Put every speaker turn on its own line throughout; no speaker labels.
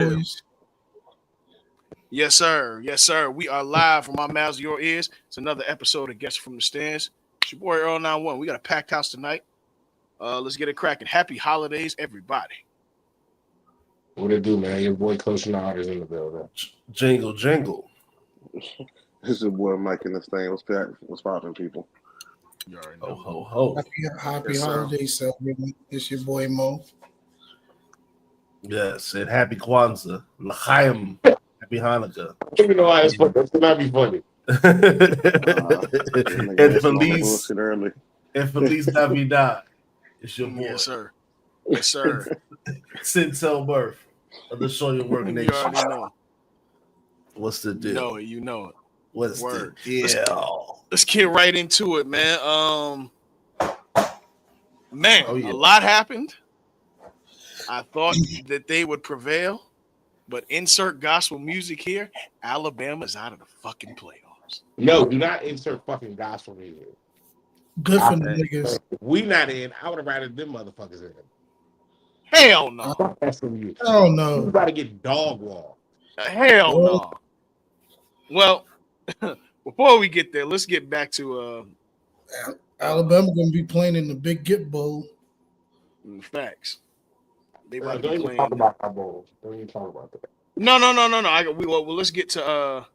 boys.
Yes, sir. Yes, sir. We are live from our mouths to your ears. It's another episode of Guests from the Stands. It's your boy Earl 91. We got a packed house tonight. Let's get it cracking. Happy holidays, everybody.
What it do, man? Your boy Coach Nod is in the building.
Jingle, jingle.
This is your boy Mike in this thing. What's popping, people?
You already
Ho,
know.
ho, ho.
Happy
Yes, sir.
holidays, celebrating. It's your boy Mo.
Yes, and happy Kwanzaa. L'chaim. Happy Hanukkah.
I don't even know why it's funny. That's not be funny.
And Feliz Navidad. It's your boy.
Yes, sir. Yes, sir.
Since birth of the Show Your Work
You
Nation.
already know.
What's the deal?
You know it.
What's
Word.
the deal?
Let's get right into it, man.
Oh, yeah.
A lot happened. I thought that they would prevail, but insert gospel music here. Alabama's out of the fucking playoffs.
No, do not insert fucking gospel music.
Good for the niggas.
If we not in, I would have rather them motherfuckers in.
Hell no.
That's from you.
Oh
You
no.
about to get dog wall.
Hell no. Well, before we get there, let's get back to
Alabama gonna be playing in the Big Get Bowl.
facts. They
Don't
about to be
even
playing.
talk about our bowls. Don't even talk about that.
No. Well, let's get to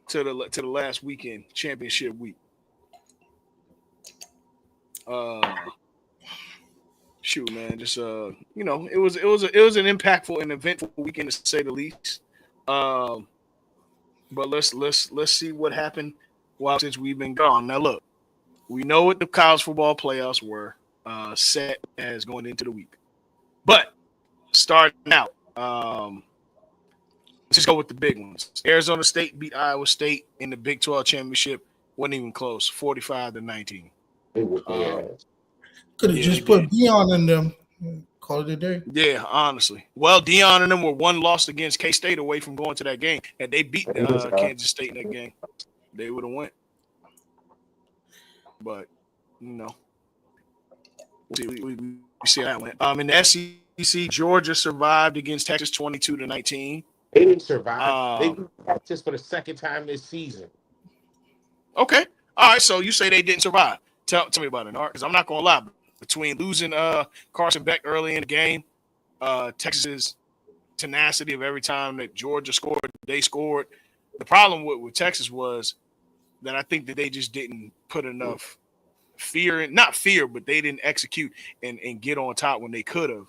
the last weekend, championship week. Shoot, man, just it was an impactful and eventful weekend to say the least. But let's see what happened since we've been gone. Now look, we know what the college football playoffs were set as going into the week, but starting out, let's just go with the big ones. Arizona State beat Iowa State in the Big 12 championship. Wasn't even close, 45-19.
They whip their ass.
Could have just put Dion in them. Call it a day.
Yeah, honestly. Well, Dion and them were one loss against K-State away from going to that game, and they beat Kansas State in that game. They would have went. But, we see how that went. In the SEC, Georgia survived against Texas 22-19.
They didn't survive. They beat Texas for the second time this season.
Okay. All right, so you say they didn't survive. Tell me about it, Art, because I'm not going to lie. Between losing Carson Beck early in the game, Texas's tenacity of every time that Georgia scored, they scored. The problem with Texas was that I think that they just didn't put enough fear in, not fear, but they didn't execute and get on top when they could have.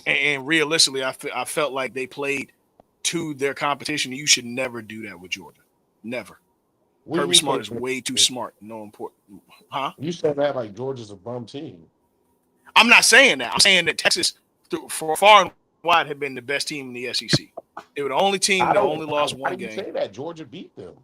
And realistically, I felt like they played to their competition. You should never do that with Georgia. Never. Kirby Smart is way too smart. No important. Huh?
You said that like Georgia's a bum team.
I'm not saying that. I'm saying that Texas, for far and wide, had been the best team in the SEC. They were the only team that only lost one game.
Say that Georgia beat them.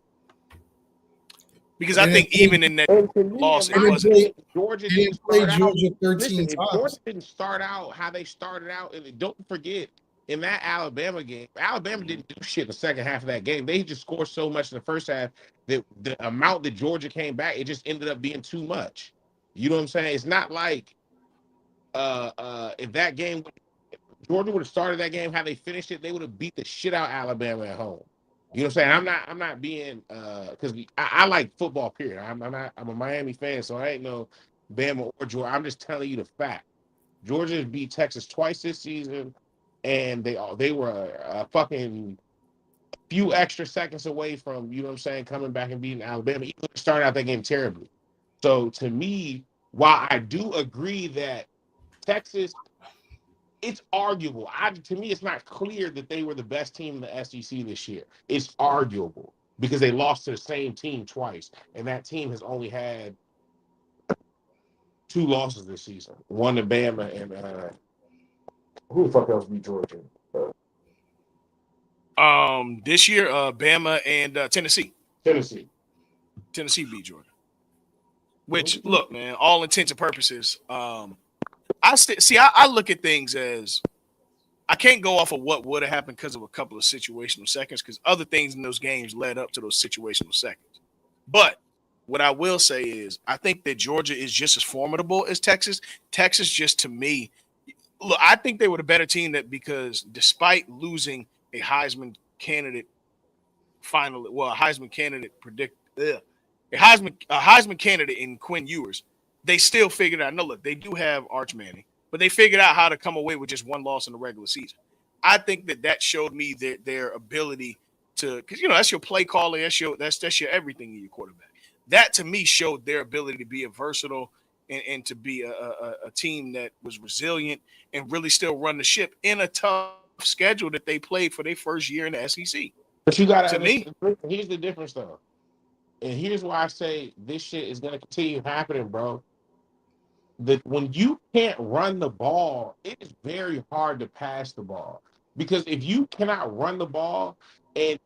Because I think even in that loss, it wasn't.
Georgia
didn't play Georgia 13 times.
Georgia didn't start out how they started out, and don't forget, in that Alabama game, Alabama didn't do shit in the second half of that game. They just scored so much in the first half that the amount that Georgia came back, it just ended up being too much. You know what I'm saying? It's not like if that game, if Georgia would have started that game how they finished it, they would have beat the shit out of Alabama at home. You know what I'm saying? I'm not being because I like football. Period. I'm a Miami fan, so I ain't no Bama or Georgia. I'm just telling you the fact. Georgia beat Texas twice this season. And they were a fucking few extra seconds away from, you know what I'm saying, coming back and beating Alabama. Even though they started out that game terribly. So to me, while I do agree that Texas, it's arguable. To me, it's not clear that they were the best team in the SEC this year. It's arguable because they lost to the same team twice, and that team has only had 2 losses this season. One to Bama and who the fuck else beat Georgia?
This year, Bama and Tennessee.
Tennessee
beat Georgia. Which, look, man, all intents and purposes, I look at things as I can't go off of what would have happened because of a couple of situational seconds, because other things in those games led up to those situational seconds. But what I will say is I think that Georgia is just as formidable as Texas. Texas, just to me, Look, I think they were the better team because despite losing a Heisman candidate a Heisman candidate a Heisman candidate in Quinn Ewers, they still figured out. No, look, they do have Arch Manning, but they figured out how to come away with just one loss in the regular season. I think that showed me their ability to, because that's your play caller, that's your everything in your quarterback. That to me showed their ability to be a versatile and to be a team that was resilient and really still run the ship in a tough schedule that they played for their first year in the SEC.
But you got to
To me,
understand, here's the difference, though. And here's why I say this shit is going to continue happening, bro. That when you can't run the ball, it is very hard to pass the ball. Because if you cannot run the ball, and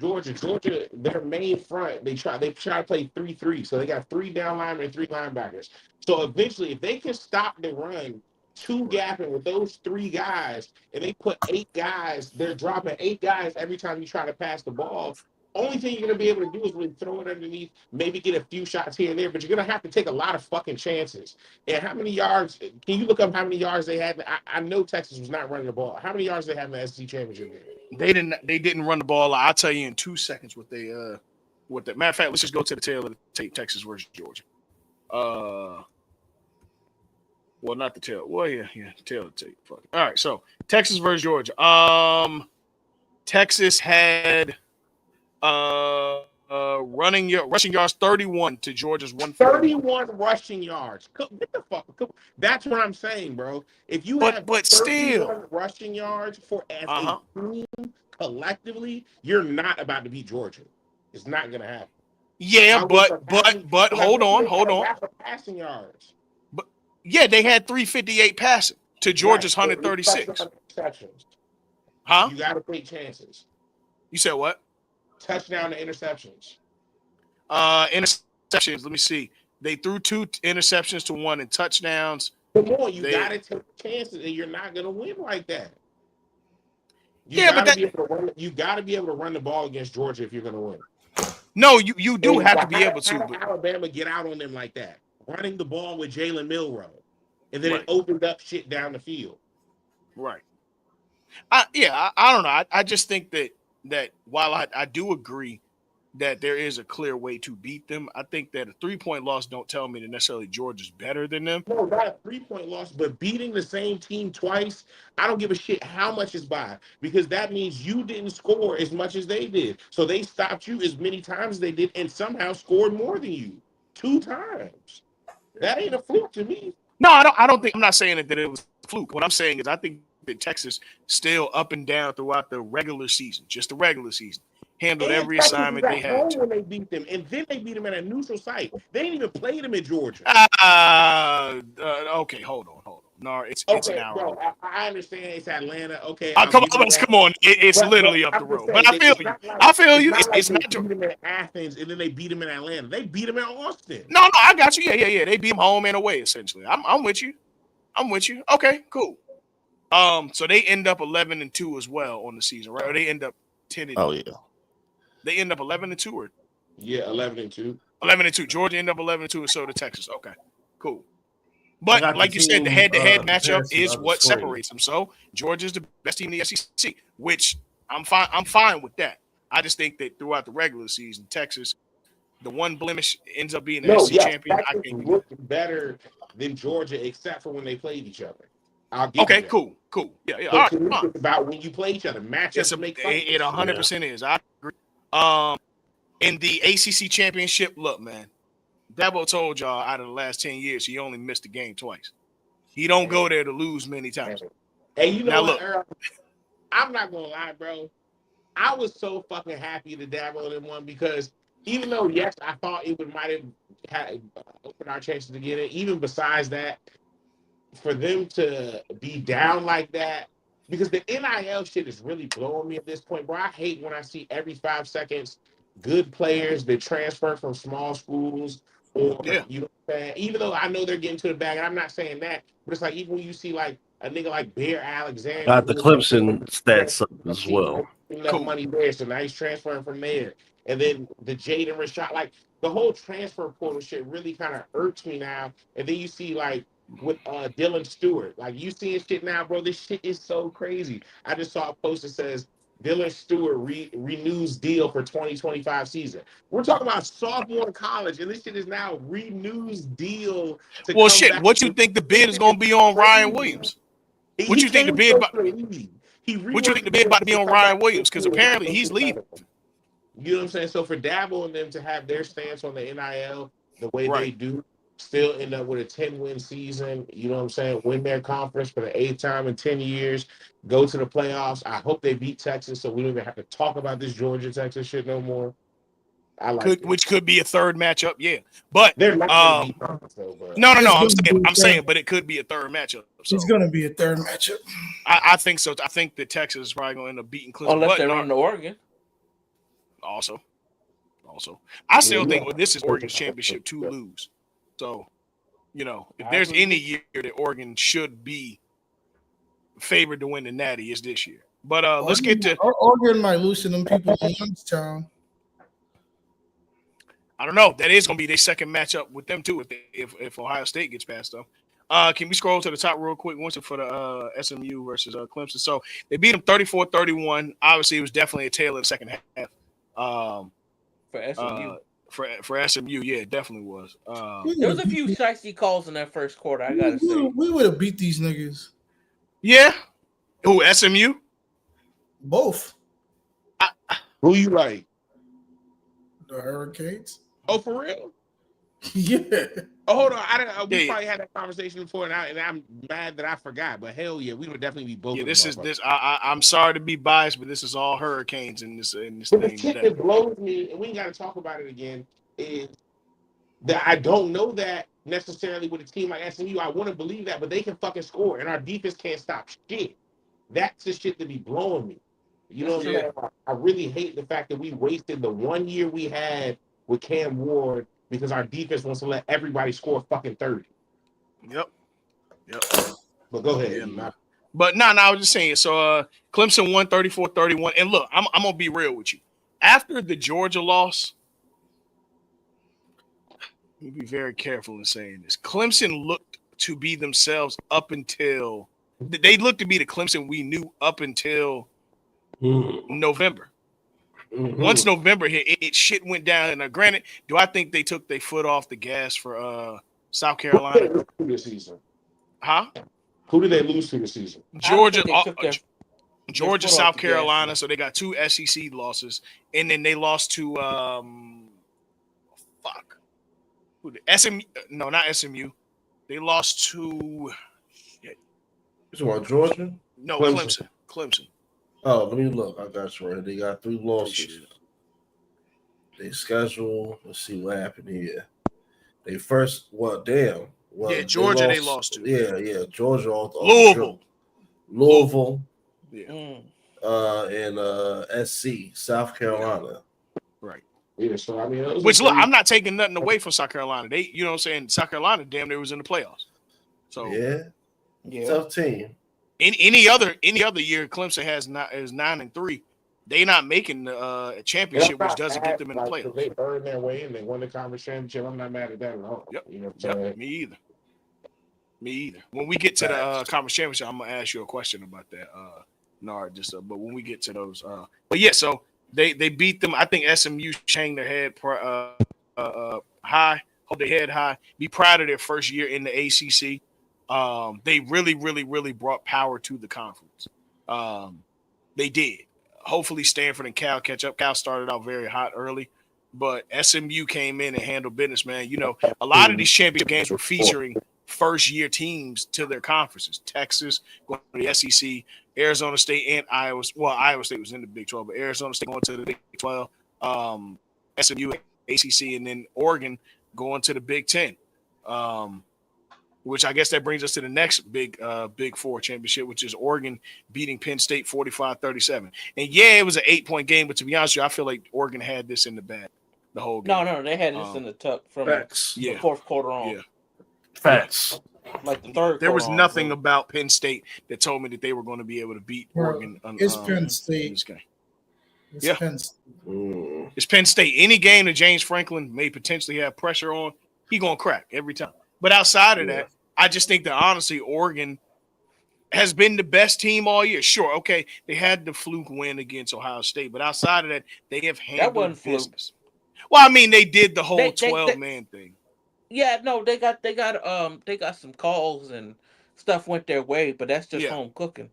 Georgia, their main front, they try to play 3-3. So they got 3 down linemen and 3 linebackers. So eventually, if they can stop the run, 2 gapping with those 3 guys, and they put 8 guys, they're dropping 8 guys every time you try to pass the ball. Only thing you're gonna be able to do is really throw it underneath, maybe get a few shots here and there, but you're gonna have to take a lot of fucking chances. And how many yards? Can you look up how many yards they had? I know Texas was not running the ball. How many yards they had in the SEC championship game?
They didn't run the ball. I'll tell you in 2 seconds what the matter of fact. Let's just go to the tail of the tape. Texas versus Georgia. Well, not the tail. Well, yeah, tail of the tape. Fuck it. All right, so Texas versus Georgia. Texas had rushing yards 31 to Georgia's 141.
31 rushing yards. Get the fuck. That's what I'm saying, bro. If you have
but
31
still
rushing yards for as a team collectively, you're not about to beat Georgia. It's not gonna happen.
Yeah, but hold on.
Passing yards.
But yeah, they had 358 passing to Georgia's 136. Huh?
You got to take chances.
You said what?
Touchdown to interceptions.
Interceptions. Let me see. They threw 2 interceptions to 1 and touchdowns.
Come on, you got to take chances, and you're not going to win like that. You got to be able to run the ball against Georgia if you're going to win.
No, you do have to be able to.
How did Alabama get out on them like that? Running the ball with Jalen Milroe, and then it opened up shit down the field.
Right. I don't know. I just think that while I do agree that there is a clear way to beat them, I think that a 3-point loss don't tell me that necessarily Georgia's better than them.
No, not a 3-point loss, but beating the same team twice, I don't give a shit how much is by, because that means you didn't score as much as they did. So they stopped you as many times as they did and somehow scored more than you 2 times. That ain't a fluke to me.
No, I don't think. I'm not saying that it was a fluke. What I'm saying is I think that Texas still up and down throughout the regular season, just the regular season, handled every assignment they had to.
When they beat them, and then they beat them at a neutral site. They didn't even play them in Georgia.
Okay, hold on. No, it's an hour.
Bro, I understand it's Atlanta. Okay,
come on. It's literally up the road. But I feel you. I feel you. It's not.
They beat them in Athens, and then they beat them in Atlanta. They beat them in Austin.
No, I got you. Yeah. They beat them home and away essentially. I'm with you. Okay, cool. So they end up 11-2 as well on the season, right? Or they end up 10.
Oh yeah.
They end up 11-2 or
11-2.
11-2. Georgia end up 11-2, and so did Texas. Okay, cool. But like you said, the head-to-head matchup is what separates them. So Georgia's the best team in the SEC, which I'm fine with that. I just think that throughout the regular season, Texas, the one blemish ends up being the SEC champion.
I think looked better than Georgia, except for when they played each other. Okay,
cool. Yeah.
So all right, it's about when you play each other. Matchups make fun.
It 100% is. I agree. In the ACC championship, look, man, Dabo told y'all out of the last 10 years, he only missed a game twice. He don't go there to lose many times.
Hey, you know what, Earl? I'm not gonna lie, bro. I was so fucking happy that Dabo didn't win, because even though, yes, I thought it might have opened our chances to get it, even besides that, for them to be down like that, because the NIL shit is really blowing me at this point, bro. I hate when I see every 5 seconds good players that transfer from small schools, or you know what I'm saying? Even though I know they're getting to the bag, and I'm not saying that, but it's like even when you see like a nigga like Bear Alexander
got the Clemson stats as well.
Enough money there, so now he's transferring from there. And then the Jaden Rashad, like the whole transfer portal shit really kind of irks me now. And then you see like with Dylan Stewart. Like you seeing shit now, bro. This shit is so crazy. I just saw a post that says Dylan Stewart renews deal for 2025 season. We're talking about sophomore in college, and this shit is now renews deal to
Well,
come
shit.
back.
What you think the
This
bid is
shit is
going to be on Ryan
crazy.
Williams? What
He
you think the
came
bid?
to the league. He
What you think the
reworked
bid about to
the
be on
come back
Ryan Williams? Because
to the
apparently he's leaving.
You know what I'm saying? So for Dabo and them to have their stance on the NIL the way
Right.
they do, still end up with a 10-win season, you know what I'm saying? Win their conference for the 8th time in 10 years, go to the playoffs. I hope they beat Texas so we don't even have to talk about this Georgia-Texas shit no more. I like it.
Which could be a third matchup, yeah. But
They're not going to beat Texas, though, bro.
no.
It's gonna be a
I'm
third-
saying, but it could be a third matchup. So
It's gonna be a third matchup.
I think so. I think that Texas is probably going to end up beating Clemson.
Unless
But
they run to Oregon.
Also, I still think this is Oregon's championship to lose. So, you know, if there's any year that Oregon should be favored to win the Natty, it's this year. But let's get to
Oregon might lose to them people in Youngstown.
I don't know. That is going to be their second matchup with them too. If Ohio State gets past them, can we scroll to the top real quick? Once for the SMU versus Clemson. So they beat them 34-31. Obviously, it was definitely a tail of the second half.
For SMU.
For SMU, yeah, it definitely was.
There was a few shiesty calls in that first quarter, I gotta say.
We would have beat these niggas.
Yeah. Who, SMU?
Both.
Who you like?
The Hurricanes.
Oh, for real?
Yeah.
Oh, hold on. We probably had that conversation before, and I'm mad that I forgot. But hell yeah, we would definitely be both.
Yeah, this. I'm sorry to be biased, but this is all Hurricanes in this
But
thing.
the shit that blows me, and we ain't got to talk about it again, is that I don't know that necessarily with a team like SMU. I want to believe that, but they can fucking score, and our defense can't stop shit. That's the shit that be blowing me. You know what I'm saying? I really hate the fact that we wasted the 1 year we had with Cam Ward because our defense wants to let everybody score fucking 30.
Yep.
But go ahead.
Yeah, but no, I was just saying. So Clemson won 34-31. And look, I'm gonna be real with you. After the Georgia loss, let me be very careful in saying this. Clemson looked to be themselves up until they looked to be the Clemson we knew up until November.
Mm-hmm.
Once November hit, it shit went down. And granted, do I think they took their foot off the gas for South Carolina
this season?
Huh?
Who did they lose to this season?
Georgia, South Carolina. So they got 2 SEC losses, and then they lost to who did SMU? No, not SMU. They lost to
You want Georgia?
No, Clemson.
Oh, let me look. I got you right. They got 3 losses. They schedule. Let's see what happened here. They first, damn. Well,
yeah, Georgia they lost to.
Yeah, Georgia.
Louisville.
Yeah. And SC, South Carolina.
Right.
Yeah, so I mean,
which look, I'm not taking nothing away from South Carolina. They, you know what I'm saying? South Carolina, damn, they was in the playoffs. So
yeah, tough team.
Any other year, Clemson is 9-3. They not making the championship, which doesn't get them in the playoffs.
They earned their way and they won the conference championship. I'm not mad at that at all.
Yep.
You know what I'm saying?
Me either. When we get to the conference championship, I'm gonna ask you a question about that, Nard. But when we get to those, but yeah, so they beat them. I think SMU hang their head high, hold their head high, be proud of their first year in the ACC. They really brought power to the conference. They did. Hopefully Stanford and Cal catch up. Cal started out very hot early, but SMU came in and handled business, man. You know, a lot of these championship games were featuring first-year teams to their conferences. Texas going to the SEC, Arizona State and Iowa. Well, Iowa State was in the Big 12, but Arizona State going to the Big 12. SMU, ACC, and then Oregon going to the Big 10. Which I guess that brings us to the next Big Four championship, which is Oregon beating Penn State 45-37. And yeah, it was an 8-point game, but to be honest with you, I feel like Oregon had this in the bag the whole game.
No, they had this in the tuck from the fourth quarter on.
Yeah. Facts.
Like the third.
There was nothing about Penn State that told me that they were going to be able to beat Oregon.
It's Penn State.
In this game.
It's Penn State.
It's Penn State. Any game that James Franklin may potentially have pressure on, he gonna crack every time. But outside of that, I just think that honestly, Oregon has been the best team all year. Sure, okay, they had the fluke win against Ohio State, but outside of that, they have
That
handled
wasn't fluke.
business. Well, I mean, they did the whole
They
12-man thing.
yeah, no, they got some calls and stuff went their way, but that's just
Yeah,
home cooking.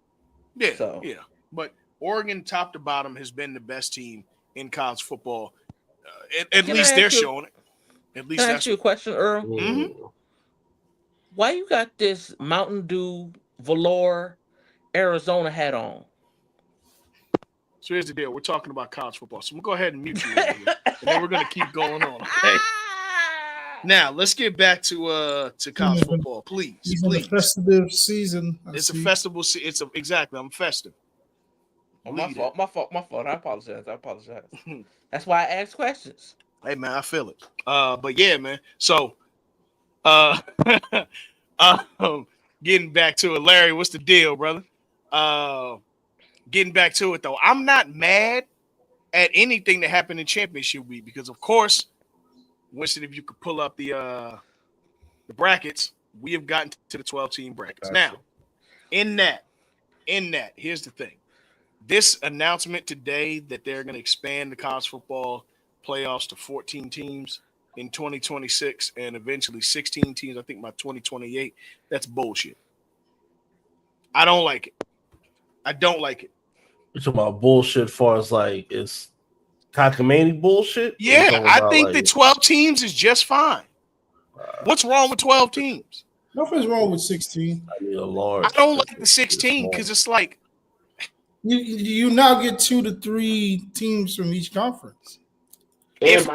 yeah,
So
yeah. But Oregon, top to bottom, has been the best team in college football. At
can I
least they're
ask you
showing it. At
can
least
I ask
that's
you a
what.
question, Earl?
Mm.
Why you got this Mountain Dew velour Arizona hat on?
So here's the deal. We're talking about college football. So we'll go ahead and mute you over here. And then we're gonna keep going on, okay? Now let's get back to college football. Please,
He's in the
please.
festive season.
It's a festival. Exactly. I'm festive.
Oh, my
Lead
fault. I apologize. That's why I ask questions.
Hey man, I feel it. But yeah, man. So uh getting back to it, Larry, what's the deal, brother? Getting back to it though. I'm not mad at anything that happened in championship week because of course, Winston, if you could pull up the brackets, we have gotten to the 12-team brackets.
Gotcha.
Now, in that, here's the thing. This announcement today that they're going to expand the college football playoffs to 14 teams in 2026 and eventually 16 teams, I think by 2028, that's bullshit. I don't like it. I don't like it.
You're talking about bullshit as far as like it's cockamamie bullshit?
Yeah, I think the 12 teams is just fine. What's wrong with 12 teams?
Nothing's wrong with 16.
I need a large.
I don't like the 16 because it's like
You now get 2 to 3 teams from each conference.
if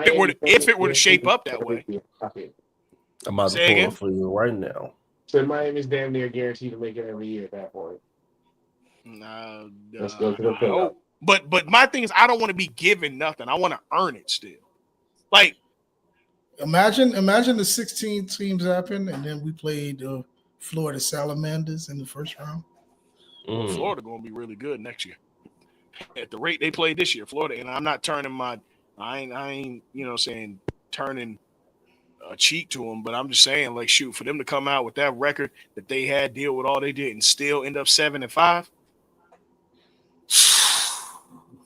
it were to shape up that way.
I'm about to pull it for you right now.
So Miami's damn near guaranteed to make it every year at that point. Let's go to the playoff.
But my thing is, I don't want to be given nothing. I want to earn it still. Like,
imagine the 16 teams happen, and then we played Florida Salamanders in the first round.
Florida going to be really good next year. At the rate they played this year, Florida, and I'm not turning I ain't turning a cheek to them, but I'm just saying, like, shoot, for them to come out with that record that they had, deal with all they did, and still end up 7-5.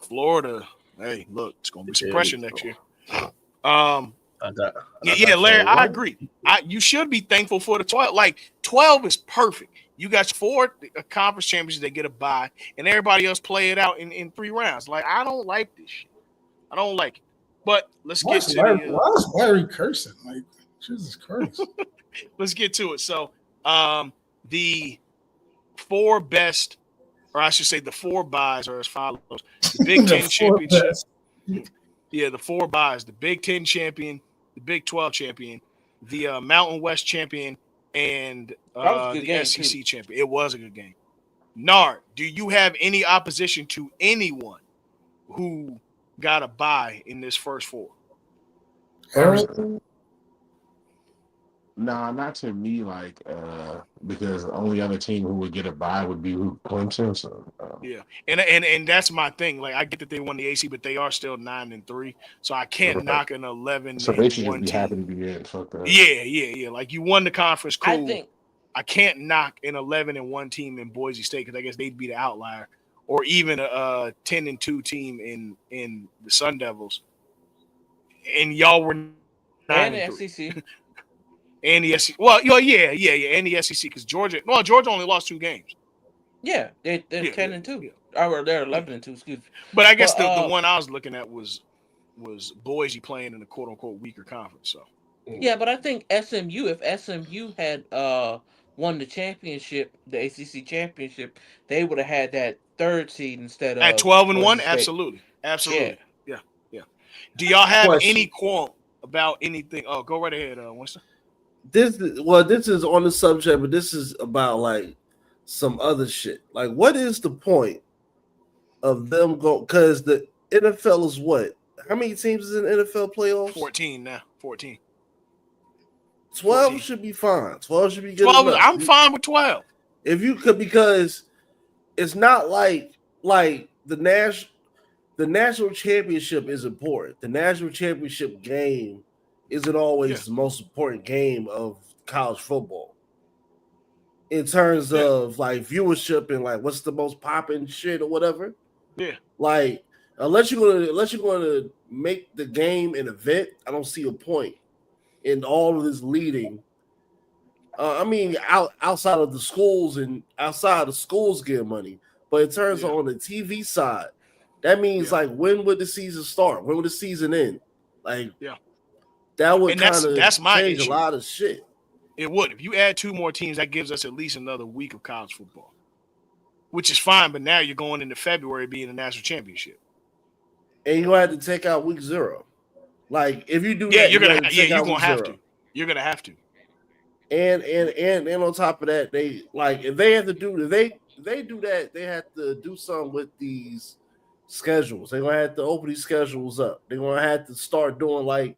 Florida, hey, look, it's gonna be some pressure next year. Larry, I agree. You should be thankful for the 12. Like 12 is perfect. You got 4 conference championships that get a bye, and everybody else play it out in 3 rounds. Like, I don't like this shit. I don't like it. But let's get to
why is Larry cursing? Like, Jesus Christ.
Let's get to it. So, the 4 best, or I should say, the 4 buys are as follows: the Big Ten championship. Yeah, the 4 buys: the Big Ten champion, the Big 12 champion, the Mountain West champion, and the SEC champion. It was a good game. Nard, do you have any opposition to anyone who got a bye in this first 4?
Nah, not to me. Like, because the only other team who would get a bye would be Clemson. So,
yeah, and that's my thing. Like, I get that they won the AC, but they are still 9-3, so I can't knock an 11.
So they should just be happy to be in. Fuck that.
Yeah. Like, you won the conference, cool. I can't knock an 11-1 team in Boise State because I guess they'd be the outlier, or even a 10-2 team in the Sun Devils. And y'all were 9-3.
And the SEC.
And the SEC. Well, yeah. And the SEC because Georgia only lost 2 games.
Yeah, they're 10-2.
Yeah.
Or they're 11-2. Excuse me.
But I guess the one I was looking at was Boise playing in a quote unquote weaker conference. So.
Yeah, but I think SMU, if SMU had won the championship, the ACC championship, they would have had that 3rd seed instead of
at 12-1. Absolutely. Yeah. Do y'all have any qualm about anything? Oh, go right ahead, Winston.
This is on the subject, but this is about like some other shit. Like, what is the point of them go? Because the NFL is what? How many teams is in NFL playoffs?
14 now. 14.
12
14.
should be fine. 12 should be good.
12. I'm fine with 12.
If you could, because it's not like the national championship is important. The national championship game isn't always the most important game of college football. in terms
Yeah.
of like viewership and like what's the most popping shit or whatever.
Yeah.
Like unless you're gonna make the game an event, I don't see a point in all of this leading. I mean, outside of the schools and outside of the schools get money, but in terms of
Yeah.
on the TV side, that means
Yeah.
like when would the season start? When would the season end? Like
Yeah.
that would
And
kind of
that's my
change a
issue.
lot of shit.
It would. If you add 2 more teams, that gives us at least another week of college football, which is fine. But now you're going into February being a national championship.
And you gonna have to take out week 0. Like if you do
Yeah,
that,
you're
you're
gonna.
gonna have to
Yeah,
take
you're
out
gonna
week
have
0.
to. You're gonna have to.
And on top of that, they like if they have to do if they do that, they have to do something with these schedules. They're gonna have to open these schedules up. They're gonna have to start doing like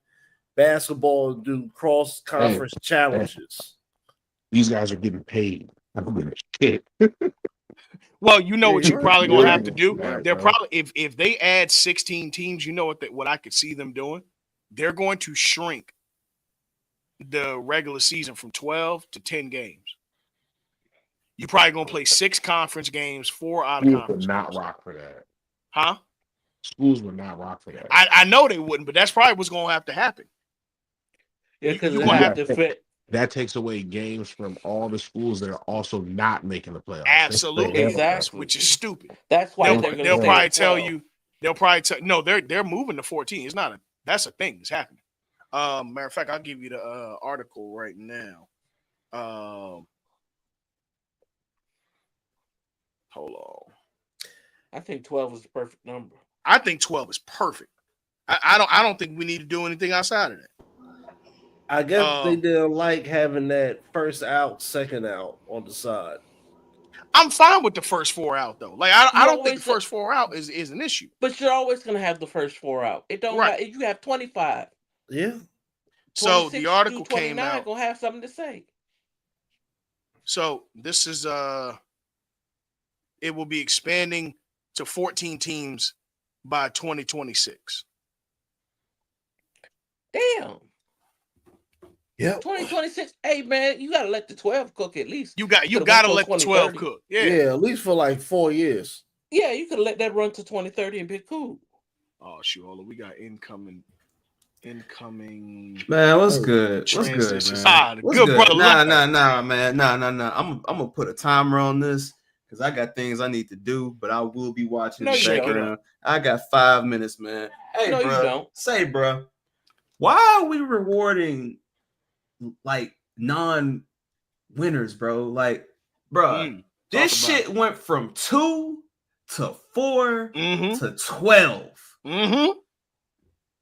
basketball and do cross
Hey,
conference
hey,
challenges.
these guys are getting paid. I'm gonna shit.
Well, you know
Yeah,
what
you're
you
right.
probably
You're
gonna
You're
have
right.
to do.
You're right.
They're
bro.
probably if they add 16 teams, you know what I could see them doing. They're going to shrink the regular season from 12 to 10 games. You're probably gonna play 6 conference games, 4 out of
Schools would
conference
not
games.
rock for that.
Huh?
Schools would not rock for that.
I know they wouldn't, but that's probably what's gonna have to happen.
Yeah, because
You're
it
gonna
have
have
to fit.
That takes away games from all the schools that are also not making the playoffs.
absolutely,
Exactly.
which is stupid.
That's why they're going to
They'll
stay
probably
at
tell
12.
you. They'll probably tell no. They're moving to 14. It's not a. That's a thing. It's happening. Matter of fact, I'll give you the article right now. Hold on.
I think 12 is the perfect number.
I think 12 is perfect. I don't think we need to do anything outside of that.
I guess they didn't like having that first out, second out on the side.
I'm fine with the first 4 out though. Like I don't think the
always-
first 4 out is an issue.
But you're always going to have the first 4 out. It don't
Right.
you have 25.
Yeah.
So the
26
article
through
came
29
out.
going to have something to say.
So this is it will be expanding to 14 teams by 2026.
Damn.
Yeah.
2026. Hey man, you gotta let the 12 cook at least.
You gotta let the 12 cook.
Yeah, at least for like 4 years.
Yeah, you could let that run to 2030 and be cool.
Oh shoot, hold on. We got incoming.
Man, what's good? What's good,
transitions.
man? What's
Good
good?
brother.
Nah, man. Nah. I'm gonna put a timer on this because I got things I need to do, but I will be watching
No,
in the
you don't.
background. I got 5 minutes, man. Hey,
No, you
bro.
don't.
Say, bro, why are we rewarding like non-winners, bro? Like, bro, this shit went from 2 to 4 to 12.
Mm-hmm.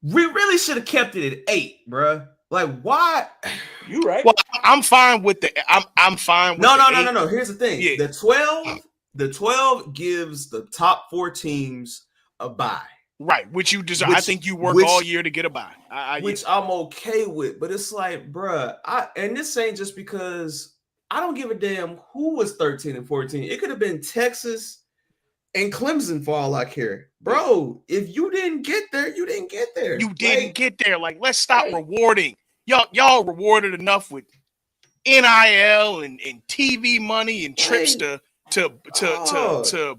We really should have kept it at 8, bro. Like, why?
You right.
Well, I'm fine with the. I'm fine with
No. Here's the thing.
Yeah.
The 12 gives the top 4 teams a bye.
Right, which you deserve. I think you work all year to get a bye.
Which I'm okay with, but it's like, bruh, and this ain't just because I don't give a damn who was 13 and 14. It could have been Texas and Clemson for all I care. Bro, if you didn't get there, you didn't get there.
You didn't get there. Like, let's stop rewarding. Y'all rewarded enough with NIL and TV money and trips to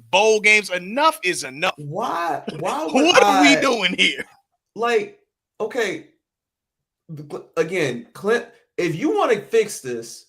bowl games. Enough is enough.
Why
what are we doing here?
Like, okay, again, Clint, if you want to fix this,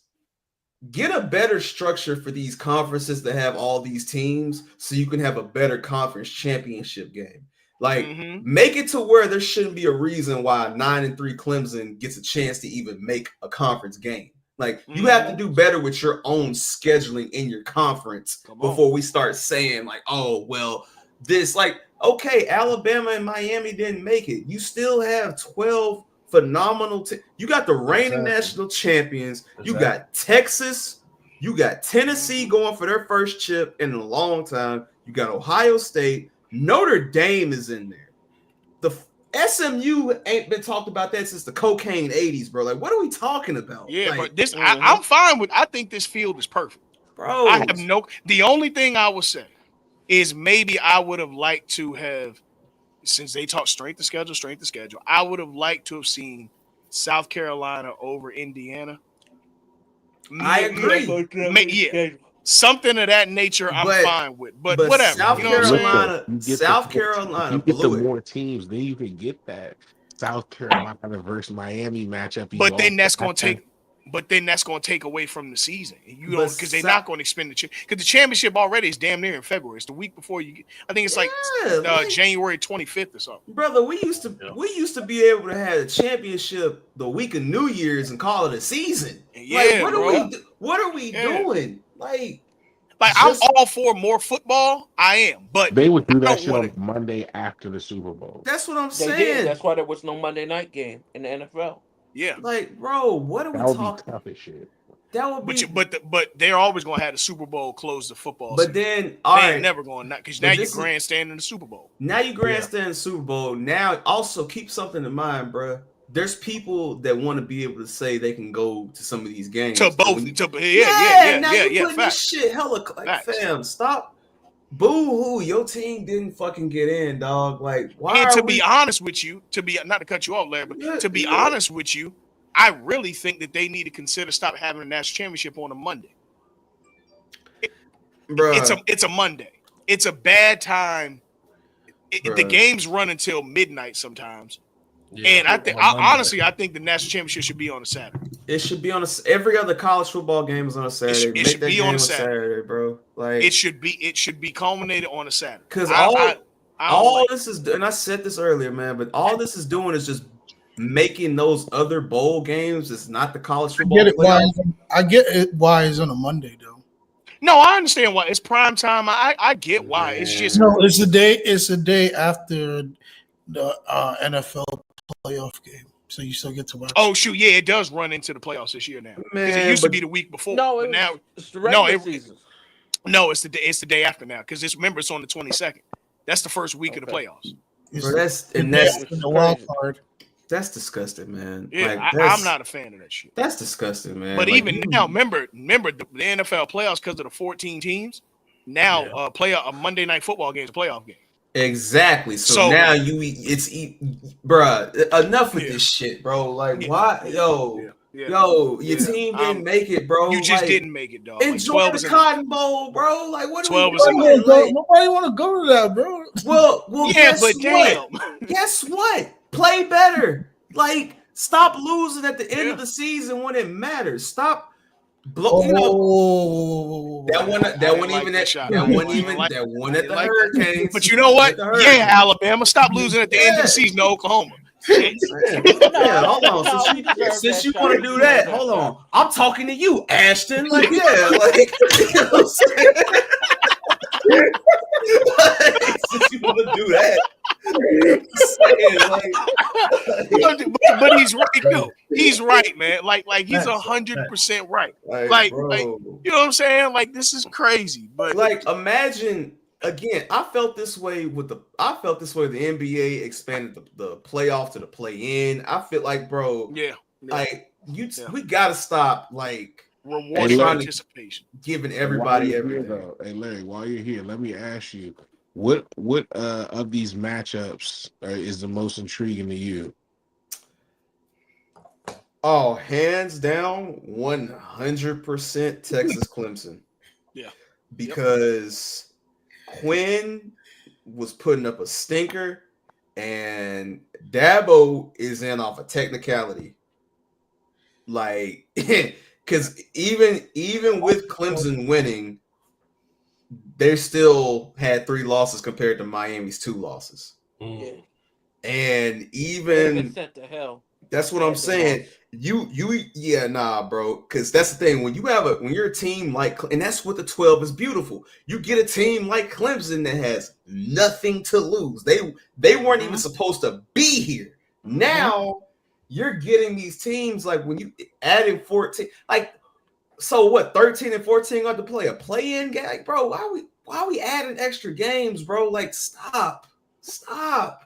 get a better structure for these conferences that have all these teams so you can have a better conference championship game. Like, make it to where there shouldn't be a reason why 9-3 Clemson gets a chance to even make a conference game. Like, you have to do better with your own scheduling in your conference before we start saying, like, oh, well, this, like, okay, Alabama and Miami didn't make it. You still have 12 phenomenal. You got the reigning national champions. You got Texas. You got Tennessee going for their first chip in a long time. You got Ohio State. Notre Dame is in there. The SMU ain't been talked about that since the cocaine 80s, bro. Like, what are we talking about?
Yeah,
like,
but this I'm fine with. I think this field is perfect,
bro.
I have no. The only thing I would say is maybe I would have liked to have, since they talk strength of schedule, I would have liked to have seen South Carolina over Indiana.
I agree.
Yeah, something of that nature, I'm
But-
fine with. But
but
whatever,
South
you know what I'm saying?
Carolina,
You get
South
the more,
Carolina
if you get the
blew it.
more teams, then you can get that South Carolina versus Miami matchup.
But then that's going to take. But then that's going to take away from the season. You don't because they're not going to expend because the championship already is damn near in February. It's the week before you get. I think it's like January 25th or something.
Brother, we used to be able to have a championship the week of New Year's and call it a season.
Yeah,
like what are we doing? Like
I'm all for more football. I am, but
they would do that shit on Monday after the Super Bowl.
That's what I'm
They
saying.
did. That's why there was no Monday night game in the NFL.
Yeah,
like bro, what are we talking?
Be tough as shit.
That would be,
but they're always going to have the Super Bowl close the football.
But
season.
then, all right,
never going because now you're grandstanding the Super Bowl.
Now you grandstand the Super Bowl. Now, also keep something in mind, bro. There's people that want to be able to say they can go to some of these games.
To both,
now you putting this shit hella like, fam, stop. Boo-hoo, your team didn't fucking get in, dog. Like, why?
And to be honest with you, not to cut you off, Larry, but to be honest with you, I really think that they need to consider stop having a national championship on a Monday. It's a Monday. It's a bad time. The games run until midnight sometimes. Yeah, and I think honestly, I think the national championship should be on a Saturday.
It should be on every other college football game is on a Saturday.
It should be on a
Saturday, bro. Like
it should be culminated on a Saturday.
Because this is, and I said this earlier, man, but all this is doing is just making those other bowl games. It's not the college football.
I get it why it's on a Monday though.
No, I understand why it's prime time. I get why. It's just
it's a day. It's a day after the NFL playoff game, so you still get to watch.
Oh shoot, yeah, it does run into the playoffs this year now. Because it used to be the week before.
No,
now
it's the regular season.
No, it's the day after now. Because remember, it's on the 22nd. That's the first week of the playoffs.
Bro, that's
the wild card.
That's disgusting, man.
Yeah, I'm not a fan of that shit.
That's disgusting, man.
But even now, remember the NFL playoffs because of the 14 teams. Now, a Monday night football game is a playoff game.
Exactly. So now bruh, enough with this shit, bro. Like, why, your team didn't make it, bro.
You just didn't make it, dog.
Enjoy the Cotton Bowl, bro. Like, what?
12
nobody want to go to that, bro.
Well,
yeah, but damn.
Guess what? Play better. Like, stop losing at the end of the season when it matters. Stop. That one at the Hurricanes.
But you know what? Yeah, Alabama, stop losing at the end of the season to Oklahoma.
Hold on. Since you want to do that, hold on. I'm talking to you, Ashton. Like, you know what I'm saying? Since you want to do that.
But he's right though. He's right, man. Like he's 100% right. Like you know what I'm saying? Like this is crazy. But
like imagine again, I felt this way with the NBA expanded the playoff to the play-in. I feel like, bro, we gotta stop like
rewarding participation,
giving everybody everything.
Hey Larry, while you're here, let me ask you. What of these matchups is the most intriguing to you?
Oh, hands down, 100% Texas Clemson.
Yeah,
because Quinn was putting up a stinker, and Dabo is in off a technicality. Like, because even with Clemson winning, they still had 3 losses compared to Miami's 2 losses.
Yeah.
And even
sent to hell.
That's what I'm saying. Bro. Because that's the thing. When you're a team like, and that's what the 12 is beautiful. You get a team like Clemson that has nothing to lose. They weren't even supposed to be here. Now you're getting these teams like when you adding 14, like. So what? 13 and 14 got to play a play-in game, like, bro. Why are we adding extra games, bro? Like, stop.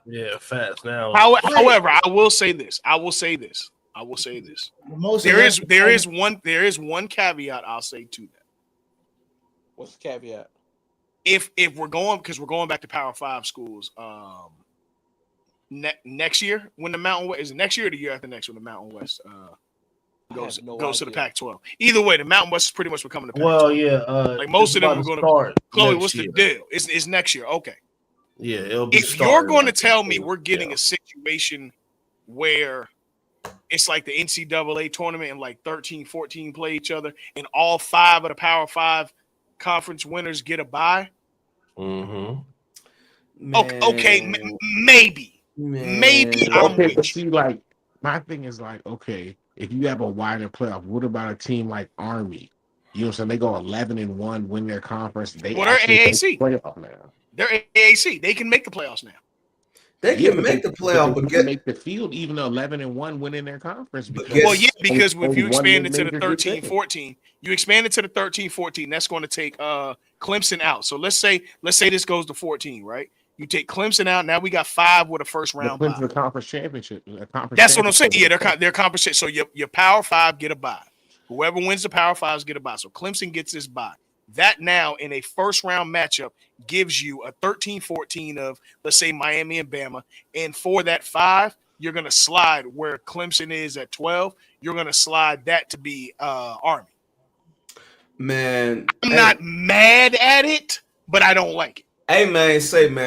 Yeah, fast now.
However, I will say this. There is one caveat I'll say to that.
What's the caveat?
If we're going back to Power 5 schools, next year when the Mountain West is it next year or the year after next when the Mountain West goes
have no
to the
idea.
Pac-12. Either way, the Mountain West is pretty much becoming the Pac-12.
Well, yeah.
Like most
it's
of them
about
are
to
going to
start.
Chloe,
next
what's
year.
the deal? It's next year. Okay.
Yeah, it'll be.
If you're going to
like
tell me we're getting a situation where it's like the NCAA tournament and like 13, 14 play each other, and all 5 of the Power 5 conference winners get a bye.
Mm-hmm.
Okay, maybe. Maybe I'm
Okay, but
with you.
see, like my thing is like, okay, if you have a wider playoff, what about a team like Army? You know what I'm saying? They go 11-1, win their conference. They
Well, they're
actually make
AAC.
the playoff now.
They're AAC. They can make the playoffs now.
They can make the playoff,
but
but
they make the field even 11-1 winning their conference because
Well, yeah, because if
only
you
one
expand it to the
mid-major gets
13-14, you expand it to the 13-14, that's going to take Clemson out. So let's say this goes to 14, right? You take Clemson out. Now we got 5 with a first round bye.
the conference championship.
That's what I'm saying. Yeah, they're conference. So your Power 5 get a bye. Whoever wins the Power 5s get a bye. So Clemson gets this bye. That now in a first round matchup gives you a 13-14 of, let's say, Miami and Bama. And for that 5, you're going to slide where Clemson is at 12. You're going to slide that to be Army.
Man,
I'm not mad at it, but I don't like it.
Hey man,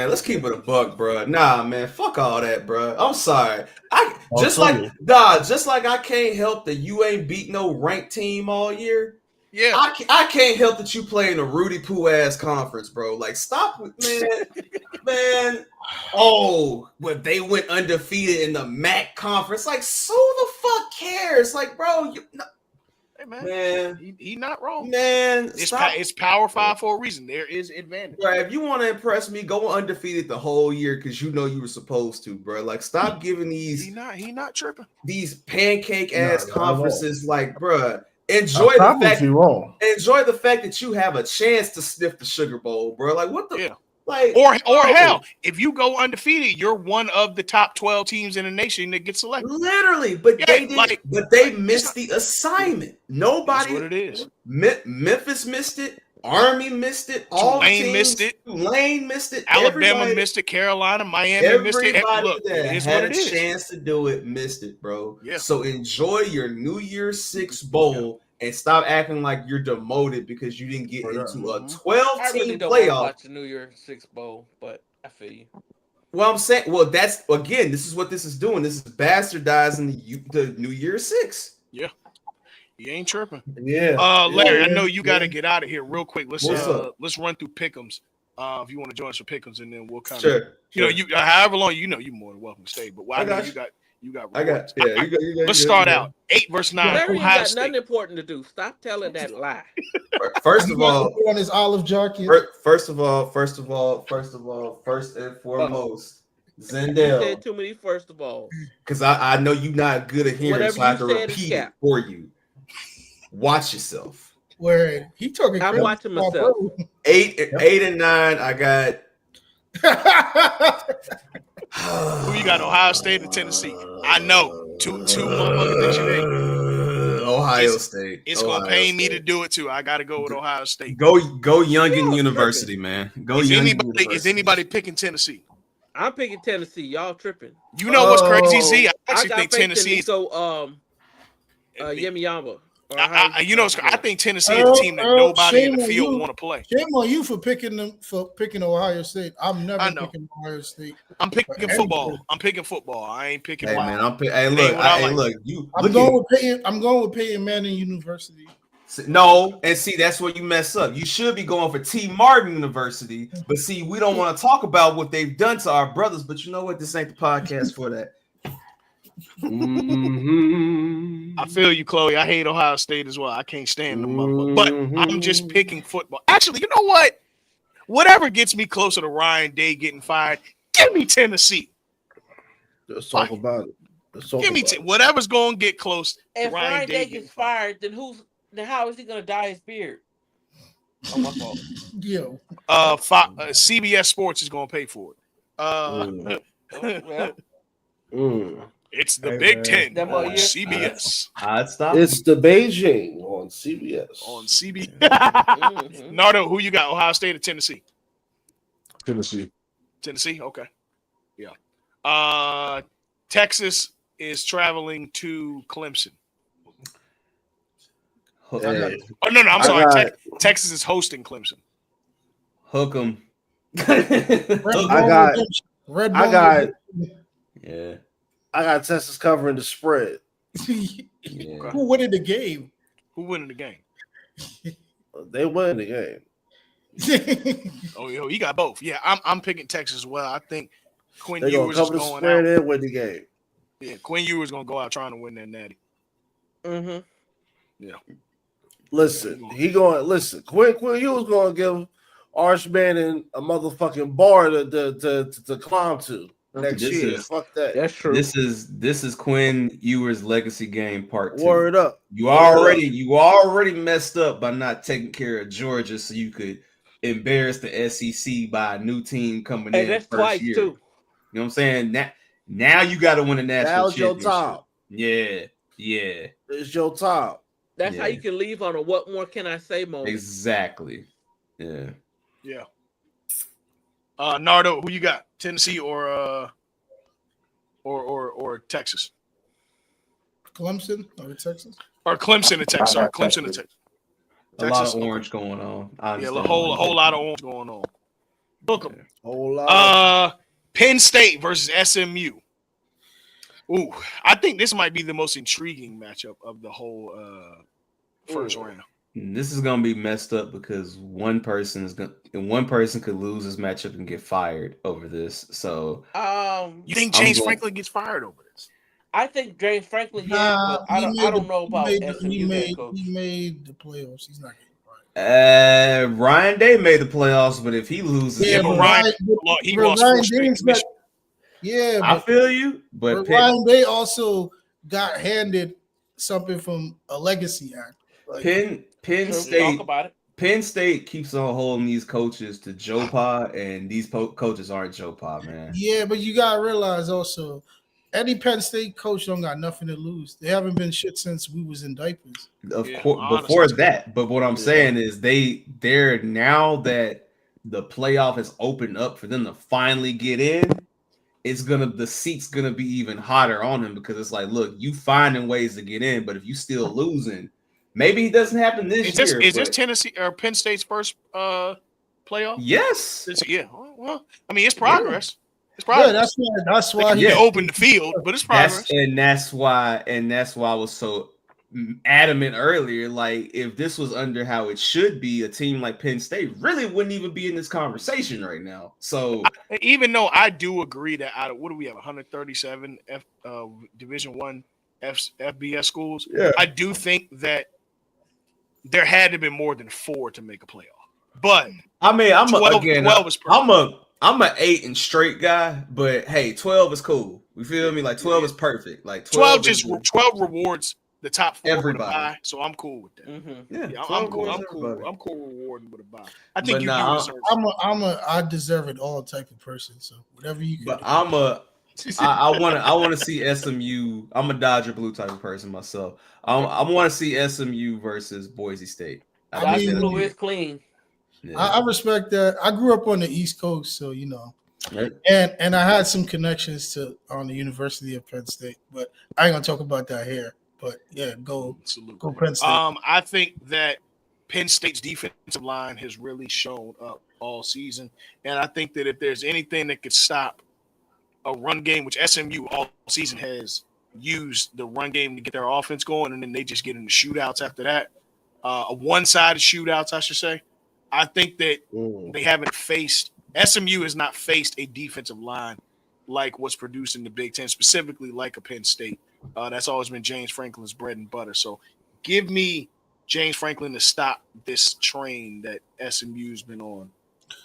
let's keep it a buck, bro. Nah, man, fuck all that, bro. I'm sorry. Just like I can't help that you ain't beat no ranked team all year.
Yeah,
I can't help that you play in a Rudy Poo ass conference, bro. Like, stop, man. Oh, but they went undefeated in the MAC conference. Like, so the fuck cares? Like, bro,
hey man, he not wrong.
Man,
it's Power 5 for a reason. There is advantage.
Bro, if you want to impress me, go undefeated the whole year because you know you were supposed to, bro. Like, stop giving these
he not tripping.
These pancake ass
Not
conferences, like, bro. Enjoy the fact that you have a chance to sniff the Sugar Bowl, bro. Like, what the like?
Or hell, if you go undefeated, you're one of the top 12 teams in the nation that gets selected.
Literally, but they didn't. But they missed the assignment. Nobody.
That's what it is.
Memphis missed it. Army missed it.
Tulane missed it.
Tulane missed it.
Alabama missed it. Carolina, Miami missed it.
Look, that it is had what it is. Chance to do it missed it, bro.
Yeah.
So enjoy your New Year's 6 bowl and stop acting like you're demoted because you didn't get into a 12-team
I really don't
playoff.
watch the New Year's 6 bowl, but I feel you.
Well, I'm saying, that's again. This is what this is doing. This is bastardizing the New Year's 6.
Yeah. You ain't tripping.
Yeah.
Larry, I know you got to get out of here real quick. Let's run through pick'ems. If you want to join us for pick'ems, and then we'll kind of however long you're more than welcome to stay. But I know you got. Let's start out 8 versus 9.
Larry ain't got nothing important to do. Stop telling that lie.
First of all,
on his olive jacket.
First and foremost, Zendel.
You said too many. First of all,
because I know you're not good at hearing,
whatever
so I have to
you said
repeat it for you. Watch yourself.
Where he talking?
I'm watching myself.
8 and 9. I got.
Who you got? Ohio State or Tennessee? I know two motherfuckers that you ain't.
Ohio State.
It's gonna pay me to do it too. I got to go with Ohio State.
Go Youngin University, man.
Is anybody picking Tennessee?
I'm picking Tennessee. Y'all tripping?
You know what's crazy? Z, I actually think Tennessee.
So Yemi Yamba.
I think Tennessee is a team that nobody in the field want to play.
Shame on you for picking Ohio State. I'm never picking Ohio State.
I'm picking football. I ain't picking.
Hey man, I'm
going with Peyton Manning University.
No, and see that's where you mess up. You should be going for T. Martin University, but see, we don't want to talk about what they've done to our brothers. But you know what? This ain't the podcast for that.
I feel you, Chloe. I hate Ohio State as well. I can't stand them, but I'm just picking football. Actually, you know what? Whatever gets me closer to Ryan Day getting fired, give me Tennessee.
Let's talk about it.
Give me whatever's going to get close.
If Ryan Day gets fired, then how is he going to dye his beard? Oh, my fault.
Yo.
CBS Sports is going to pay for it. It's the Big Ten on CBS.
It's the Beijing on CBS.
Nardo, who you got? Ohio State or Tennessee?
Tennessee.
Okay. Yeah. Texas is traveling to Clemson.
Hey,
Oh no, I'm
I
sorry.
got,
Texas is hosting Clemson.
Hook 'em.
Red
I
Bone
got,
Redemption. Red
I
Bone
got,
Yeah.
I got Texas covering the spread.
Redemption.
Yeah.
Who winning the game?
Who winning the game?
They win the game.
Oh, yo, you got both. Yeah, I'm picking Texas as well. I think Quinn
They're gonna
Ewers is
cover the
going
spread
out.
and win the game.
Yeah, Quinn Ewers gonna go out trying to win that natty.
Mm-hmm.
Yeah.
Listen, listen. Quinn Hughes gonna give Arch Manning a motherfucking bar to climb to next
This
year.
is
Fuck that.
That's true.
this is Quinn Ewers' legacy game part 2.
Word up.
You
Word up.
already messed up by not taking care of Georgia, so you could embarrass the SEC by a new team coming
Hey,
in
that's
first
twice
year.
too.
You know what I'm saying? Now you got to win a national
Now's your
championship.
time.
Yeah.
It's your time.
That's how you can leave on a "what more can I say" moment.
Exactly. Yeah.
Yeah. Nardo, who you got? Tennessee or Texas?
Clemson or Texas?
Or Clemson and Texas. Sorry, Clemson and Texas.
A lot of orange going on.
Yeah, a whole lot of orange going on. Look 'em.
Whole lot.
Penn State versus SMU. Ooh, I think this might be the most intriguing matchup of the whole first round.
This is gonna be messed up because one person could lose this matchup and get fired over this. So
you think James Franklin gets fired over this?
I think James Franklin, but I don't know about SMU head coach.
He made the playoffs. He's not getting fired.
Ryan Day made the playoffs, but if he loses,
but Ryan lost 4 straight commissions.
Yeah,
I feel you, but
Ryan Day also got handed something from a legacy act. Like,
Penn State. Talk about it. Penn State keeps on holding these coaches to Joe Pa, and these coaches aren't Joe Pa, man.
Yeah, but you gotta realize also, any Penn State coach don't got nothing to lose. They haven't been shit since we was in diapers.
Of course, before that. But what I'm saying is they're now that the playoff has opened up for them to finally get in. The seat's gonna be even hotter on him because it's like, look, you finding ways to get in, but if you still losing, maybe it doesn't happen this year.
Is this Tennessee or Penn State's first playoff?
Yes.
Yeah. Well, I mean, it's progress.
Yeah.
It's progress.
Yeah, that's why
he opened the field, but it's progress.
That's why I was so adamant earlier. Like, if this was under how it should be, a team like Penn State really wouldn't even be in this conversation right now. So
even though I do agree that out of what do we have 137 Division I FBS schools, I do think that there had to be more than 4 to make a playoff. But
I mean,
12 is perfect.
I'm a 8 and straight guy, but hey, 12 is cool. You feel me? Like 12 is perfect. Like
12 rewards the top 4
everybody.
With a bye, so I'm cool with that.
Mm-hmm.
Yeah, I'm cool. I'm cool rewarding with a bye. I think you do deserve it.
I deserve it all type of person. So whatever you can.
But I want to see SMU. I'm a Dodger blue type of person myself. I want to see SMU versus Boise State.
Dodger blue is clean.
Yeah. I respect that. I grew up on the East Coast, so you know.
Right.
And I had some connections on the University of Penn State, but I ain't gonna talk about that here. But yeah, go Penn State.
I think that Penn State's defensive line has really shown up all season, and I think that if there's anything that could stop a run game, which SMU all season has used the run game to get their offense going, and then they just get into shootouts after that, a one-sided shootouts, I should say. I think that they haven't faced SMU has not faced a defensive line like what's produced in the Big Ten, specifically like a Penn State. That's always been James Franklin's bread and butter. So give me James Franklin to stop this train that SMU's been on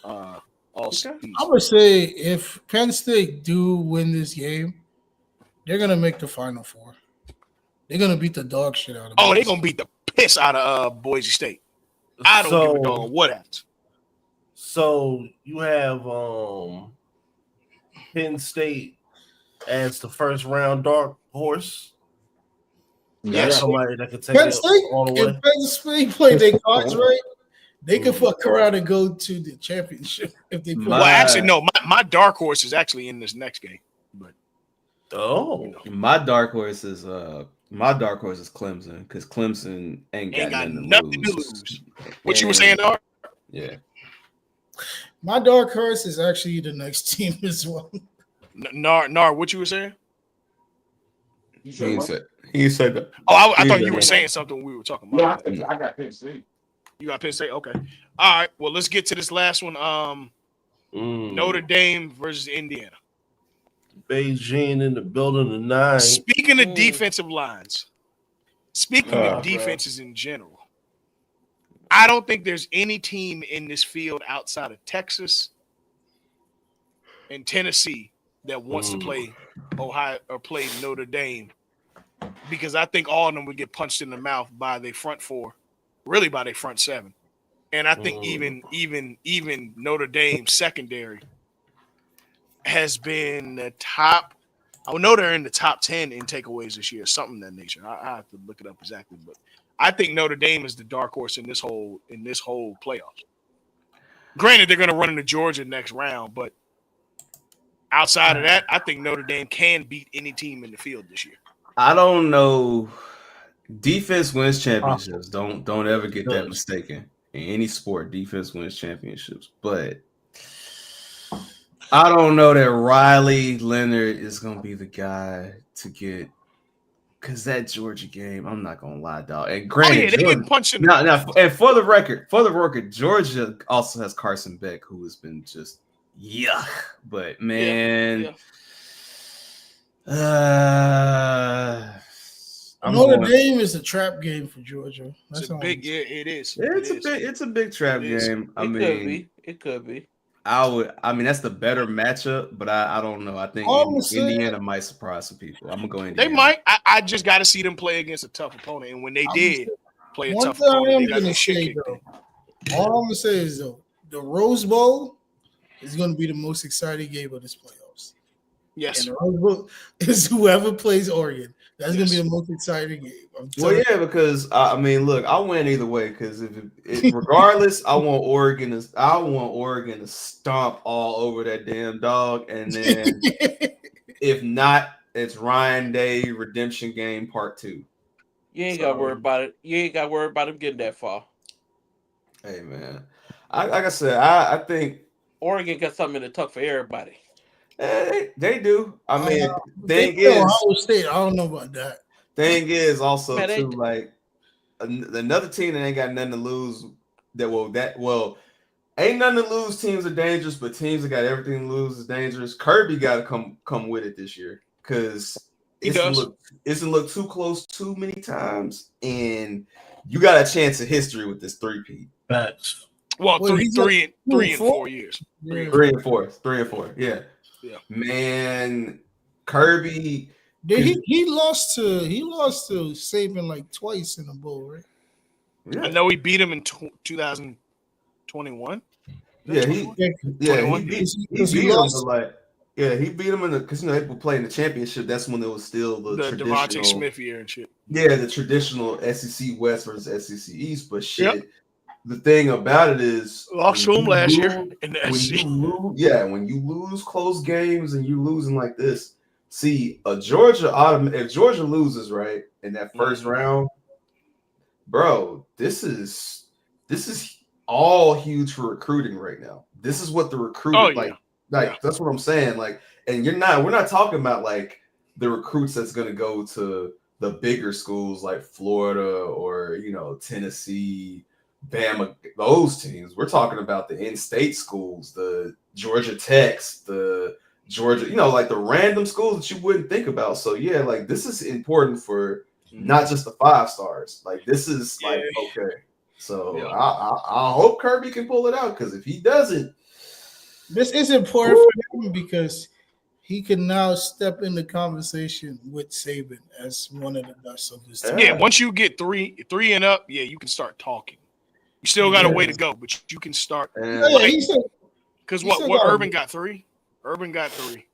all season.
I would say if Penn State do win this game, they're gonna make the Final Four. They're gonna beat the dog shit out of.
They're gonna beat the piss out of Boise State. I don't give a dog what happens.
So you have Penn State as the first round dark horse.
Yeah,
somebody that could take
Penn
it
State.
all the way.
If Penn State play their cards right, they can fuck around and go to the championship if they play.
Well, actually, no. My dark horse is actually in this next game. But
my dark horse is My dark horse is Clemson because Clemson ain't got nothing to lose.
What you were saying, Dar?
Yeah.
My dark horse is actually the next team as well.
Nar, what you were saying?
You
He
sure?
ain't said that.
Oh, I thought you were saying something when we were talking about.
No, I got Penn State.
You got Penn State? Okay. All right. Well, let's get to this last one. Notre Dame versus Indiana.
Beijing in the building tonight.
Speaking of defensive lines, speaking of defenses in general, I don't think there's any team in this field outside of Texas and Tennessee that wants to play Ohio or play Notre Dame, because I think all of them would get punched in the mouth by their front four, really by their front seven. And I think even Notre Dame secondary has been the top. I know they're in the top 10 in takeaways this year, something of that nature. I have to look it up exactly, but I think Notre Dame is the dark horse in this whole playoffs. Granted, they're going to run into Georgia next round, but outside of that, I think Notre Dame can beat any team in the field this year.
I don't know. Defense wins championships. Don't ever get that mistaken. In any sport, defense wins championships. But I don't know that Riley Leonard is going to be the guy to get, because that Georgia game, I'm not going to lie, dog. And granted,
they getting punched in the
now, and for the record, Georgia also has Carson Beck, who has been just yuck. But man,
Notre Dame is a trap game for Georgia.
That's a big, it is.
It's a big trap game.
It could be.
That's the better matchup, but I don't know. I think Indiana might surprise some people. I'm gonna go Indiana.
They might. I just got to see them play against a tough opponent, and when they did play a tough opponent, they got their shit kicked in.
All I'm gonna say is though, the Rose Bowl is gonna be the most exciting game of this playoffs.
Yes,
and the Rose Bowl is whoever plays Oregon. That's gonna be the most exciting game.
Because look, I win either way. Because if regardless, I want Oregon to stomp all over that damn dog, and then if not, it's Ryan Day redemption game part 2.
You ain't got to worry about it. You ain't got to worry about him getting that far.
Hey man, like I said, I think
Oregon got something in the tuck for everybody.
They do. Thing is,
Ohio State. I don't know about that.
Thing is also too, like another team that ain't got nothing to lose. Ain't nothing to lose. Teams are dangerous, but teams that got everything to lose is dangerous. Kirby got to come with it this year because it's look too close too many times, and you got a chance of history with this 3-peat.
Facts.
Well, three and 4 years.
3 and 4. Yeah. Man, Kirby.
He lost to Saban like twice in the bowl, right?
Yeah. I know he beat him in 2021.
Yeah, he beat him in the, because they were playing the championship. That's when it was still the traditional
Devontae Smith year and shit.
Yeah, the traditional SEC West versus SEC East. But shit, the thing about it is
lost to him last year in the SEC.
When you lose close games and you losing like this, see if Georgia loses right in that first round, bro, this is all huge for recruiting right now. This is what the recruiting that's what I'm saying. Like, and we're not talking about like the recruits that's gonna go to the bigger schools like Florida or Tennessee, Bama, those teams. We're talking about the in-state schools, the Georgia Techs, the Georgia, like the random schools that you wouldn't think about. So yeah, like this is important for not just the 5 stars. Like this is okay. So I hope Kirby can pull it out, because if he doesn't,
this is important for him because he can now step in the conversation with Saban as one of the best of his team.
Yeah, once you get three and up, you can start talking. You still got a way to go, but you can start. Because what Urban got 3? Urban got 3.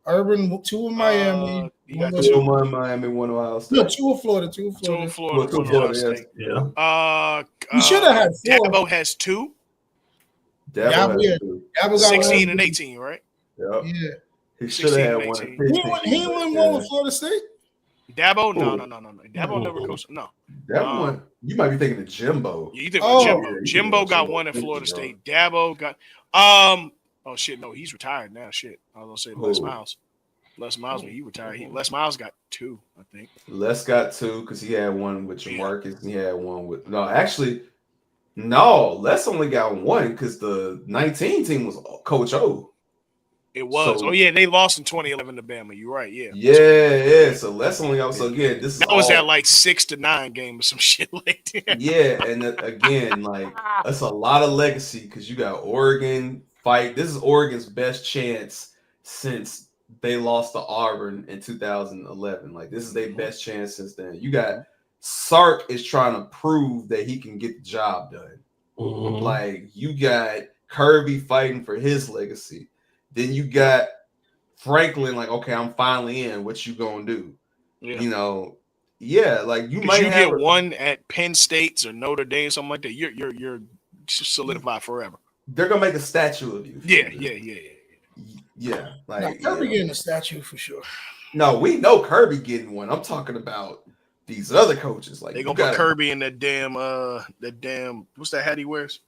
Urban 2 in Miami.
You got 2 in Miami, 1 Ohio State.
No, 2 in Florida. 2 in Florida.
2 in Florida. 1 Ohio State.
Yeah.
He should have had 4.
Dabo has 2.
Dabo has 2.
Dabo got
16 and 18, right?
Yep.
Yeah.
He should have had 1.
He went 1 with Florida State.
Dabo? No.
Who?
Dabo never coached. No.
That one, you might be thinking of Jimbo.
You think about
Oh,
Jimbo?
Yeah, you thinking
Jimbo
about
got
Jimbo
one at
Fisher,
Florida
bro.
State. Dabo got. Oh shit! No, he's retired now. Shit. I was gonna say Les
Who?
Miles. Les Miles, when he retired, Les Miles got 2, I think.
Les got 2 because he had one with
Yeah.
Jamarcus. And he had one with actually, no. Les only got 1 because the 19 team was Coach O.
It was.
So
Oh yeah, they lost in 2011 to Bama. You're right. Yeah.
yeah. So Les only got. So again, this is
That was
all
that like 6-9 game or some shit like that.
yeah. And again, like that's a lot of legacy because you got Oregon fight. This is Oregon's best chance since they lost to Auburn in 2011. Like this is their best chance since then. You got Sark is trying to prove that he can get the job done. Like you got Kirby fighting for his legacy. Then you got Franklin like, okay, I'm finally in. What you gonna do?
Yeah.
You know, yeah, like you
Because
might
you
have
get one at Penn State or Notre Dame, something like that. You're solidified forever.
they're gonna make a statue of you.
Yeah.
Like
Kirby getting a statue for sure.
No, we know Kirby getting one. I'm talking about these other coaches. Like
They gonna put Kirby in that damn what's that hat he wears?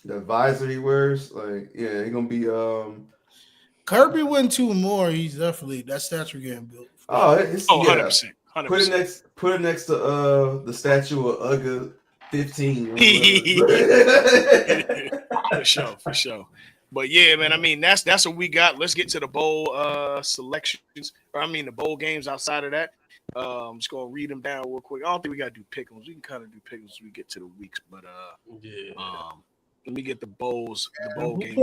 The visor he wears. Like, yeah, he gonna be
Kirby win 2 more. He's definitely that statue getting built.
Oh, it's
100%.
100%. Put it next to the statue of Uga 15.
For sure. But yeah, man, I mean that's what we got. Let's get to the bowl selections, or I mean the bowl games outside of that. I'm just gonna read them down real quick. I don't think we gotta do pick'ems. We can kind of do pick'ems as we get to the weeks, but let me get the bowl games.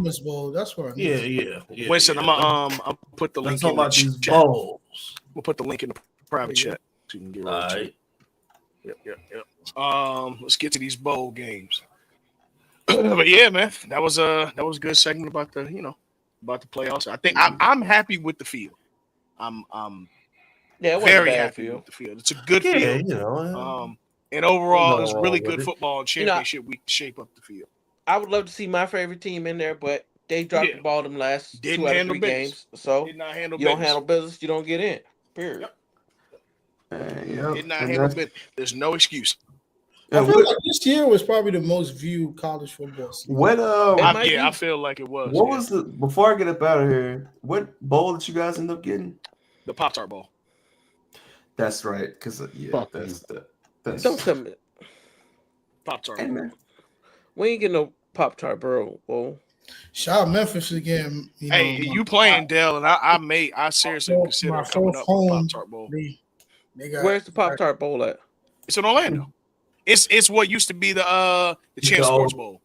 This bowl. That's where I
Yeah.
Winston, I'm gonna put the link in the chat.
Bowls.
We'll put the link in the private chat so you can get right to it. Yep. Let's get to these bowl games. But yeah, man, that was a good segment about the playoffs. I think I'm happy with the field. I'm very happy with the field. It's a good field. And overall, it was really good football and championship week to shape up the field.
I would love to see my favorite team in there, but they dropped the ball them last 2 out of 3 games. So you don't handle business, you don't get in. Period.
Did not handle business. There's no excuse.
I feel like this year was probably the most viewed college football season.
What
I feel like it was.
What was before I get up out of here? What bowl did you guys end up getting?
The Pop-Tart Bowl.
That's right, because that's
don't tell me.
Pop-Tart.
Hey, man.
We ain't getting no Pop-Tart Bowl.
Shout out Memphis again.
You playing Dell, and I seriously consider coming up with Pop-Tart Bowl.
Where's the Pop-Tart Bowl at?
It's in Orlando. It's what used to be the Chance Sports Bowl.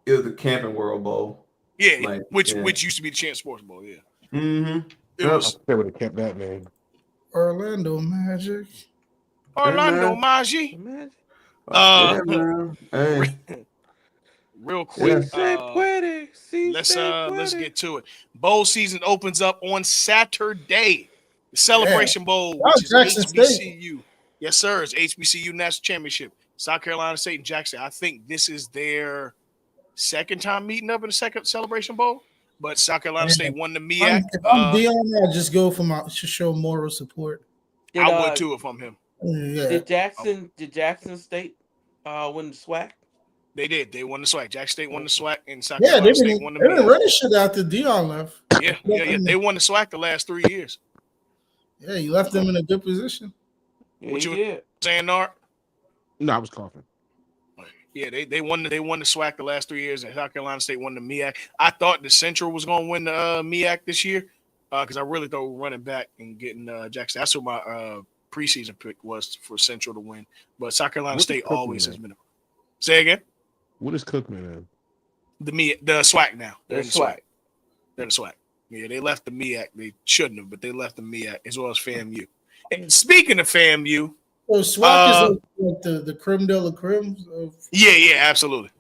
It was the Camping World Bowl.
Yeah, which used to be the Chance Sports Bowl. Yeah.
Mm-hmm.
It was.
They would have kept that name.
Orlando Magic.
Orlando Magic. Real quick, let's get to it. Bowl season opens up on Saturday. The Celebration Bowl, which is HBCU. State. Yes, sir. It's HBCU National Championship. South Carolina State and Jackson. I think this is their second time meeting up in the second Celebration Bowl. But South Carolina State won the MEAC.
If I'm Dion, I'll just go to show moral support.
I would too if I'm him.
Yeah.
Did Jackson State win the SWAC?
They did. They won the SWAC. Jackson State won the SWAC, and South Carolina State won the MEAC.
They been running shit after Dion left.
Yeah. They won the SWAC the last 3 years.
Yeah, you left them in a good position.
What you saying, Nard?
No, I was coughing.
Yeah, they won the SWAC the last 3 years, and South Carolina State won the MEAC. I thought the Central was going to win the MEAC this year because I really thought we were running back and getting Jackson. That's what my preseason pick was for Central to win. But South Carolina State always has been. Say again.
What is Cookman in?
The SWAC now.
They're in the SWAC.
They're in the SWAC. Yeah, they left the MEAC. They shouldn't have, but they left the MEAC as well as FAMU. And speaking of FAMU,
so SWAC is like the creme de la creme.
Yeah, absolutely.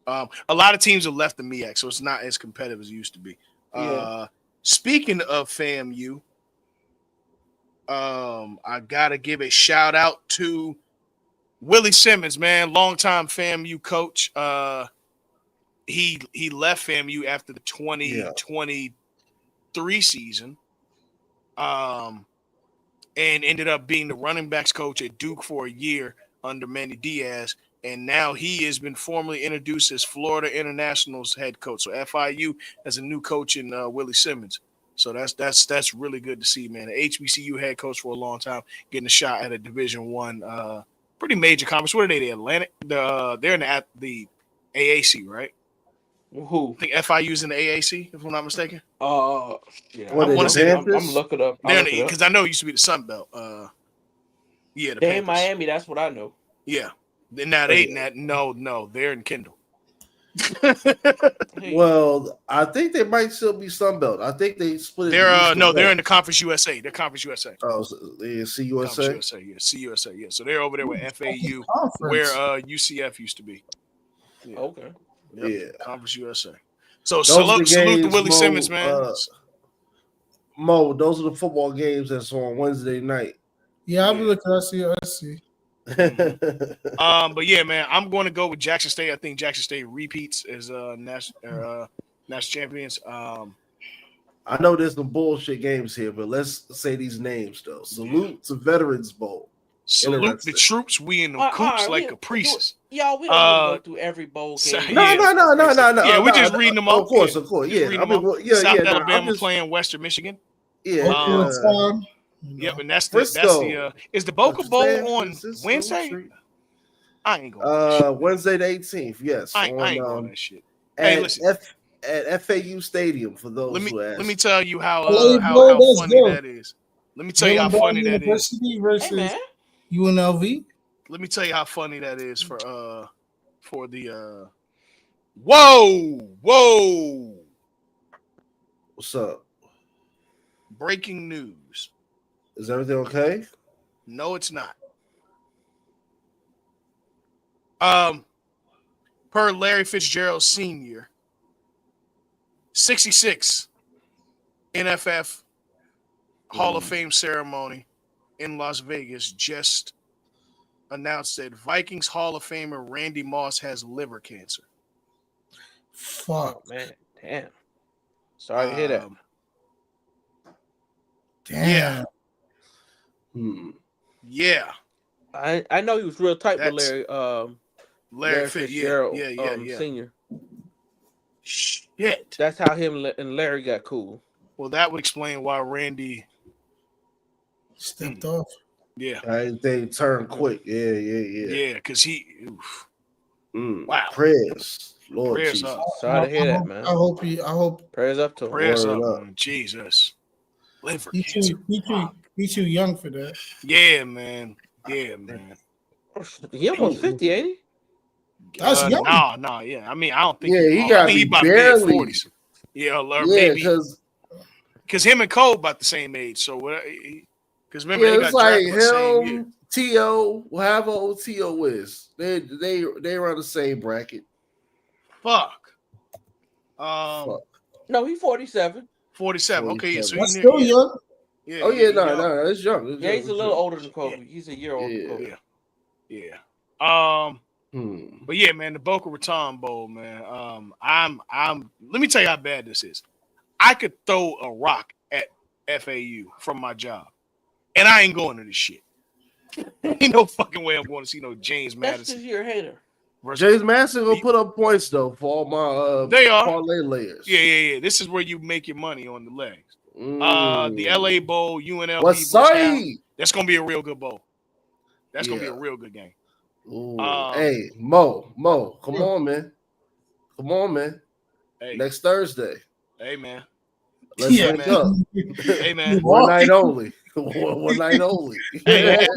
A lot of teams have left the MEAC, so it's not as competitive as it used to be. Speaking of FAMU, I gotta give a shout out to Willie Simmons, man, longtime FAMU coach. He left FAMU after the 2023 season. and ended up being the running backs coach at Duke for a year under Manny Diaz. And now he has been formally introduced as Florida International's head coach. So FIU has a new coach in Willie Simmons. So that's really good to see, man. The HBCU head coach for a long time, getting a shot at a Division One, pretty major conference. What are they? The Atlantic. They're in the AAC, right?
Who?
I think FIU's in the AAC, if I'm not mistaken.
Yeah.
What
I
are
want
the
to say
I'm
Panthers?
looking up.
they're
I'll look it up.
because I know it used to be the Sun Belt. Yeah, the
They in
Panthers.
Miami. That's what I know.
Yeah. Now they ain't that. No, they're in Kendall.
Hey,
Well, I think they might still be Sunbelt. I think they split it
They're
east and
no, they're in the
west.
Conference USA. They're Conference USA.
Oh, so they
Conference
CUSA.
USA, yeah, CUSA, yeah. So they're over there with FAU, where
Conference.
UCF used to be. Yeah.
okay.
Yep.
Yeah.
Conference USA. So
Those are the
salute to
games,
Willie
Mo.
Simmons, man.
Mo, those are the football games that's on Wednesday night.
Yeah, I'll be
Yeah.
looking. I see.
But yeah, man, I'm going to go with Jackson State. I think Jackson State repeats as national champions.
I know there's some bullshit games here, but let's say these names though. Salute to Veterans Bowl.
Salute the
Interesting.
troops. We in the coops like caprices.
Y'all, we don't need to go through every bowl
so-
game.
No.
Yeah, we're just reading them off.
Of course,
Just
yeah.
reading
I
them
mean,
off.
yeah,
South
yeah.
Alabama playing Western Michigan.
Yeah.
Time.
Yep, and that's
Frisco.
the is the Boca Bowl on Wednesday? I ain't going.
Wednesday the 18th. Yes,
I ain't going that shit.
At,
Hey, listen.
at FAU Stadium for those who ask.
Let me tell you how
that's
funny
good.
that is. Let me tell you how funny that is.
University versus
Hey, man.
UNLV.
Let me tell you how funny that is for the whoa.
What's up?
Breaking news.
Is everything okay?
No, it's not. Per Larry Fitzgerald Sr., 66 NFF Hall of Fame ceremony in Las Vegas just announced that Vikings Hall of Famer Randy Moss has liver cancer.
Fuck.
Oh, man. Damn. Sorry to hear that.
Damn.
Yeah.
I know he was real tight with Larry
Fitzgerald.
Fitzgerald, Senior.
Shit.
That's how him and Larry got cool.
Well, that would explain why Randy
stepped off.
Yeah.
They turned quick. Yeah.
Yeah, because he wow.
Prayers. Lord
Prayers
Jesus.
up.
Sorry to hear that, man.
I hope
prayers up to him.
Prayers up, man. Jesus. Liver cancer.
He too young for that.
Yeah, man.
He almost 50, ain't he?
That's young.
No, yeah. I mean, I don't think.
Yeah, he got to be barely
40s. Yeah, maybe because him and Cole about the same age. So because remember, they
it's
got
like
drafted the same year.
him, T.O., however old T.O. is. They around the same bracket.
Fuck.
No, he's 47.
47. Okay, yeah. So
that's still young.
Yeah.
Oh yeah, no, it's young.
Yeah, he's a little older than Kobe. He's a year older than Kobe.
Yeah. But yeah, man, the Boca Raton Bowl, man. I'm. Let me tell you how bad this is. I could throw a rock at FAU from my job, and I ain't going to this shit. Ain't no fucking way I'm going to see no James Madison.
That's because you're a hater.
James Madison gonna put up points though for all my
they are
parlay layers.
Yeah. This is where you make your money on the legs. The LA Bowl, UNLV. That's gonna be a real good bowl. That's gonna be a real good game.
Hey, Mo, come on, man.
Hey.
Next Thursday.
Hey, man.
Let's link up.
Hey, man.
One night only. One night only.
Hey,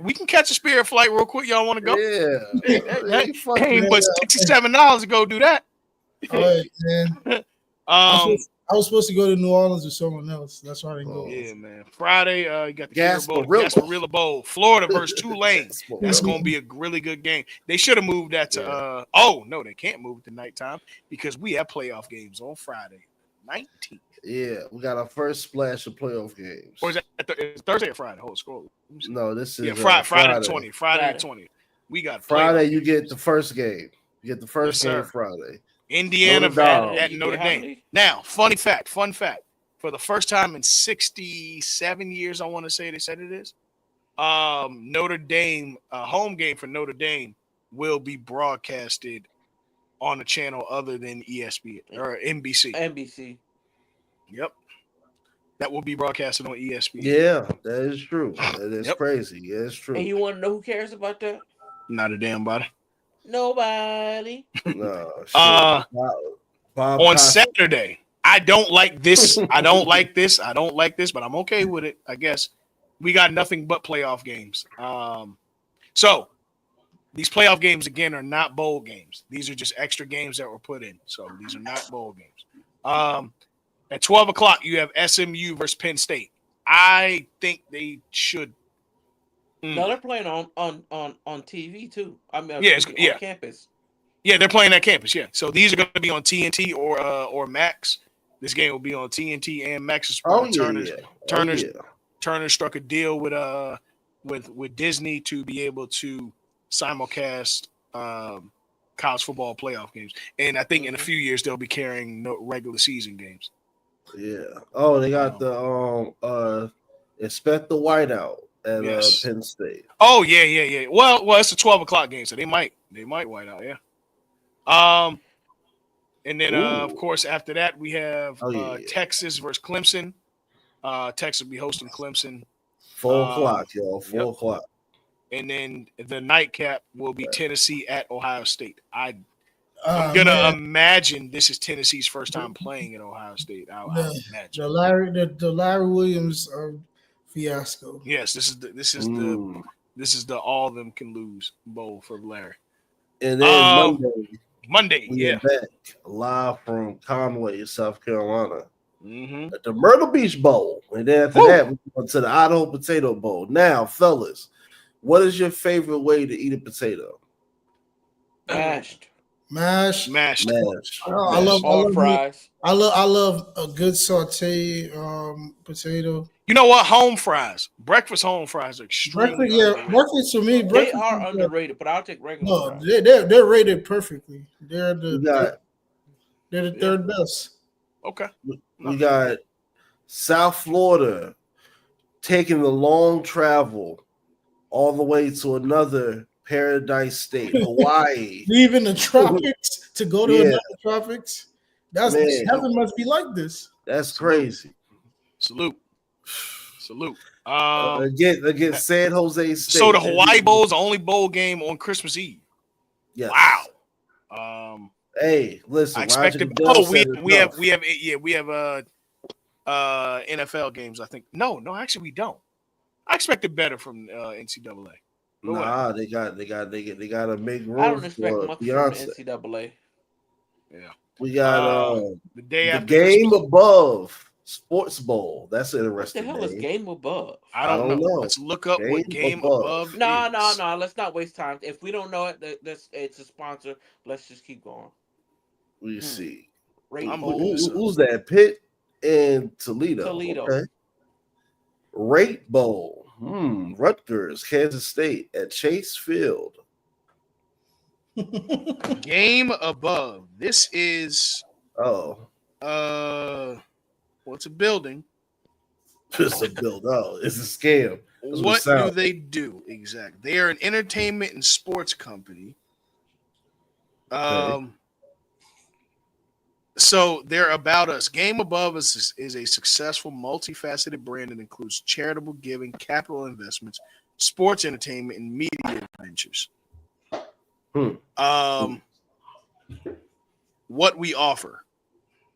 we can catch a Spirit flight real quick. Y'all want to go?
Yeah.
Hey, but $67 to go do that.
All right, man. I was supposed to go to New Orleans with someone else. That's why I didn't go.
Yeah, man. Friday, you got the
Gasparilla
Bowl. Florida versus Tulane. That's going to be a really good game. They should have moved that to no, they can't move it to nighttime because we have playoff games on Friday, 19th.
Yeah, we got our first splash of playoff games.
Or is that Thursday or Friday? Hold on, scroll.
No, this is
Friday the 20th. Friday the 20th. We got
Friday. You get the first game. You get the first game Friday.
Indiana at Notre Dame. Now, fun fact. for the first time in 67 years, I want to say they said it is. Notre Dame, a home game for Notre Dame will be broadcasted on a channel other than ESPN or NBC.
NBC.
Yep. That will be broadcasted on ESPN.
Yeah, that is true. That is
Yep.
crazy. Yeah, it's true.
And you want to know who cares about that?
Not a damn body.
Nobody.
No, shit. Bob
On
Costas.
Saturday, I don't like this. I don't like this. I don't like this, but I'm okay with it. I guess we got nothing but playoff games. So these playoff games again are not bowl games. These are just extra games that were put in. So these are not bowl games. At 12 o'clock, you have SMU versus Penn State. I think they should.
No, they're playing on TV too. I mean,
Yeah,
on campus.
Yeah, they're playing at campus. Yeah, so these are going to be on TNT or Max. This game will be on TNT and Max. Turner struck a deal with Disney to be able to simulcast college football playoff games, and I think in a few years they'll be carrying regular season games.
Yeah. Oh, they got the Inspect the Whiteout at Penn State.
Oh yeah. Well, it's a 12 o'clock game, so they might white out. Yeah. And then of course after that we have Texas versus Clemson. Texas will be hosting Clemson.
4 o'clock, y'all. 4 o'clock.
And then the nightcap will be Tennessee at Ohio State. I'm gonna imagine this is Tennessee's first time playing at Ohio State. I imagine
the Larry Williams fiasco.
Yes, this is the all of them can lose bowl for Larry.
And then
Monday,
we are back live from Conway, South Carolina, at the Myrtle Beach Bowl, and then after that we go to the Idaho Potato Bowl. Now, fellas, what is your favorite way to eat a potato?
Mashed.
I love
fries.
I love a good saute potato.
You know what? Home fries, breakfast home fries are extremely
breakfast for me.
They are underrated, but I'll take regular.
No, they're rated perfectly. They're the third best.
Okay.
We got South Florida taking the long travel all the way to another paradise state, Hawaii.
Leaving the tropics to go to another tropics. Heaven must be like this.
That's crazy.
Salute.
Again, San Jose State.
So the Hawaii Bowl is the only bowl game on Christmas Eve.
Yes.
Wow.
Hey, listen.
I expected. We have NFL games. I think no, actually we don't. I expected better from NCAA.
Nah, they got to make room.
I don't expect much from
Beyonce.
NCAA.
Yeah.
We got
the day after
Game Above Sports Bowl. That's an interesting.
What the hell is Game Above?
I don't know. Let's look up what Game Above is.
No. Let's not waste time. If we don't know it, it's a sponsor. Let's just keep going.
We see.
Who's
that? Pitt and Toledo. Okay. Rate Bowl. Rutgers, Kansas State at Chase Field.
Game Above. This is
it's
a building.
It's a build. Oh, it's a scam.
What do they do exactly? They are an entertainment and sports company. So they're about us. Game Above is a successful, multifaceted brand that includes charitable giving, capital investments, sports entertainment, and media ventures. What we offer.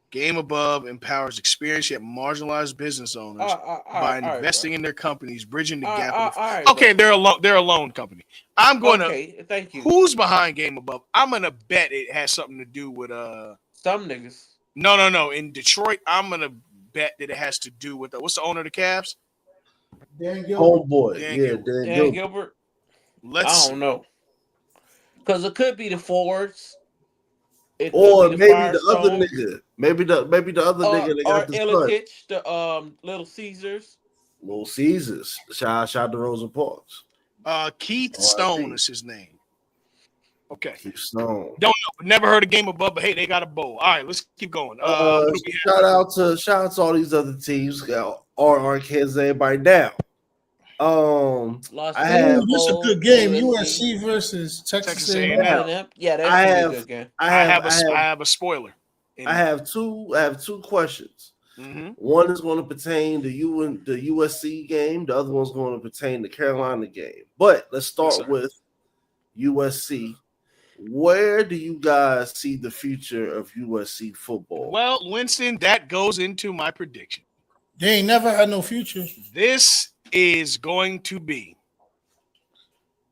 Game Above empowers experienced yet marginalized business owners by investing in their companies, bridging the gap. They're a loan company. I'm going to.
Thank you.
Who's behind Game Above? I'm going to bet it has something to do with
some niggas.
No. In Detroit, I'm going to bet that it has to do with what's the owner of the Cavs?
Dan Gilbert.
Homeboy.
Dan Gilbert. I don't know. Because it could be the Fords.
Or maybe the other nigga. Maybe the other nigga that got the
Ilitich, the Little Caesars.
Little Caesars. Shout out to Rosa Parks.
Keith Stone is his name. Okay.
Keystone.
Don't know. Never heard a game above, but hey, they got a bowl. All right, let's keep going. What do we have?
Shout out to all these other teams. Our kids, everybody down.
Los
I
Ooh,
have
this is a
Temple,
good game.
USC.
USC versus Texas
Texas
A&M.
A&M.
Yeah, that
I
should be a
have
good game.
I have a spoiler.
I have two questions.
Mm-hmm.
One is going to pertain to the USC game. The other one's going to pertain to Carolina game. But let's start with USC. Where do you guys see the future of USC football?
Well, Winston, that goes into my prediction.
They ain't never had no future.
This is going to be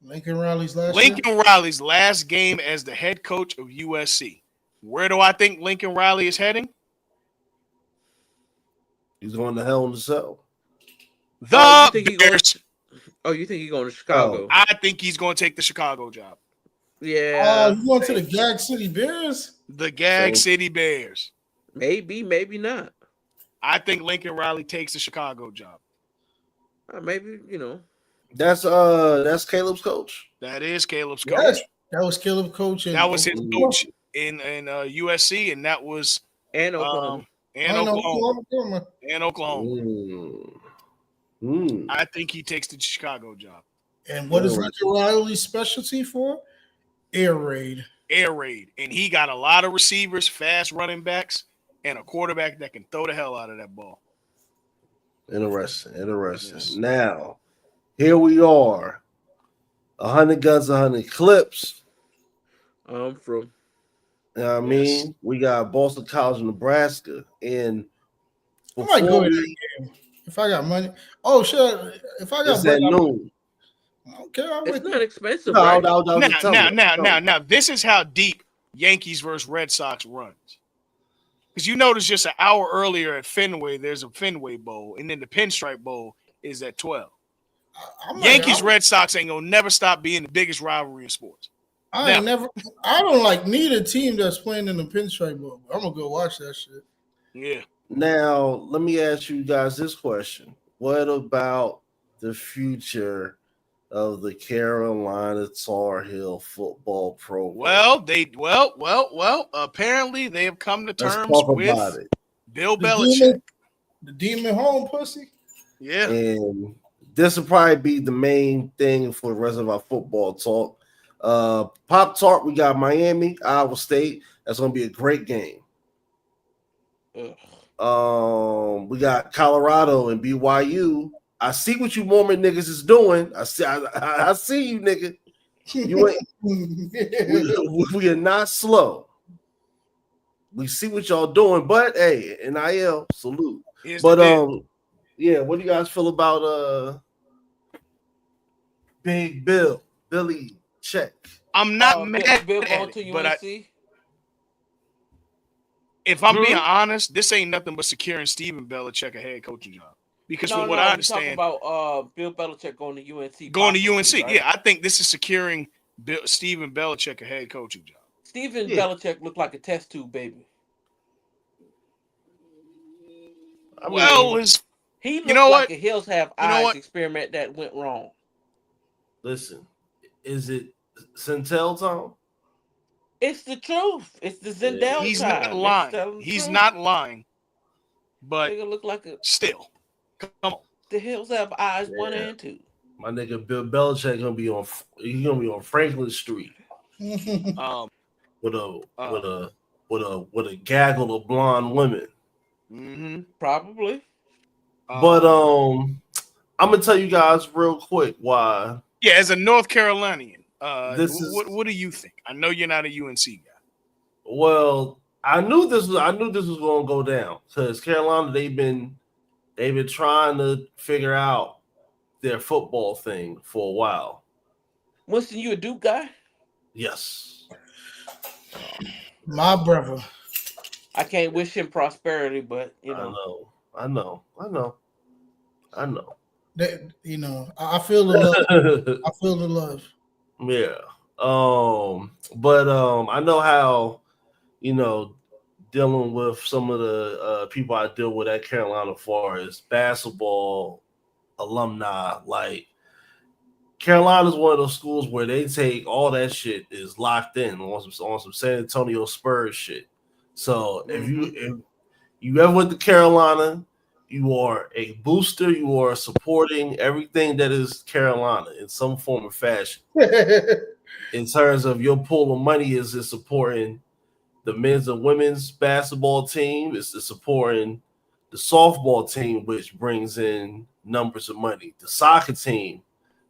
Lincoln Riley's last
Lincoln Riley's last game as the head coach of USC. Where do I think Lincoln Riley is heading?
He's going to Hell in a Cell.
The
you think
Bears.
you think he's going to Chicago?
I think he's going to take the Chicago job.
Yeah.
You going to the Gag City Bears?
The Gag City Bears.
Maybe, maybe not.
I think Lincoln Riley takes the Chicago job.
Maybe, you know.
That's Caleb's coach.
That is Caleb's coach.
Yes, that was Caleb's coach.
That was his coach in USC, and that was
Oklahoma.
Oklahoma.
Mm.
I think he takes the Chicago job.
And what is Lincoln Riley's specialty for? Air raid.
Air raid. And he got a lot of receivers, fast running backs, and a quarterback that can throw the hell out of that ball.
Interesting.
Yes.
Now, here we are. 100 guns, 100 clips.
I'm from.
You know what I mean? We got Boston College, Nebraska. And
I might go to that game if I got money. Oh, sure. If I got
it's at noon.
Okay,
it's not expensive.
Now, this is how deep Yankees versus Red Sox runs. Because you notice just an hour earlier at Fenway, there's a Fenway Bowl, and then the Pinstripe Bowl is at 12. Yankees Red Sox ain't gonna never stop being the biggest rivalry in sports.
I don't need a team that's playing in the Pinstripe Bowl. I'm gonna go watch that shit.
Yeah.
Now, let me ask you guys this question. What about the future of the Carolina Tar Heel football program?
Well, apparently they have come to terms with Bill Belichick.
The demon home pussy?
Yeah.
And this will probably be the main thing for the rest of our football talk. Pop Tart, we got Miami, Iowa State. That's going to be a great game. We got Colorado and BYU. I see what you Mormon niggas is doing. I see you, nigga. You ain't, we are not slow. We see what y'all doing, but hey, NIL, salute. Yeah, what do you guys feel about Big Billy Check?
I'm not mad
Bill
at
going to
it, but
UNC?
If I'm being honest, this ain't nothing but securing Stephen Belichick a head coaching job. Because from what I understand,
about Bill Belichick going to UNC.
Going to UNC, right? Yeah, I think this is securing Stephen Belichick a head coaching job.
Stephen Belichick looked like a test tube baby. He looked like a Hills Have Eyes experiment that went wrong.
Listen, is it Centel time?
It's the truth. It's the Zendel
He's
time.
not lying. He's not lying. But
look like
still, come on.
The Hills Have Eyes 1 and 2.
My nigga Bill Belichick gonna be on Franklin Street. With a gaggle of blonde women.
Mm-hmm.
Probably.
But I'm gonna tell you guys real quick why.
Yeah, as a North Carolinian, what do you think? I know you're not a UNC guy.
Well, I knew this was gonna go down because Carolina they've been trying to figure out their football thing for a while.
Winston, you a Duke guy?
Yes.
My brother.
I can't wish him prosperity, but you know.
I know.
That, I feel the love. I feel the love.
Yeah. But I know how, dealing with some of the people I deal with at Carolina as far as basketball alumni, like Carolina's one of those schools where they take all that shit is locked in on some San Antonio Spurs shit. So if you ever went to Carolina, you are a booster. You are supporting everything that is Carolina in some form or fashion. In terms of your pool of money, is it supporting the men's and women's basketball team? Is it supporting the softball team, which brings in numbers of money? The soccer team,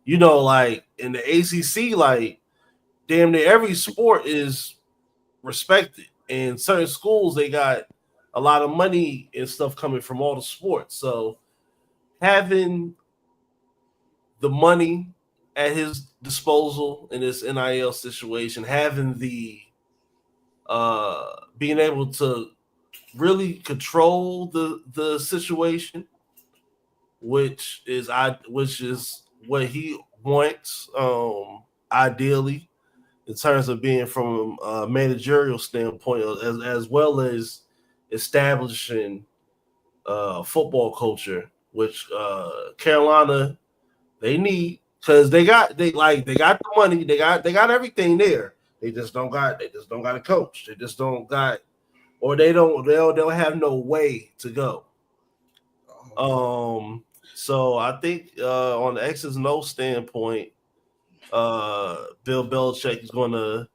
like in the ACC, like damn near every sport is respected. And certain schools, they got a lot of money and stuff coming from all the sports. So having the money at his disposal in this NIL situation, having the being able to really control the situation, which is what he wants, ideally, in terms of being from a managerial standpoint, as well as establishing football culture, which Carolina they need, because they got the money, they got everything there. They just don't got a coach. They just don't got, or they'll have no way to go. So I think on the X's and O standpoint, Bill Belichick is going to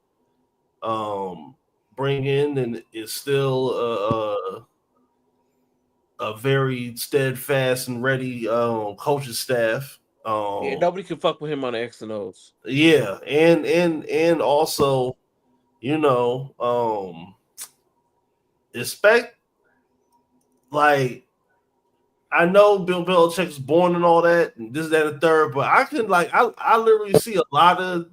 bring in and is still a very steadfast and ready coaching staff.
Yeah, nobody can fuck with him on the X and O's.
Yeah, and also, expect, like, I know Bill Belichick's born and all that, and this, that, and the third, but I literally see a lot of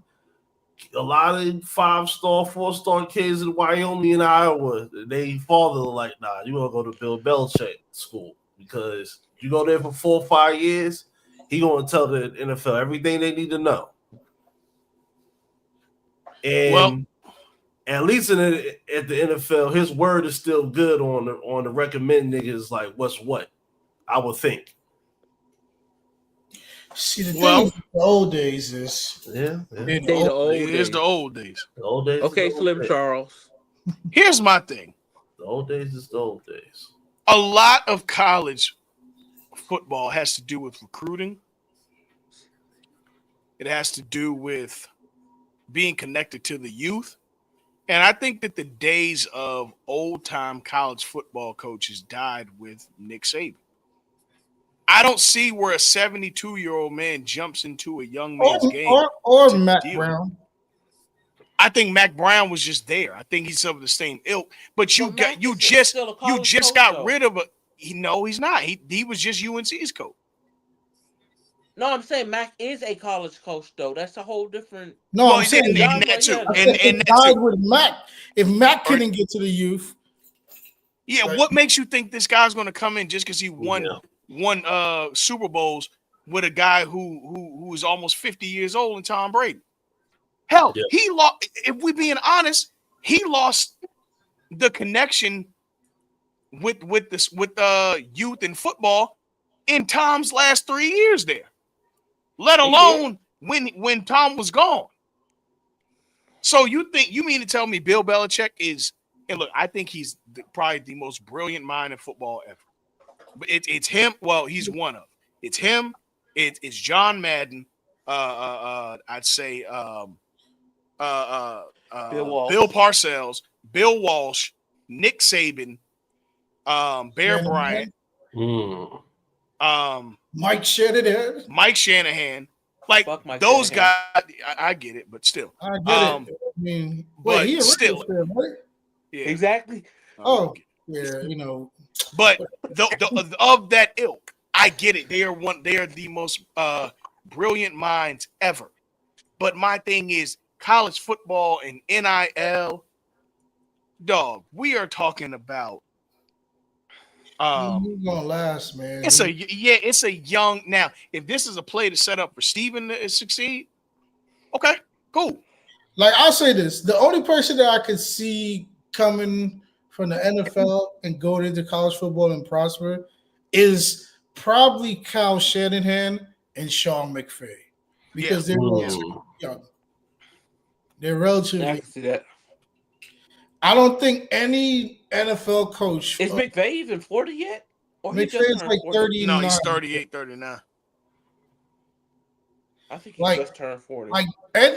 5-star, 4-star kids in Wyoming and Iowa. They father like, nah, you gonna go to Bill Belichick school, because you go there for 4 or 5 years, he gonna tell the NFL everything they need to know. And at least at the NFL, his word is still good on the recommend niggas like what's what, I would think.
See, the thing is, the old days is
Yeah.
The old
Here's
days.
the old days.
The old days.
Okay,
is the old
Slim
days.
Charles.
Here's my thing.
The old days is the old days.
A lot of college football has to do with recruiting. It has to do with being connected to the youth. And I think that the days of old-time college football coaches died with Nick Saban. I don't see where a 72-year-old man jumps into a young man's game.
Or Matt Brown.
I think Mac Brown was just there. I think he's of the same ilk. But you just got rid of a. No, he's not. He was just UNC's coach.
No, I'm saying Mac is a college coach, though. That's a whole different.
No, I'm saying
and that too.
And that too. With Mac. If Mac couldn't get to the youth,
what makes you think this guy's going to come in just because he won Super Bowls with a guy who is almost 50 years old and Tom Brady? Hell, he lost. If we're being honest, he lost the connection with youth in football in Tom's last 3 years there. Let alone when Tom was gone. So you mean to tell me Bill Belichick is? And look, I think he's probably the most brilliant mind in football ever. But it's him. Well, he's one of. It's him. It's John Madden. I'd say Bill Parcells, Bill Walsh, Nick Saban, Bear Bryant,
Mike Shanahan.
Like those guys, I get it, but still.
I get it. I mean,
but still,
right?
Yeah. Exactly.
Oh, yeah,
But the of that ilk, I get it. They are the most brilliant minds ever. But my thing is college football and NIL, dog. We are talking about.
Who's gonna last, man?
It's a young. Now, if this is a play to set up for Steven to succeed, okay, cool.
Like, I'll say this: the only person that I could see coming from the NFL and going into college football and prosper is probably Kyle Shanahan and Sean McVay. because they're young. They're
I
relatively.
can see that.
I don't think any NFL coach.
Is McVay even 40 yet? Or he just
McVay's
turned
like
40?
39.
No, he's 38, 39.
I think he
Like,
just turned 40.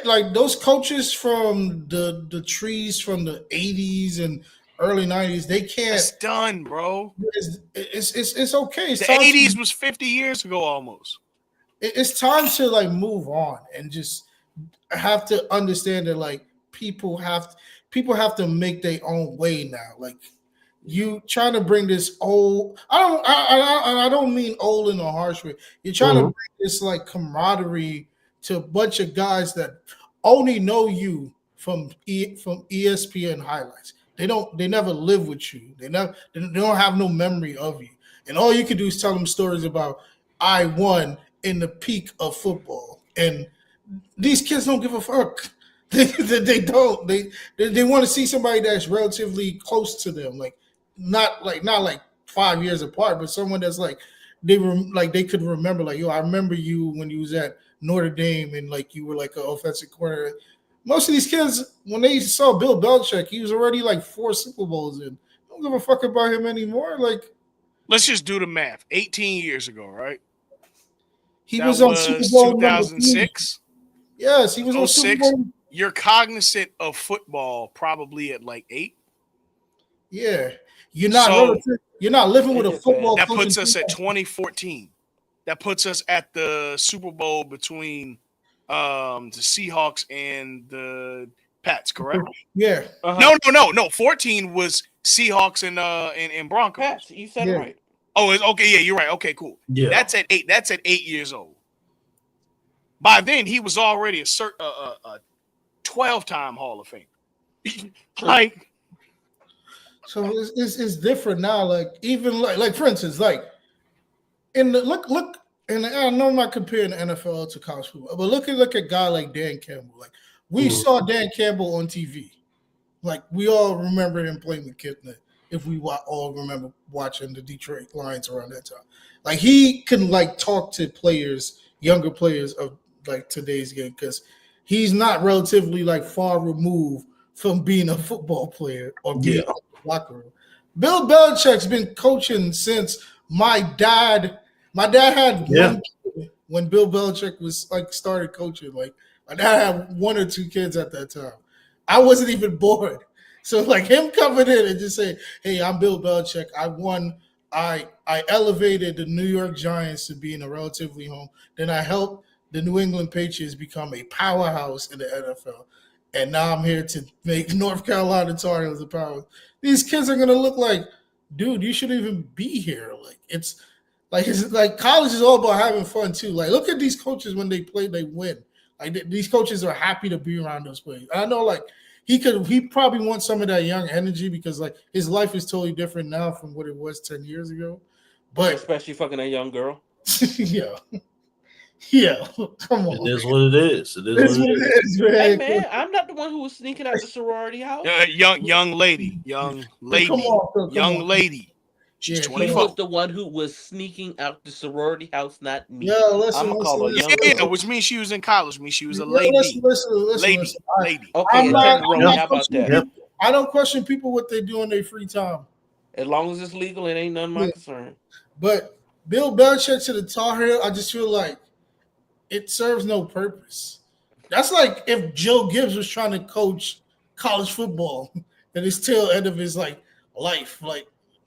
like those coaches from the trees from the 80s and early 90s, they can't.
It's done, bro.
It's okay. It's
The
time
80s was 50 years ago almost.
it's time to like move on and just have to understand that like people have to make their own way now. Like you trying to bring this old. I don't mean old in a harsh way. You're trying to bring this like camaraderie to a bunch of guys that only know you from ESPN highlights. They never live with you. They don't have no memory of you. And all you can do is tell them stories about I won in the peak of football. And these kids don't give a fuck. They don't. They want to see somebody that's relatively close to them, like not like 5 years apart, but someone that's like they could remember. Like, yo, I remember you when you was at Notre Dame and like you were like an offensive corner. Most of these kids, when they saw Bill Belichick, he was already like 4 Super Bowls in. Don't give a fuck about him anymore. Like,
let's just do the math. 18 years ago, right?
he
That
was on Super Bowl
2006.
Yes, he was on Super
06.
Bowl.
You're cognizant of football probably at like 8.
Yeah, you're not living with a football.
That puts us at 2014. That puts us at the Super Bowl between the Seahawks and the Pats, correct?
Yeah.
No. 14 was Seahawks and Broncos.
Pats, you said it right.
Oh, okay. Yeah, you're right. Okay, cool.
Yeah.
That's at 8. That's at 8 years old. By then, he was already a 12-time Hall of Famer. Like,
so it's different now. Like even like for instance, like in the look, and I know I'm not comparing the NFL to college football, but look at a guy like Dan Campbell. Like we saw Dan Campbell on TV. Like we all remember him playing with Kidney. If we all remember watching the Detroit Lions around that time, like he can like talk to players, younger players of like today's game, because he's not relatively like far removed from being a football player or being in the locker room. Bill Belichick's been coaching since my dad had one kid when Bill Belichick was like started coaching. Like my dad had 1 or 2 kids at that time. I wasn't even born. So like him coming in and just saying, "Hey, I'm Bill Belichick. I won. I elevated the New York Giants to being a relatively home. Then I helped the New England Patriots become a powerhouse in the NFL. And now I'm here to make North Carolina Tar Heels a powerhouse." These kids are gonna look like, dude, you shouldn't even be here. Like it's like college is all about having fun too. Like look at these coaches when they play, they win. Like these coaches are happy to be around those players. I know like he probably wants some of that young energy because like his life is totally different now from what it was 10 years ago. But
especially fucking that young girl.
Yeah, come on.
It is what it is. It is what it is,
man.
Hey man, I'm not the one who was sneaking out the sorority house.
young lady. She's
Yeah,
24.
He was the one who was sneaking out the sorority house, not me.
Yeah, listen,
I'm gonna call her young
Yeah,
girl.
which means she was in college. Means she was a lady.
Listen.
Lady.
Okay, how about that?
I don't question people what they do in their free time.
As long as it's legal, it ain't none of my concern.
But Bill Belichick to the Tar Heel, I just feel like it serves no purpose. That's like if Joe Gibbs was trying to coach college football at his tail end of his like life. Like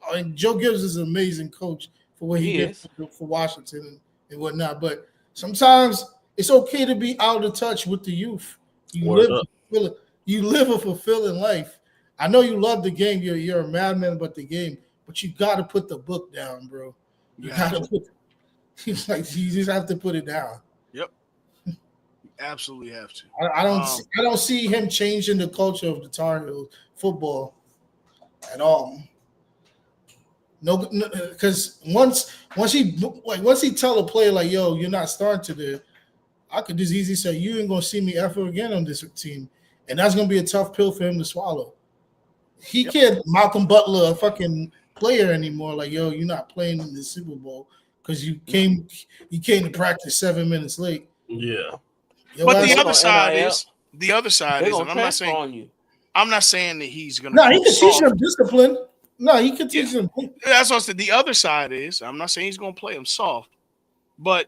I mean, Joe Gibbs is an amazing coach for what he did for Washington and whatnot. But sometimes it's okay to be out of touch with the youth. You live a fulfilling life. I know you love the game. You're a madman about the game, but you got to put the book down, bro. You just have to put it down.
Yep. You absolutely have to.
I don't see him changing the culture of the Tar Heels football at all. No, because once he tell a player like, "Yo, you're not starting today," I could just easily say, "You ain't gonna see me ever again on this team," and that's gonna be a tough pill for him to swallow. He can't Malcolm Butler a fucking player anymore. Like, yo, you're not playing in the Super Bowl because you came to practice 7 minutes late.
Yeah.
But
They
the other
gonna
side
NIL. They're
is,
gonna
and I'm not
transfer
saying
on you.
that he's gonna
No, he
coach
can teach
soft.
them discipline. No, he can
Yeah,
teach them.
that's what I said. The other side is, I'm not saying he's gonna play him soft, but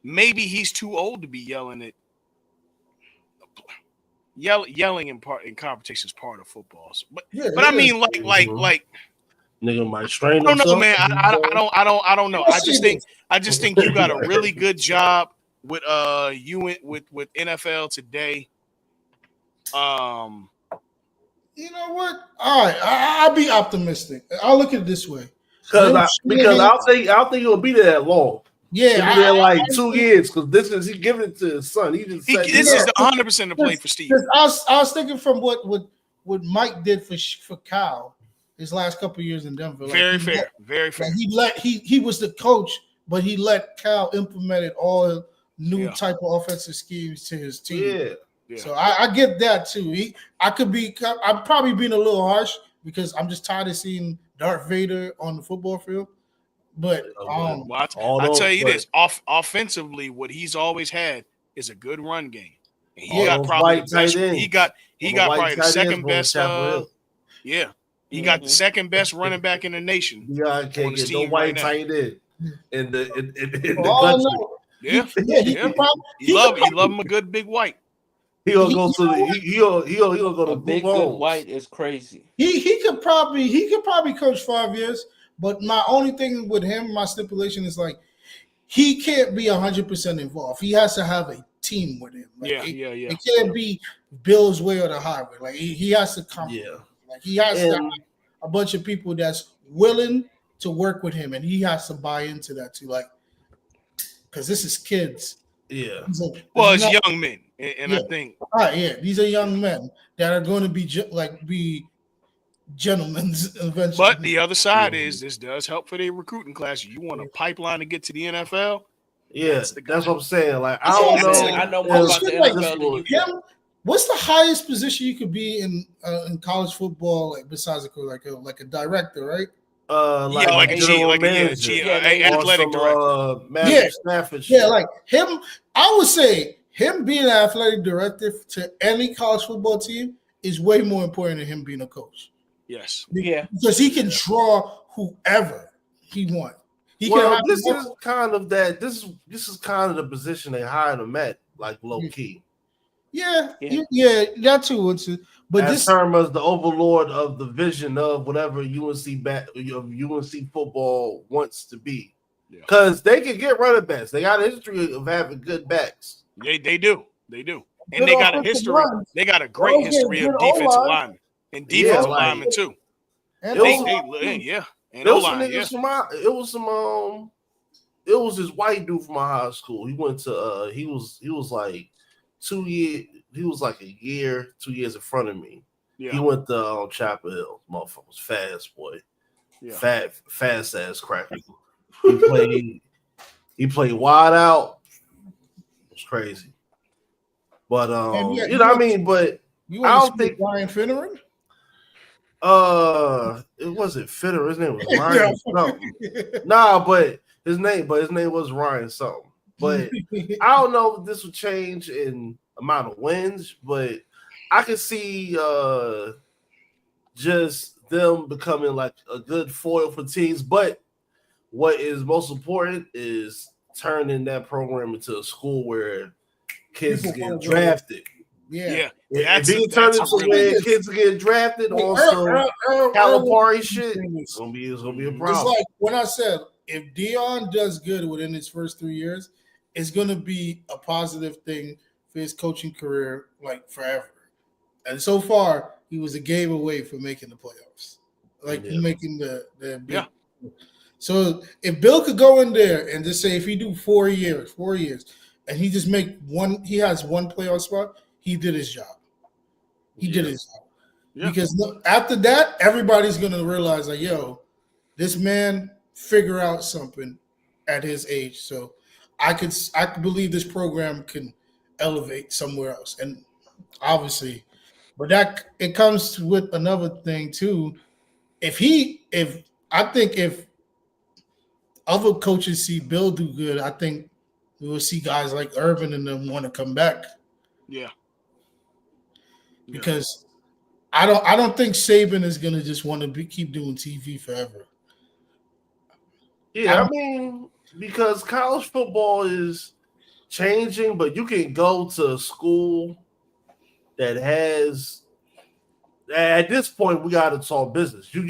maybe he's too old to be yelling in competition is part of football.
Yeah,
But I
it is.
mean, like
Nigga might strain
I don't know,
himself.
man. I don't know.
I'll say this.
I just think you got a really good job with with NFL today. Um,
You know what? All right, I'll be optimistic. I'll look at it this way.
Because
Bill
I
Shanahan,
don't think he'll be there that long.
yeah,
He'll be there like 2 years because he giving it to his son. He just said
this is 100% the play for Steve.
I was thinking from what Mike did for Kyle his last couple of years in Denver. Like
Very fair.
Like he was the coach, but he let Cal implemented all new type of offensive schemes to his team.
Yeah.
So I get that too. I'm probably being a little harsh because I'm just tired of seeing Darth Vader on the football field. But
I tell you this: offensively, what he's always had is a good run game. And he got probably the best. He got probably the second best. He got the second best running back in the nation.
Yeah, can't get no white tight end in the country.
Yeah. He love him a good big white.
He'll go to
a big good white is crazy.
He could probably coach 5 years, but my only thing with him, my stipulation is like he can't be 100% involved. He has to have a team with him. Like, It can't be Bill's way or the highway. Like he has to come. Yeah. Like he has to have a bunch of people that's willing to work with him, and he has to buy into that too. Like, because this is kids.
Yeah.
It's young men, and I think.
These are young men that are going to be gentlemen eventually.
But the other side is this does help for their recruiting class. You want a pipeline to get to the NFL?
Yeah, that's what I'm saying. Like I don't know.
I know more about the NFL than you.
What's the highest position you could be in college football, like besides like a director, right?
Like a athletic
director. Like him. I would say him being an athletic director to any college football team is way more important than him being a coach.
Yes.
Because he can draw whoever he wants.
This is kind of the position they hired him at, like low key.
Yeah, that too. But
as term as the overlord of the vision of whatever UNC football wants to be, because they can get running backs. They got a history of having good backs.
They do, and they got a history. They got a great history of defensive linemen and defensive linemen too.
It was this white dude from my high school. He went to he was like 2 years. He was like 2 years in front of me. Yeah. He went to Chapel Hill. Motherfucker was fast, boy. Yeah. Fast ass cracker. He played wide out. It was crazy. But you know what I mean? But I don't think
Ryan Finneran.
It wasn't Finneran. His name was Ryan something. But his name was Ryan something. But I don't know if this will change in amount of wins, but I can see just them becoming like a good foil for teams. But what is most important is turning that program into a school where kids get drafted.
Yeah.
If he can turn it to where kids get drafted on some Calipari shit, it's gonna be a problem.
It's like when I said if Dion does good within his first 3 years, it's gonna be a positive thing for his coaching career, like forever. And so far, he was a game away from making the playoffs, making the big. So if Bill could go in there and just say, if he do 4 years, and he just he has one playoff spot, he did his job. He did his job. Yeah. Because after that, everybody's gonna realize like, yo, this man figure out something at his age. So I could believe this program can elevate somewhere else. And obviously, but that it comes with another thing too. If other coaches see Bill do good, I think we will see guys like Urban and them want to come back.
Yeah.
Because I don't think Saban is gonna just want to keep doing TV forever.
Yeah, I mean, because college football is changing, but you can go to a school that has. At this point, we got to talk business. You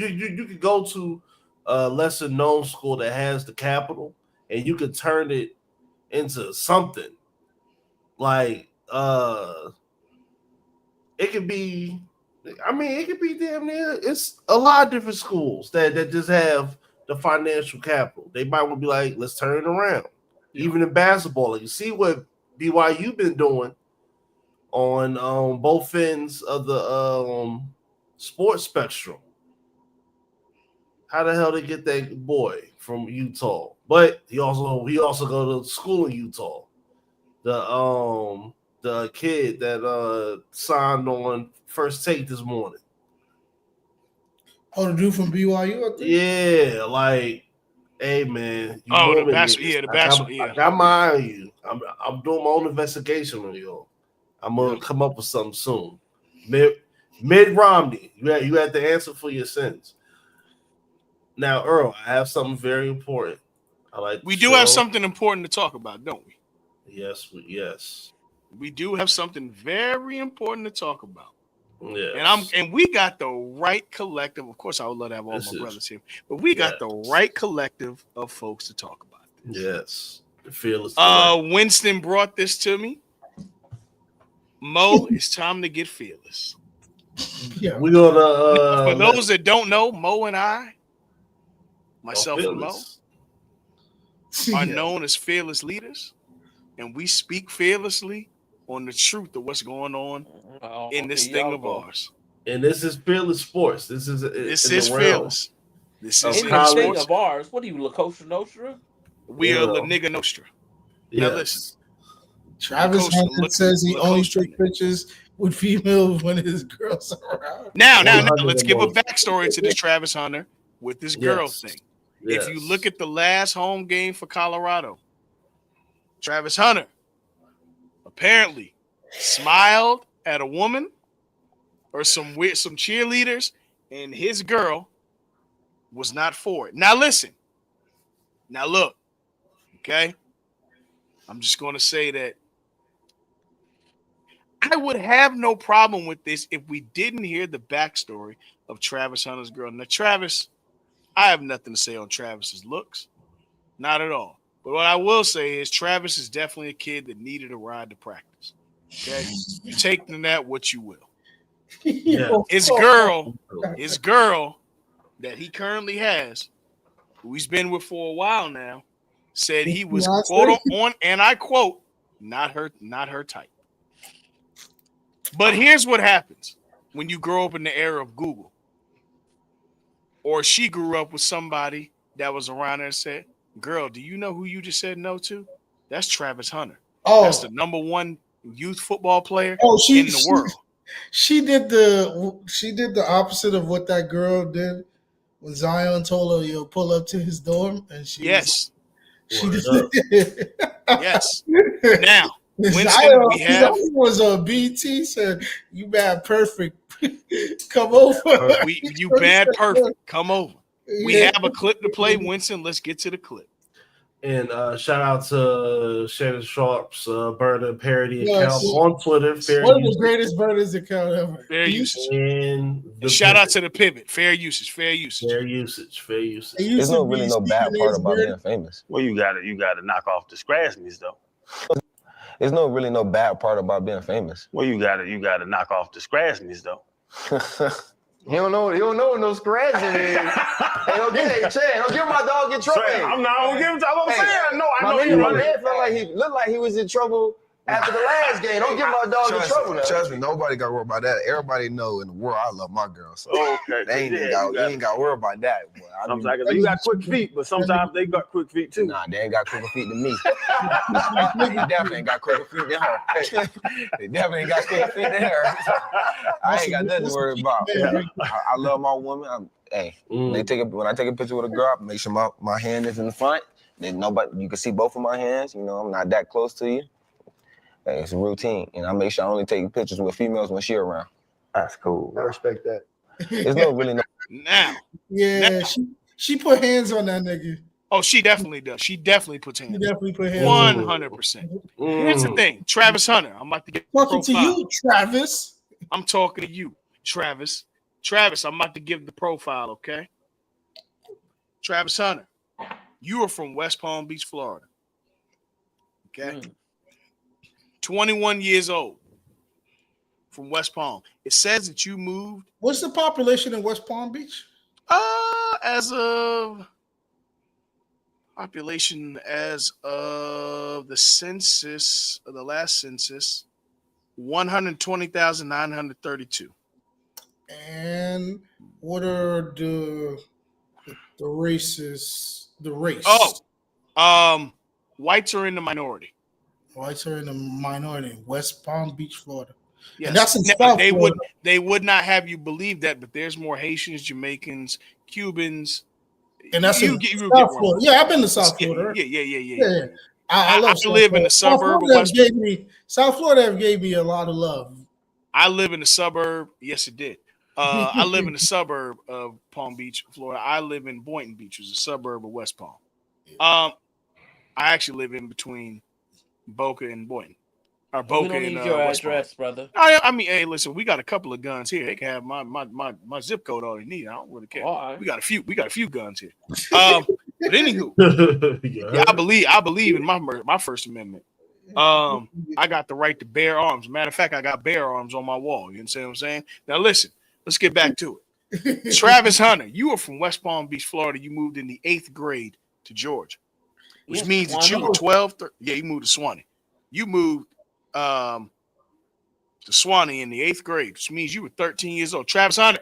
could go to a lesser known school that has the capital, and you could turn it into something like it could be. I mean, it could be damn near. It's a lot of different schools that just have the financial capital. They might want to be like, let's turn it around. Yeah. Even in basketball, like you see what BYU been doing on both ends of the sports spectrum. How the hell they get that boy from Utah? But he also go to school in Utah. The kid that signed on First Take this morning.
Oh, the dude from BYU, I think.
Yeah, like, hey man,
you the basketball, yeah, the basketball, yeah.
I got my eye on you. I'm doing my own investigation on you. I'm gonna come up with something soon. Mitt Romney, you had the answer for your sins. Now, Earl, I have something very important.
We do have something important to talk about, don't we?
Yes.
We do have something very important to talk about.
Yes.
And we got the right collective. Of course, I would love to have all my brothers here, but we got the right collective of folks to talk about this.
Yes. The fearless.
Winston brought this to me. Mo, it's time to get fearless.
Yeah.
We're gonna
for those that don't know, Mo and I, myself and Mo, are known as fearless leaders, and we speak fearlessly on the truth of what's going on in this thing of ours.
And this is fearless sports. This is
fearless. This is
in the thing of ours. What are you, La Costa Nostra?
We are La Nigga Nostra. Now listen.
Travis Hunter says he only takes pictures with females when his girls are around.
Now, let's give a backstory to this Travis Hunter with this girl thing. Yes. If you look at the last home game for Colorado, Travis Hunter apparently smiled at a woman or some cheerleaders, and his girl was not for it. Now listen. Now look. Okay? I'm just going to say that I would have no problem with this if we didn't hear the backstory of Travis Hunter's girl. Now, Travis, I have nothing to say on Travis's looks. Not at all. But what I will say is Travis is definitely a kid that needed a ride to practice. Okay? You take from that what you will.
Yeah.
His girl that he currently has, who he's been with for a while now, said he was quote on, and I quote, not her type. But here's what happens when you grow up in the era of Google. Or she grew up with somebody that was around there and said, girl, do you know who you just said no to? That's Travis Hunter. Oh. That's the number one youth football player in the world.
She did the opposite of what that girl did when Zion told her, "Yo, pull up to his dorm," and she
yes,
she did.
Yes. Now, Winston,
Zion was on BT said, "You bad perfect, come over."
You bad perfect, come over. We have a clip to play, Winston. Let's get to the clip.
And shout out to Shannon Sharp's burner parody account on Twitter.
One of the greatest burners account ever.
Fair usage. And shout out to the pivot. Fair usage. Fair usage.
There's no really no bad part about being famous.
Well, you gotta knock off the scratchness though.
There's no really no bad part about being famous.
Well, you gotta knock off the scratchness though.
He don't know what no scratching is. Hey, don't give my dog in trouble.
I'm not gonna give him trouble. I'm saying, no, I know
my man felt like he looked like he was in trouble after the last game. Don't give my dog in trouble now.
Trust me, nobody got to worry about that. Everybody know in the world I love my girl. So they ain't got to worry about that.
Sometimes you got quick feet, but sometimes they got quick feet too.
Nah, they ain't got quicker feet than me. They definitely ain't got quicker feet than her. They definitely ain't got quicker feet than her. I ain't got nothing to worry about. I love my woman. When I take a picture with a girl, I make sure my hand is in the front. Then you can see both of my hands. You know, I'm not that close to you. Hey, it's a routine, and I make sure I only take pictures with females when she around.
That's cool. I respect that.
There's no really no.
Now,
Yeah, she put hands on that nigga.
oh, she definitely does. She definitely puts hands.
She definitely put hands on
100%. Here's the thing, Travis Hunter. I'm about to get the
Talking to
profile.
you, Travis.
I'm talking to you, Travis. Travis, I'm about to give the profile, okay? Travis Hunter, you are from West Palm Beach, Florida. Okay? 21 years old from West Palm. It says that you moved.
What's the population in West Palm Beach?
As of population as of the census, the last census, 120,932.
And what are the races? The race.
Whites are in the minority.
Whites are in the minority. West Palm Beach, Florida.
Yes.
And that's in
Now,
South Florida.
They would not have you believe that, but there's more Haitians, Jamaicans, Cubans.
And that's in South Florida. Yeah, I've been to South Florida.
Yeah.
I love
I live in the suburb of West.
South Florida gave me a lot of love.
I live in the suburb. Yes, it did. I live in the suburb of Palm Beach, Florida. I live in Boynton Beach, which is a suburb of West Palm. I actually live in between Boca and Boynton. Or Boca
we don't
and
need your
West
address,
Palm.
brother.
I mean, hey, listen, we got a couple of guns here. They can have my zip code all they need. I don't really care.
Right.
We got a few guns here. But anywho, yeah, I believe in my First Amendment. I got the right to bear arms. Matter of fact, I got bear arms on my wall. You understand what I'm saying? Now listen, let's get back to it. Travis Hunter, you are from West Palm Beach, Florida. You moved in the 8th grade to Georgia, which means that you were 12. Yeah, you moved to Swanee. You moved to Swanee in the 8th grade, which means you were 13 years old. Travis Hunter.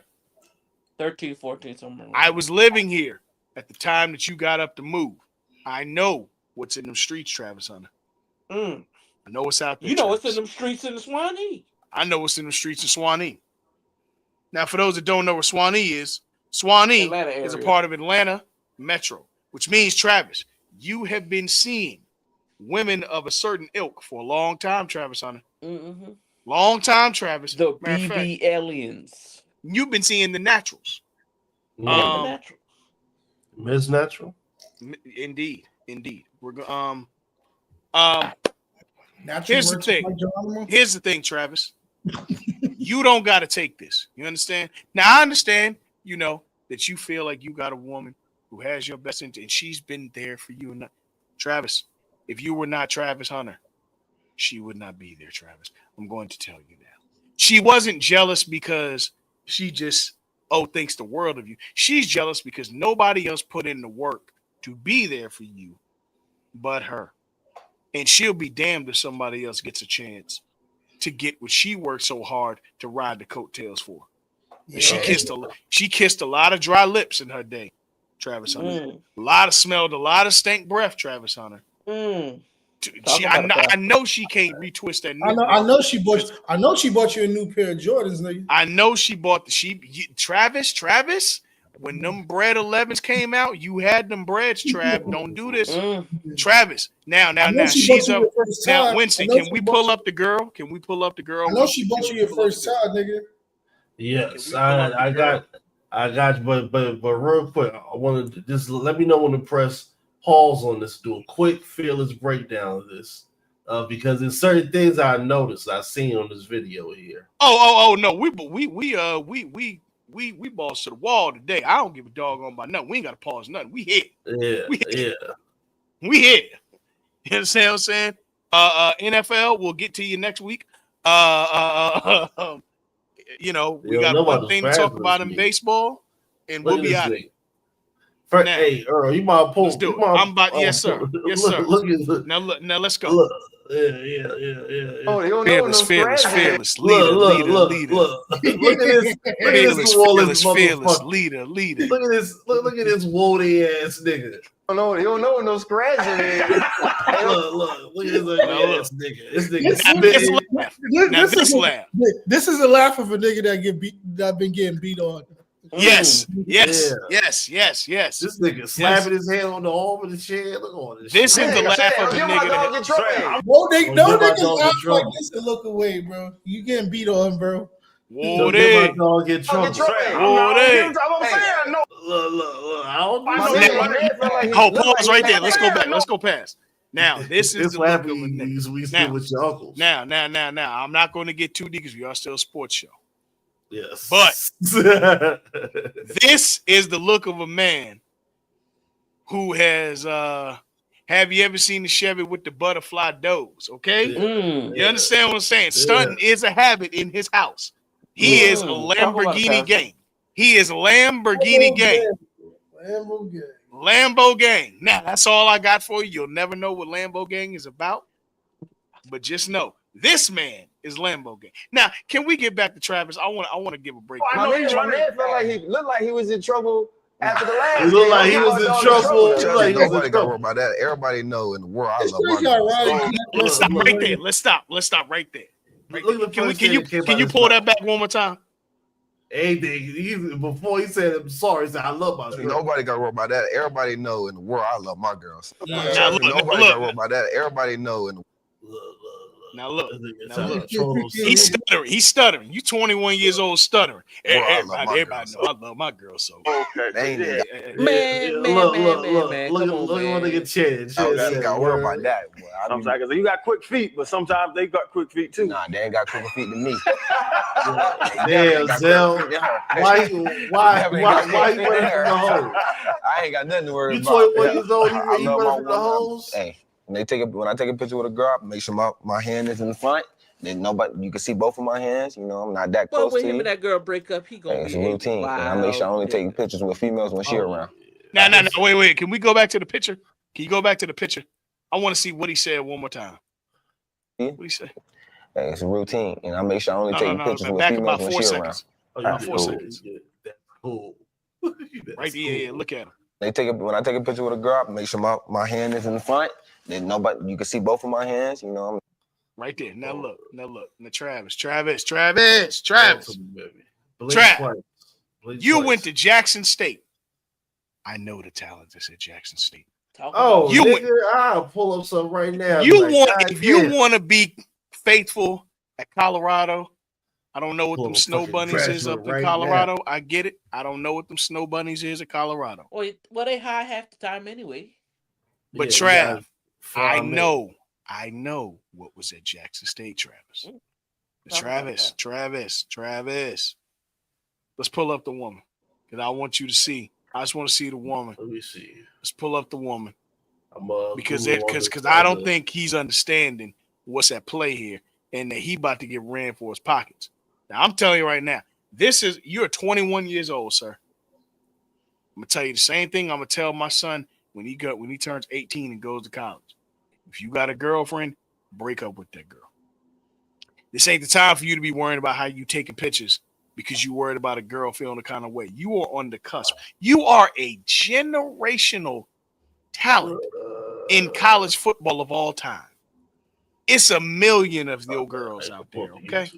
13, 14, somewhere.
I was living here at the time that you got up to move. I know what's in them streets, Travis Hunter. I know what's out there.
You know
Travis.
what's in them streets in the Swanee.
I know what's in the streets of Swanee. Now, for those that don't know where Swanee is a part of Atlanta Metro, which means, Travis, you have been seeing women of a certain ilk for a long time, Travis Hunter.
Mm-hmm.
Long time, Travis.
The BB aliens.
You've been seeing the naturals.
The naturals.
Ms. Natural?
Indeed. We're
Here's
the thing, Travis. You don't got to take this. You understand? Now, I understand, that you feel like you got a woman who has your best interest, and she's been there for you. And Travis, if you were not Travis Hunter, she would not be there, Travis. I'm going to tell you now. She wasn't jealous because she just, thinks the world of you. She's jealous because nobody else put in the work to be there for you but her. And she'll be damned if somebody else gets a chance to get what she worked so hard to ride the coattails for. Yeah. She kissed a lot of dry lips in her day, Travis Hunter. Smelled a lot of stank breath, Travis Hunter. I know she can't retwist that.
I know she bought you a new pair of Jordans, nigga.
I know she bought Travis. When them bread 11s came out, you had them breads, Trav. Don't do this, Travis. Now, she's up. Now, Winston, can we pull up the girl? Can we pull up the girl?
I know she bought you your first child, nigga.
Yes, I got, but real quick, I want to just let me know when to press pause on this. Do a quick fearless breakdown of this, because there's certain things I noticed, I seen on this video here.
Oh no, we balls to the wall today. I don't give a doggone about nothing. We ain't got to pause nothing. We hit. We hit. You understand what I'm saying? NFL, we'll get to you next week. We got one thing to talk about in baseball, and we'll be out of here.
Hey, Earl, you might pull.
Let's do it. I'm about. Yes, sir. Yes, sir. Now, let's go.
Look.
Yeah.
Oh, they don't know fearless. Leader.
Look at this.
Fearless leader.
Look at this woolly ass nigga.
No, you don't know no scratch in there.
Look at this nigga.
This is a laugh of a nigga that been getting beat on.
Yes,
Yeah.
yes.
This nigga slapping his hand on the arm of the chair. Look on this.
This
shit.
is the laugh of a
Give my dog
nigga.
in trouble.
No,
Don't
no
give my
niggas
dog in
act like
trouble.
this and look away, bro. You getting beat on, bro.
Don't get my dog in trouble.
I'm not gonna give him trouble. I'm saying no.
Look, I don't
My
know.
man felt like he
Hold,
looked
pause
like
right
he
there.
had
Let's go
that.
back. Let's go past. Now, this is
This
the
what
look of a
happens
nigga.
we still with your uncles.
Now. I'm not going to get too deep because we are still a sports show.
Yes.
But this is the look of a man who has have you ever seen the Chevy with the butterfly doors? Okay. You understand what I'm saying? Stunting is a habit in his house. He is a Lamborghini gang. He is Lamborghini gang. Lambo gang. Now that's all I got for you. You'll never know what Lambo gang is about. But just know this man is Lambo gang. Now, can we get back to Travis? I want to give a break.
My man felt like he looked like he was in trouble after the last
He
game.
looked like he was in trouble.
Nobody got to worry about that. Everybody know in the world I love my girl.
Let's stop right there. Let's stop right there.
Look,
Can you pull that back one more time?
Anything. Before he said I'm sorry, he said I love my girl.
Nobody got to worry about that. Everybody know in the world I love my girls.
Now look,
Nobody got to worry about that. Everybody know in the
Now look. He's stuttering. You 21 years old stuttering. Everybody know I love my girl so.
Okay.
Man.
Look at nigga Chin.
Ain't got to worry about that.
Sometimes you got quick feet, but sometimes they got quick feet too.
Nah, they ain't got quicker feet than me.
Damn, Zell. Why you running from the hole?
I ain't got nothing to worry
You
about.
21 years old, you running from the holes?
Hey, when I take a picture with a girl, I make sure my hand is in the front. Then you can see both of my hands. You know, I'm not that close
Well, when
to
him
you.
and that girl break up, he gonna
It's
be
a routine. And I make sure I only take pictures with females when she around.
Now, wait. Can we go back to the picture? Can you go back to the picture? I want to see what he said one more time.
Yeah.
What he say?
Hey, it's a routine, and I make sure I only take pictures with females when she around.
About 4 seconds.
That's cool.
Right there, yeah. Look at him.
When I take a picture with a girl, I make sure my hand is in the front. Then you can see both of my hands. You know,
right there. Now look. Now Travis. You went to Jackson State. I know the talent that's at Jackson State.
I'll pull up something right now.
If you want to be faithful at Colorado, I don't know what them snow bunnies is up in Colorado. I get it. I don't know what them snow bunnies is at Colorado.
Well, they high half the time anyway.
But Trav, I know what was at Jackson State, Travis. Travis. Let's pull up the woman. Because I want you to see. I just want to see the woman.
Let me see.
Let's pull up the woman. Because I don't think he's understanding what's at play here and that he about to get ran for his pockets. Now, I'm telling you right now, you're 21 years old, sir. I'm going to tell you the same thing I'm going to tell my son when he turns 18 and goes to college. If you got a girlfriend, break up with that girl. This ain't the time for you to be worrying about how you taking pictures because you worried about a girl feeling the kind of way. You are on the cusp. You are a generational talent in college football of all time. It's a million of your girls out there, okay?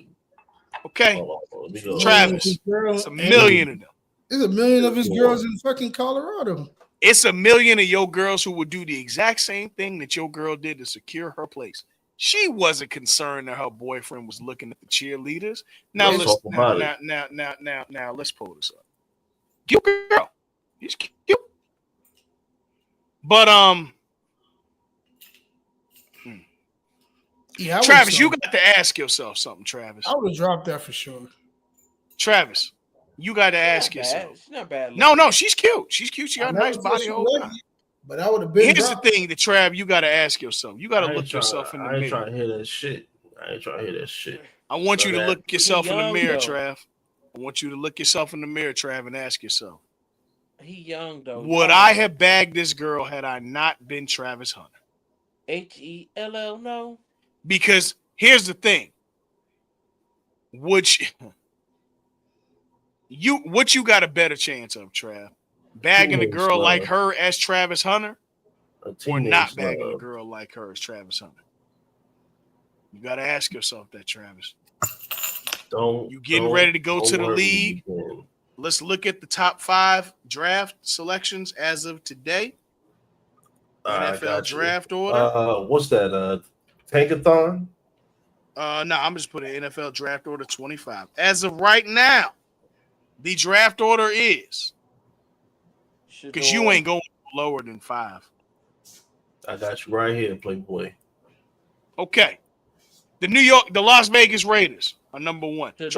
Travis, it's a million of them.
There's a million of his girls in fucking Colorado.
It's a million of your girls who would do the exact same thing that your girl did to secure her place. She wasn't concerned that her boyfriend was looking at the cheerleaders. Now let's pull this up. Cute girl. She's cute. But
yeah,
Travis, you got to ask yourself something, Travis.
I would have dropped that for sure.
Travis, you got to ask yourself.
She's not bad.
No, she's cute. She's cute. She got a nice body.
But I would have been.
Here's the thing, that Trav, you got to ask yourself. You got to look yourself in the mirror.
I ain't trying to hear that shit.
I want you to look yourself in the mirror, Trav. I want you to look yourself in the mirror, Trav, and ask yourself.
He young though.
Would I have bagged this girl had I not been Travis Hunter?
HELL no.
Because here's the thing. What you got a better chance of, Trav? Bagging a girl like her as Travis Hunter, or not bagging a girl like her as Travis Hunter? You got to ask yourself that, Travis. You getting ready to go to the league? Let's look at the top 5 draft selections as of today.
I
NFL
got you.
draft order.
What's that? Tankathon?
No, I'm just putting NFL draft order 25. As of right now, the draft order is because you ain't going lower than 5.
I got you right here, Playboy.
Okay. The Las Vegas Raiders are number 1. Vegas,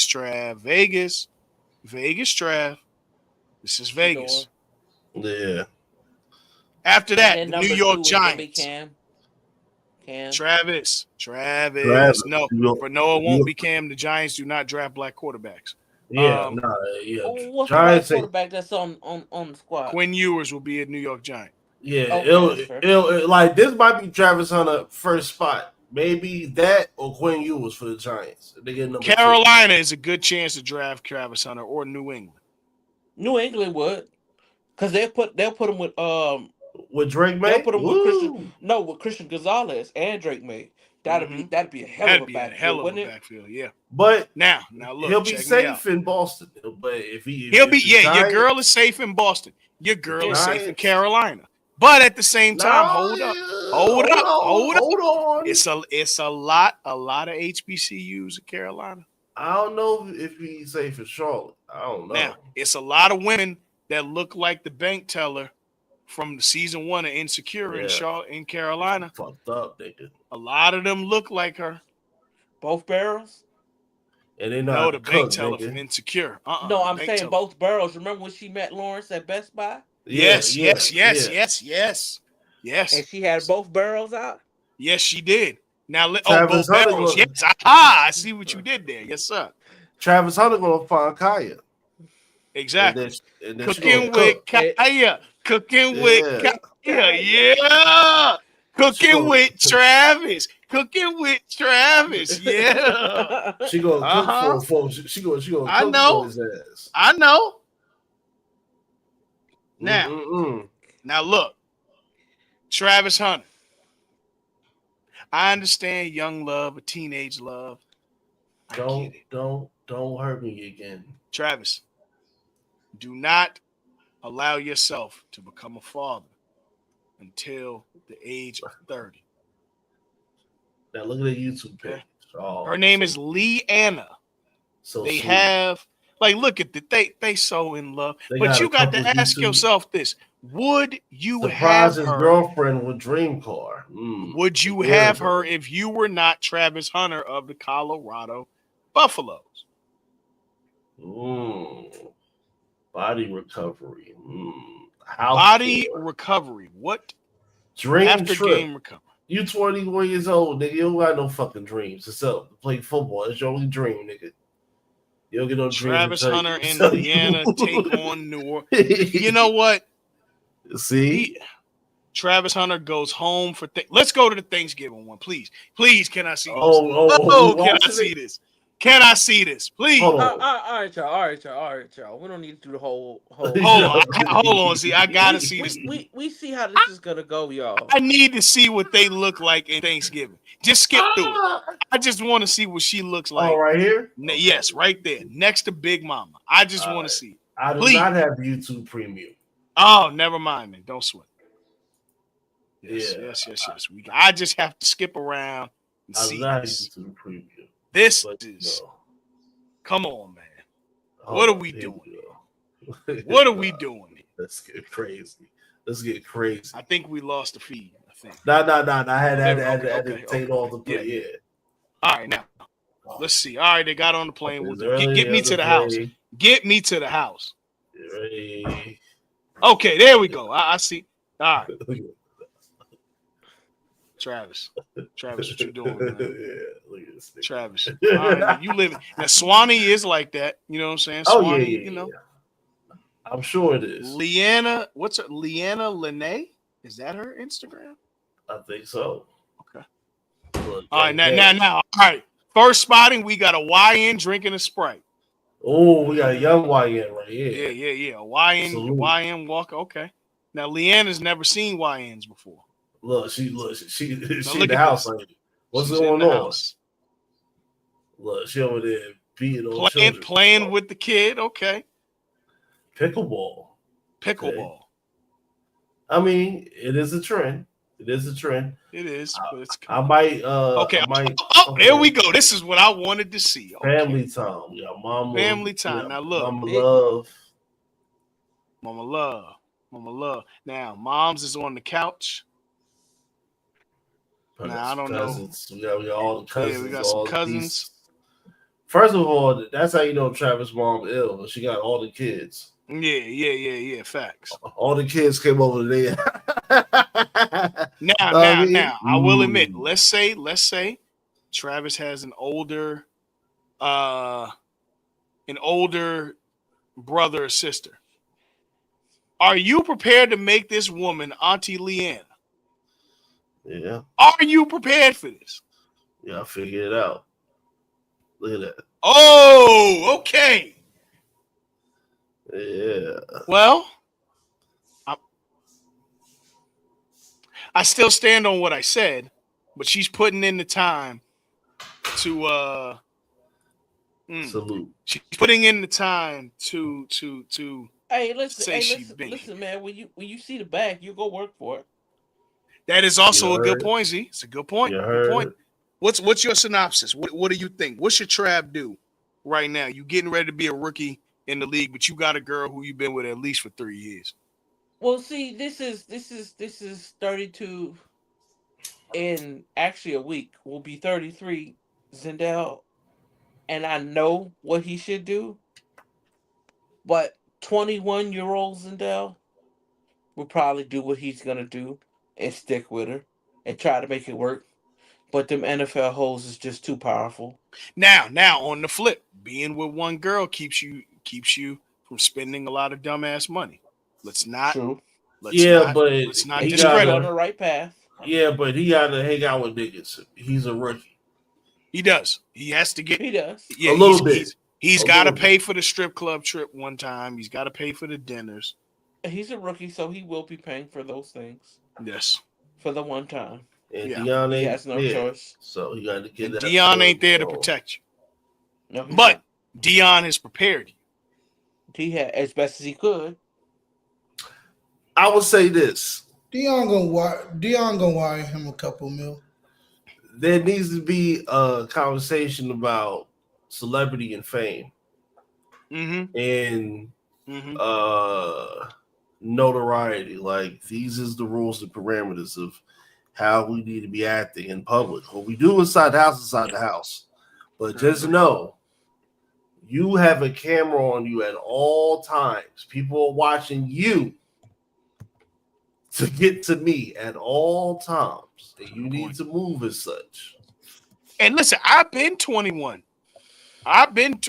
Trav. This is Vegas.
Yeah.
After that, the New York Giants.
Cam.
Travis. No, for Noah won't be Cam. The Giants do not draft black quarterbacks.
Yeah,
What's
Giants
the black quarterback that's on the squad?
Quinn Ewers will be a New York Giant.
Yeah,
Okay,
it'll like this might be Travis Hunter first spot. Maybe that or Quinn Ewers for the Giants. They get number
Carolina is a good chance to draft Travis Hunter or New England.
New England would, because they'll put him
with Drake May.
They'll put him with Christian Gonzalez and Drake May. That'd be a hell of a backfield, wouldn't it?
Yeah.
But
now look,
he'll be safe in Boston. But if
he'll be Giants, your girl is safe in Boston. Your girl is safe in Carolina. But at the same time, hold on. It's a lot of HBCUs in Carolina.
I don't know if he's safe in Charlotte. I don't know.
Now, it's a lot of women that look like the bank teller from the season 1 of Insecure in Charlotte, in Carolina.
Fucked up, nigga.
A lot of them look like her.
Both barrels?
And they know
the bank teller from Insecure.
No, I'm saying both barrels. Remember when she met Lawrence at Best Buy?
Yes. And
she had both barrels out?
Yes, she did. Now, both barrels. Yes, I see what you did there. Yes, sir.
Travis Hunter gonna find Kaya.
Exactly.
And then
Cooking with Kaya. Cooking with Kaya. Yeah. Cooking with Travis. Yeah.
She gonna cook for she gonna cook for his ass.
I know. Now look, Travis Hunter. I understand young love, a teenage love.
Don't hurt me again.
Travis, do not allow yourself to become a father until the age of 30.
Now look at the YouTube page. Oh,
her name is Leanna.
So
they
sweet.
have look at they so in love. But you got to ask yourself this: would you have
his
her
girlfriend with Dream Car?
Would you have her if you were not Travis Hunter of the Colorado Buffaloes?
Body recovery.
Recovery. What?
Dream
after
trip.
Game recovery.
You 21 years old, nigga. You don't got no fucking dreams. Except to play football. It's your only dream, nigga. You don't get no
Travis
dreams.
Hunter and Leanna take on New Orleans. You know what?
See?
Travis Hunter goes home for let's go to the Thanksgiving one, please. Please, can I see this? Can I see this? Can I see this, please?
All right, y'all. We don't need to do the whole.
Hold on. See, I gotta see this.
We see how this is gonna go, y'all.
I need to see what they look like in Thanksgiving. Just skip through it. I just want to see what she looks like.
Oh, right here?
Yes, right there, next to Big Mama. I just want to see.
I do not have YouTube Premium.
Oh, never mind, man. Don't sweat.
Yes.
I just have to skip around and see this.
YouTube Premium.
This is. Come on, man. What are we doing? What are we doing?
Let's get crazy.
I think we lost the feed. I think.
Nah. I had to take all the play. Yeah.
All right, now let's see. All right, they got on the plane. Get me to the house. Get me to the house. Okay, there we go. I see. All right. Travis, what you doing, man?
Look at this thing.
Travis, all right, you live now. Swanee is like that, you know what I'm saying? Swanee, you know.
I'm sure it is.
Leanna, what's her? Leanna Lene? Is that her Instagram?
I think so.
Okay. Look, all right, now. All right. First spotting, we got a YN drinking a Sprite.
Oh, we got a young YN right here.
Yeah. YN Walker. Okay. Now Leanna's never seen YNs before.
Look, she in the house. Like, what's going on? Look, she over there beating on children.
Playing with the kid, okay.
Pickleball.
Pickleball.
I mean, it is a trend. It is a trend.
It is, but it's
I might.
okay.
I might.
There we go. This is what I wanted to see. Okay.
Family time. Yeah, mama.
Family time.
Yeah,
now look,
mama love.
Mama love. Now, mom's is on the couch. Now I don't
cousins. know. We got all the cousins.
Yeah, we got some cousins.
First of all, that's how you know Travis' mom ill. She got all the kids.
Yeah. Facts.
All the kids came over there.
Now, I will admit. Let's say, Travis has an older brother or sister. Are you prepared to make this woman Auntie Leanna?
Yeah.
Are you prepared for this?
Yeah, I figured it out. Look at that.
Oh, okay.
Yeah.
Well, I still stand on what I said, but she's putting in the time to
salute.
She's putting in the time to
Hey, listen, man. When you see the bag, you go work for it.
That is also a good point, Z. It's a good point.
Good
point. What's your synopsis? What do you think? What should Trav do right now? You getting ready to be a rookie in the league, but you got a girl who you've been with at least for 3 years.
Well, see, this is 32 in actually a week. Will be 33. Zendel, and I know what he should do, but 21-year-old Zendel will probably do what he's gonna do and stick with her and try to make it work. But them NFL hoes is just too powerful.
Now, on the flip, being with one girl keeps you from spending a lot of dumbass money. Let's not.
True.
Let's not discredit
on the right path.
Yeah, but he got to hang out with niggas. He's a rookie.
He does. He has to get.
He does.
Yeah,
a little bit.
He's got to pay for the strip club trip one time. He's got to pay for the dinners.
He's a rookie, so he will be paying for those things.
Yes.
For the one time.
And Dion
he has no choice.
So he got to get that.
Dion ain't there to protect you. No, but Dion has prepared you.
He had as best as he could.
I would say this.
Dion gonna wire him a couple mil.
There needs to be a conversation about celebrity and fame. And notoriety. Like, these is the rules and parameters of how we need to be acting in public. What we do inside the house. But just know, you have a camera on you at all times. People are watching you to get to me at all times. And you need to move as such.
And listen, I've been 21. I wasn't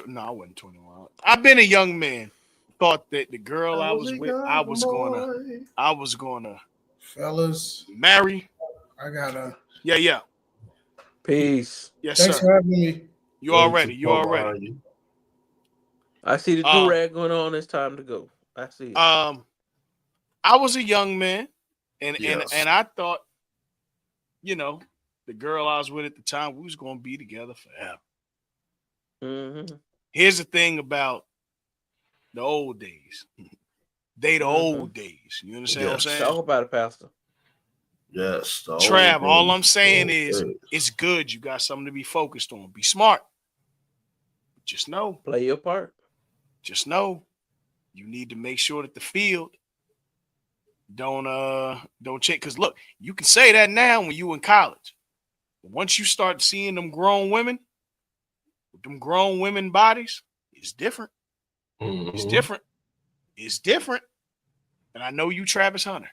21. I've been a young man. Thought that the girl I was with, I was gonna
fellas
marry.
I gotta.
Yeah.
Peace.
Yes,
Thanks
sir.
for having me.
You already.
I see the do-rag going on. It's time to go. I see it.
I was a young man, and I thought, the girl I was with at the time, we was gonna be together forever.
Mm-hmm.
Here's the thing about the old days. The old days. You understand what I'm saying?
Talk about it, Pastor.
Yes.
Trav, all I'm saying is it's good. You got something to be focused on. Be smart. Just know.
Play your part.
Just know you need to make sure that the field don't check. Because look, you can say that now when you in college. But once you start seeing them grown women with them grown women bodies, it's different. It's different. It's different. And I know you Travis Hunter.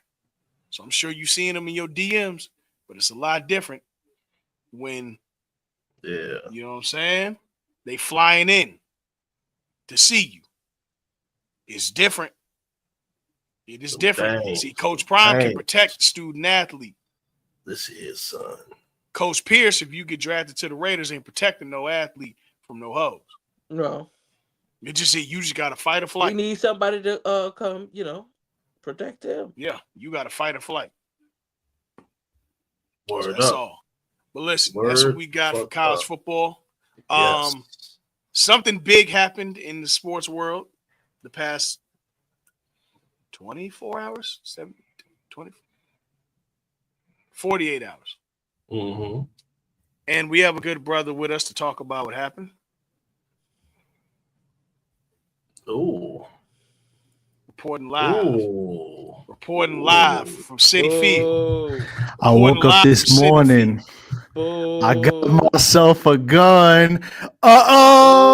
So I'm sure you seeing them in your DMs, but it's a lot different when, you know what I'm saying? They flying in to see you. It's different. It is different.
Dang.
See, Coach Prime can protect the student athlete.
This is son.
Coach Pierce, if you get drafted to the Raiders, ain't protecting no athlete from no hoes.
No.
You just got to fight a flight.
We need somebody to come, protect them.
Yeah, you got to fight a flight.
Word
so that's
up.
all. But listen, that's what we got for college football.
Yes.
something big happened in the sports world the past 24 hours, 48 hours.
Mm-hmm.
And we have a good brother with us to talk about what happened.
Ooh.
Reporting live.
Ooh.
Reporting live from City Field.
I woke up this morning. I got myself a gun. Uh-oh.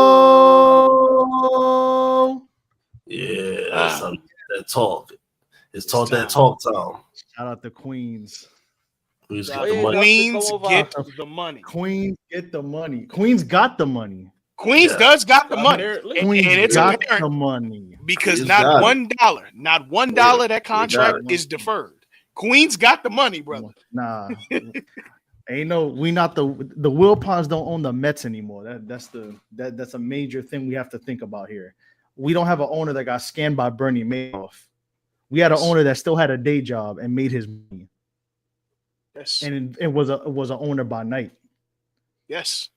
Yeah, that's that talk. It's talk
time.
that talk time.
Shout out to Queens.
Queens
Oh,
get the
yeah,
money.
Queens
Come over.
get the money.
Queens get the money. Queens got the money.
Queens
Yeah.
does got the money.
Apparently.
And
Queens
it's
got
apparent
the money.
because
Queens
not
got
$1, not $1 that contract
it.
is deferred. Queens got the money, brother.
Nah. Ain't no, we not the Wilpons don't own the Mets anymore. That's a major thing we have to think about here. We don't have an owner that got scammed by Bernie Madoff. We had an owner that still had a day job and made his money.
Yes.
And it was an owner by night.
Yes.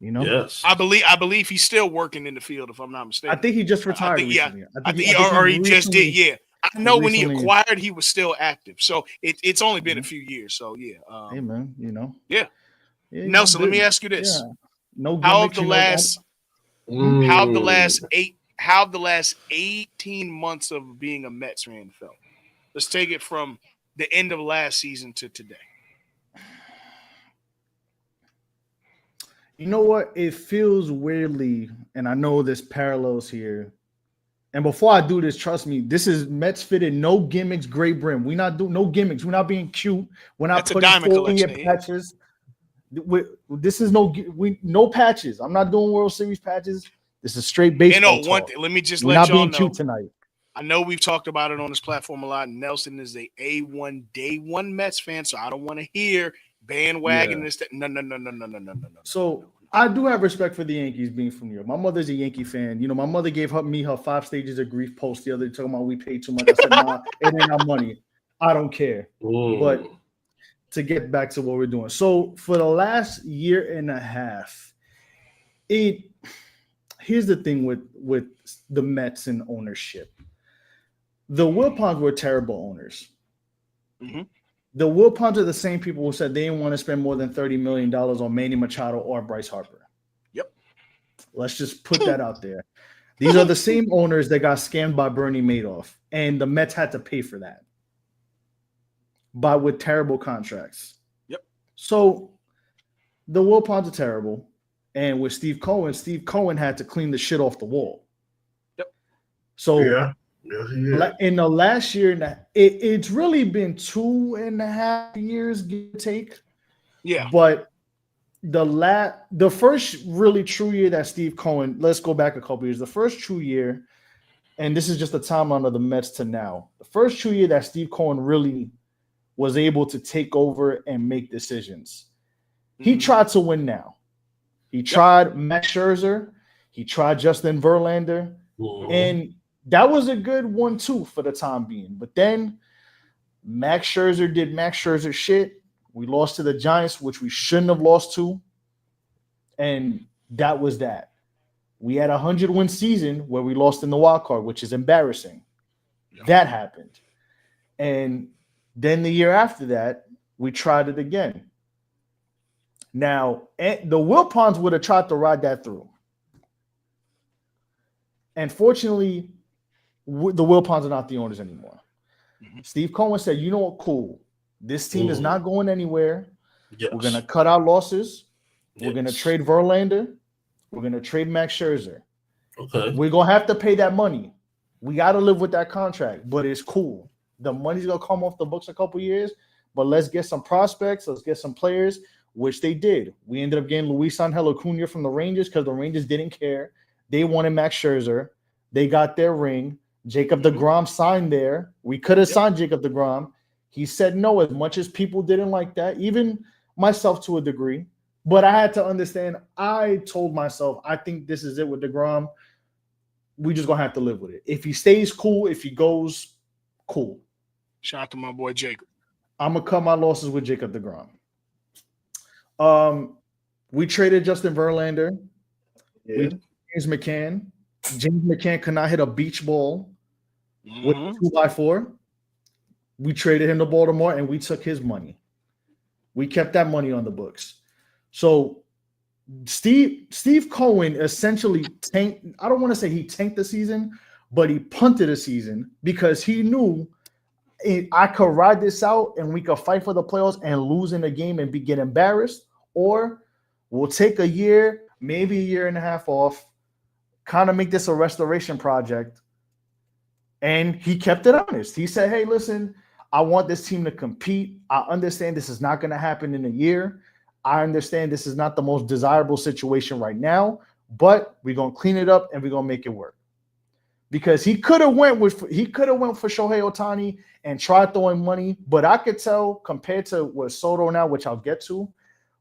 You know?
Yes.
I believe he's still working in the field, if I'm not mistaken.
I think he just retired recently.
He just did, yeah. I know when he
recently
acquired, he was still active. So it's only been a few years. So yeah.
Hey man, you know.
Yeah.
Yeah,
Nelson, let me ask you this.
Yeah. No
How have
gimmicks,
the last 18 months of being a Mets fan felt? Let's take it from the end of last season to today.
You know what? It feels weirdly, and I know there's parallels here. And before I do this, trust me, this is Mets fitted, no gimmicks, gray brim. We not doing no gimmicks. We're not being cute. We're not putting 4-year patches. This is no patches. I'm not doing World Series patches. This is straight baseball talk.
Let me just
We're
let
not
y'all
being
know.
cute tonight.
I know we've talked about it on this platform a lot. Nelson is a A1 day one Mets fan, so I don't want to hear bandwagon this. No.
So I do have respect for the Yankees being from New York. My mother's a Yankee fan. You know, my mother gave me her 5 stages of grief post the other day talking about we pay too much. I said, nah, it ain't our money. I don't care. But to get back to what we're doing. So for the last year and a half, here's the thing with the Mets and ownership. The Wilpons were terrible owners.
Mm-hmm.
The Wilpons are the same people who said they didn't want to spend more than $30 million on Manny Machado or Bryce Harper.
Yep.
Let's just put that out there. These are the same owners that got scammed by Bernie Madoff, and the Mets had to pay for that with terrible contracts.
Yep.
So the Wilpons are terrible, and with Steve Cohen had to clean the shit off the wall.
Yep.
So
yeah.
In the last year, it's really been 2.5 years, give or take.
Yeah.
But the first really true year that Steve Cohen, let's go back a couple years. The first true year, and this is just the timeline of the Mets to now. The first true year that Steve Cohen really was able to take over and make decisions. He tried to win now. He tried Max Scherzer. He tried Justin Verlander. And that was a good 1-2 for the time being. But then Max Scherzer did Max Scherzer shit. We lost to the Giants, which we shouldn't have lost to. And that was that. We had a 100-win season where we lost in the wild card, which is embarrassing. Yeah. That happened. And then the year after that, we tried it again. Now, the Wilpons would have tried to ride that through. And fortunately, the Wilpons are not the owners anymore. Mm-hmm. Steve Cohen said, you know what, cool. This team is not going anywhere. Yes. We're going to cut our losses. Yes. We're going to trade Verlander. We're going to trade Max Scherzer.
Okay.
We're going to have to pay that money. We got to live with that contract, but it's cool. The money's going to come off the books a couple years, but let's get some prospects. Let's get some players, which they did. We ended up getting Luis Angel Acuna from the Rangers because the Rangers didn't care. They wanted Max Scherzer. They got their ring. Jacob deGrom signed there. We could have signed Jacob deGrom. He said no, as much as people didn't like that, even myself to a degree. But I had to understand, I told myself, I think this is it with deGrom. We just going to have to live with it. If he stays, cool. If he goes, cool.
Shout out to my boy Jacob.
I'm going to cut my losses with Jacob deGrom. We traded Justin Verlander.
Yeah.
James McCann. James McCann could not hit a beach ball with a
Mm-hmm.
2x4. We traded him to Baltimore and we took his money. We kept that money on the books. So Steve Cohen essentially tanked. I don't want to say he tanked the season, but he punted a season because he knew I could ride this out and we could fight for the playoffs and lose in the game and get embarrassed, or we'll take a year, maybe a year and a half off, kind of make this a restoration project. And he kept it honest. He said, hey, listen, I want this team to compete. I understand this is not going to happen in a year. I understand this is not the most desirable situation right now, but we're going to clean it up and we're going to make it work. Because he could have went for Shohei Ohtani and tried throwing money, but I could tell compared to with Soto now, which I'll get to,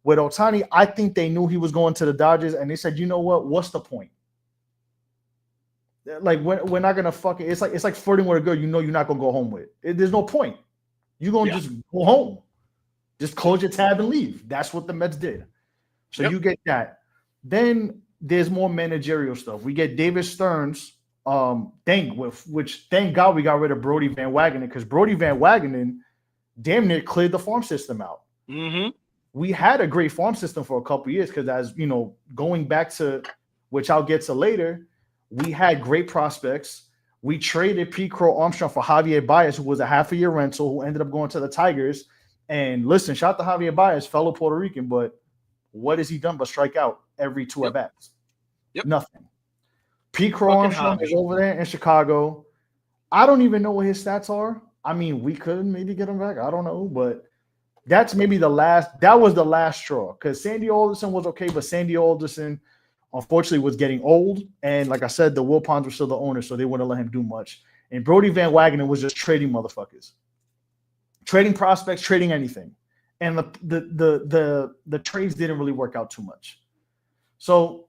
with Ohtani, I think they knew he was going to the Dodgers, and they said, you know what? What's the point? Like we're not gonna fucking. It's like flirting with a girl you know you're not gonna go home with. There's no point. You're gonna just go home, just close your tab and leave. That's what the Mets did. So you get that. Then there's more managerial stuff. We get David Stearns. Thank God we got rid of Brody Van Wagenen, because Brody Van Wagenen damn near cleared the farm system out.
Mm-hmm.
We had a great farm system for a couple of years because, as you know, going back to which I'll get to later, we had great prospects. We traded Pete Crow Armstrong for Javier Baez, who was a half-a-year rental, who ended up going to the Tigers. And listen, shout out to Javier Baez, fellow Puerto Rican, but what has he done but strike out every two at-bats? Nothing. Pete Crow Armstrong is over there in Chicago. I don't even know what his stats are. I mean, we could maybe get him back. I don't know, but that's maybe that was the last straw, because Sandy Alderson was okay, but Sandy Alderson unfortunately was getting old. And like I said, the Wilpons were still the owner, so they wouldn't let him do much. And Brody Van Wagenen was just trading motherfuckers, trading prospects, trading anything. And the trades didn't really work out too much. So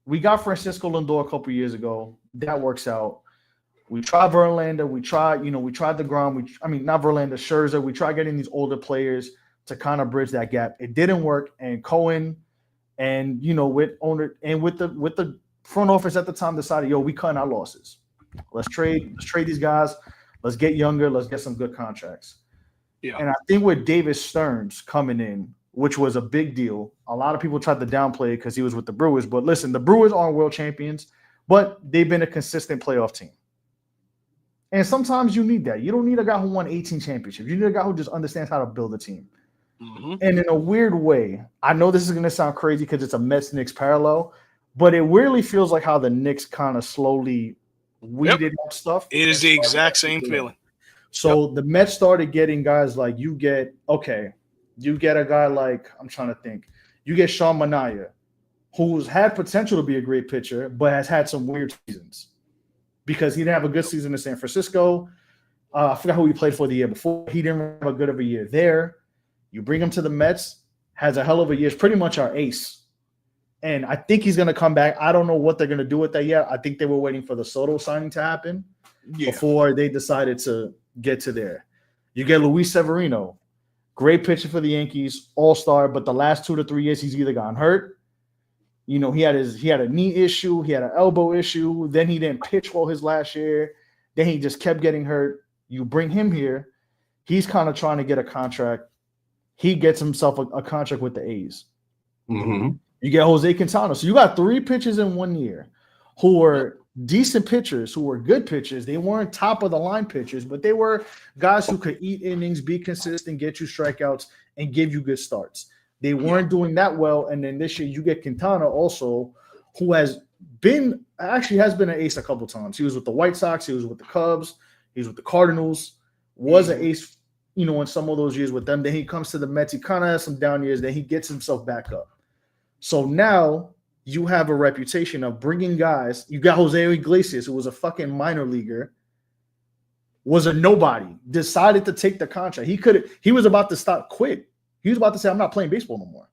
we got Francisco Lindor a couple years ago. That works out. We tried Verlander. We tried DeGrom. Not Verlander, Scherzer. We tried getting these older players to kind of bridge that gap. It didn't work. And Cohen and with the front office at the time decided, we cutting our losses. Let's trade these guys. Let's get younger. Let's get some good contracts. Yeah. And I think with David Stearns coming in, which was a big deal, a lot of people tried to downplay it because he was with the Brewers. But listen, the Brewers aren't world champions, but they've been a consistent playoff team. And sometimes you need that. You don't need a guy who won 18 championships. You need a guy who just understands how to build a team. Mm-hmm. And in a weird way, I know this is going to sound crazy because it's a Mets-Knicks parallel, but it weirdly feels like how the Knicks kind of slowly weeded out stuff.
It is the exact same feeling.
So the Mets started getting guys like you get a guy like, I'm trying to think, you get Sean Manaea, who's had potential to be a great pitcher, but has had some weird seasons because he didn't have a good season in San Francisco. I forgot who he played for the year before. He didn't have a good of a year there. You bring him to the Mets, has a hell of a year. It's pretty much our ace. And I think he's going to come back. I don't know what they're going to do with that yet. I think they were waiting for the Soto signing to happen before they decided to get to there. You get Luis Severino, great pitcher for the Yankees, all-star, but the last 2 to 3 years he's either gotten hurt. He had a knee issue, he had an elbow issue, then he didn't pitch well his last year, then he just kept getting hurt. You bring him here, he's kind of trying to get a contract. He gets himself a contract with the A's. Mm-hmm. You get Jose Quintana. So you got 3 pitchers in 1 year who were decent pitchers, who were good pitchers. They weren't top of the line pitchers, but they were guys who could eat innings, be consistent, get you strikeouts, and give you good starts. They weren't doing that well. And then this year you get Quintana also, who has been an ace a couple times. He was with the White Sox, he was with the Cubs, he was with the Cardinals, was an ace, in some of those years with them. Then he comes to the Mets, he kind of has some down years, then he gets himself back up. So now you have a reputation of bringing guys. You got Jose Iglesias, who was a fucking minor leaguer, was a nobody, decided to take the contract. He was about to quit. He was about to say, I'm not playing baseball no more.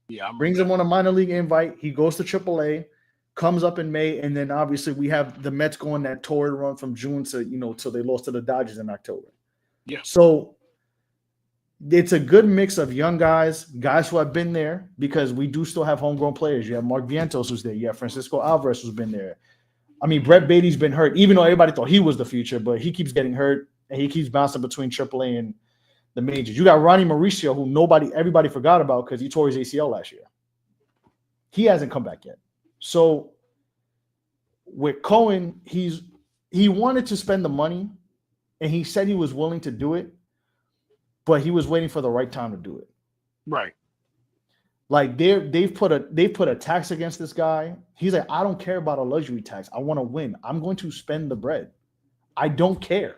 Yeah. Brings him on a minor league invite. He goes to AAA, comes up in May, and then obviously we have the Mets going that torrid run from June to, till they lost to the Dodgers in October. Yeah. So it's a good mix of young guys who have been there, because we do still have homegrown players. You have Mark Vientos who's there. You have Francisco Alvarez who's been there. I mean, Brett Beatty's been hurt, even though everybody thought he was the future, but he keeps getting hurt and he keeps bouncing between AAA and the majors. You got Ronnie Mauricio, who everybody forgot about because he tore his ACL last year. He hasn't come back yet. So with Cohen, he wanted to spend the money, and he said he was willing to do it, but he was waiting for the right time to do it.
Right.
Like they've put a tax against this guy. He's like, I don't care about a luxury tax. I want to win. I'm going to spend the bread. I don't care.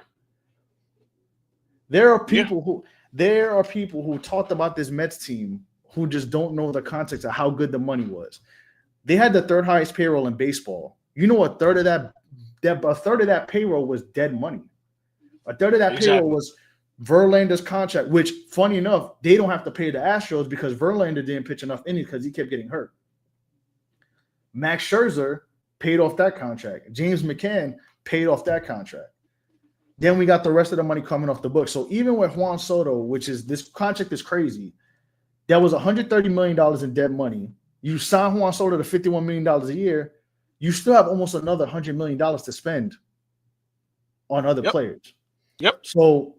There are people who talked about this Mets team who just don't know the context of how good the money was. They had the third highest payroll in baseball. You know, a third of that payroll was dead money. A third of that payroll was Verlander's contract, which, funny enough, they don't have to pay the Astros because Verlander didn't pitch enough innings because he kept getting hurt. Max Scherzer paid off that contract. James McCann paid off that contract. Then we got the rest of the money coming off the books. So even with Juan Soto, which is this contract is crazy, that was $130 million in dead money. You sign Juan Soto to $51 million a year, you still have almost another $100 million to spend on other players.
Yep.
So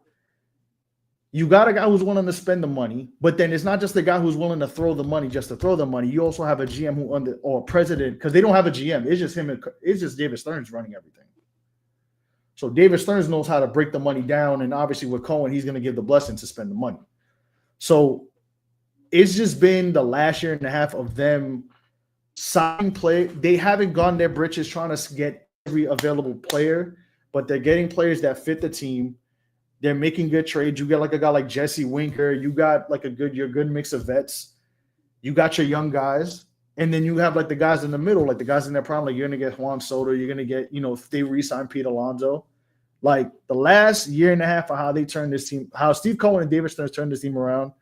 you got a guy who's willing to spend the money, but then it's not just the guy who's willing to throw the money just to throw the money. You also have a GM or a president, because they don't have a GM. It's just him. It's just David Stearns running everything. So David Stearns knows how to break the money down, and obviously with Cohen, he's going to give the blessing to spend the money. So it's just been the last year and a half of them signing play. They haven't gone their britches trying to get every available player, but they're getting players that fit the team. They're making good trades. You get like a guy like Jesse Winker. You got like your good mix of vets. You got your young guys. And then you have like the guys in the middle, like the guys in their prime. Like you're going to get Juan Soto. You're going to get, if they re-sign Pete Alonso. Like the last year and a half of how they turned this team, how Steve Cohen and David Stearns turned this team around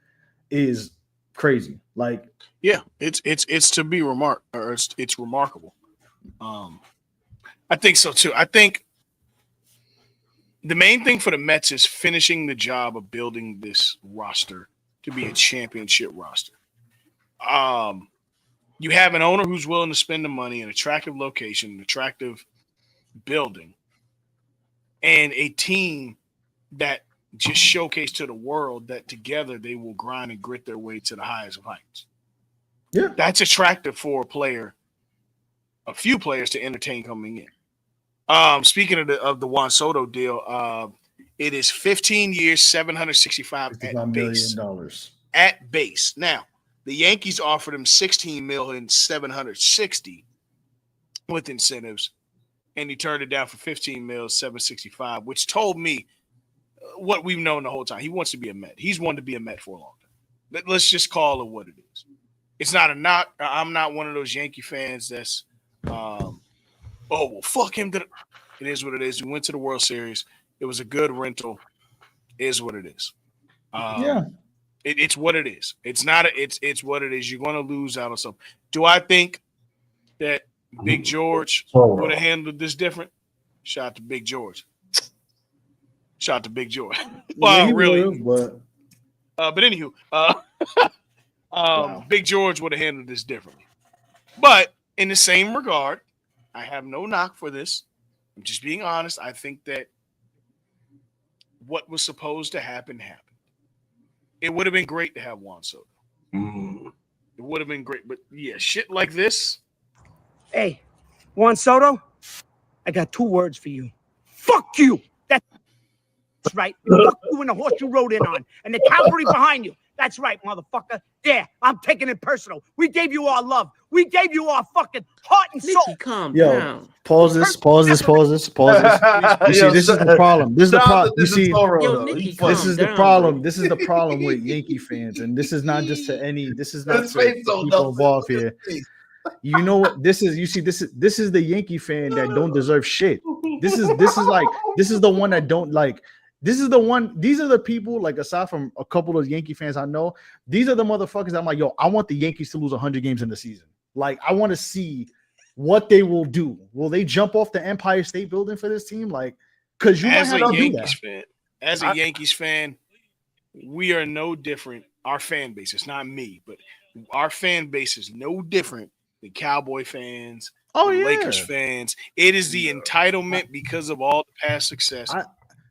is crazy. Like,
yeah, it's to be remarked, or it's remarkable. I think so too. I think the main thing for the Mets is finishing the job of building this roster to be a championship roster. You have an owner who's willing to spend the money, an attractive location, an attractive building, and a team that just showcase to the world that together they will grind and grit their way to the highest of heights.
Yeah,
that's attractive for a few players to entertain coming in. Speaking of the Juan Soto deal, it is 15 years, $765 at base. At base. Now, the Yankees offered him $16,760,000 with incentives, and he turned it down for $15,765,000, which told me what we've known the whole time. He wants to be a Met. He's wanted to be a Met for a long time. Let's just call it what it is. It's not a knock. I'm not one of those Yankee fans that's, oh, well, fuck him. It is what it is. We went to the World Series. It was a good rental. It is what it is. It's what it is. It's not. It's what it is. You're going to lose out on something. Do I think that Big George would have handled this different? Shout out to Big George. Shout out to Big George. Well, really. But anywho, wow. Big George would have handled this differently. But in the same regard, I have no knock for this. I'm just being honest. I think that what was supposed to happen happened. It would have been great to have Juan Soto. It would have been great. But yeah, shit like this.
Hey, Juan Soto, I got 2 words for you. Fuck you. That's right. Fuck you and the horse you rode in on and the cavalry behind you. That's right, motherfucker. Yeah, I'm taking it personal. We gave you our love. We gave you our fucking heart and soul.
Calm down.
Pause this. You see, this is the problem. This is the problem. You see, this is the problem. This is the problem with Yankee fans, and this is not just to any. This is not to people involved here. You know what this is? You see, this is the Yankee fan that don't deserve shit. This is the one that don't like. This is the one. These are the people, like, aside from a couple of Yankee fans I know, these are the motherfuckers I'm like, yo, I want the Yankees to lose 100 games in the season. Like, I want to see what they will do. Will they jump off the Empire State Building for this team? Like, because you might have to do that.
As a Yankees fan, we are no different. Our fan base, it's not me, but our fan base is no different than Cowboy fans,
Oh
than
yeah.
Lakers fans. It is the entitlement because of all the past success.
You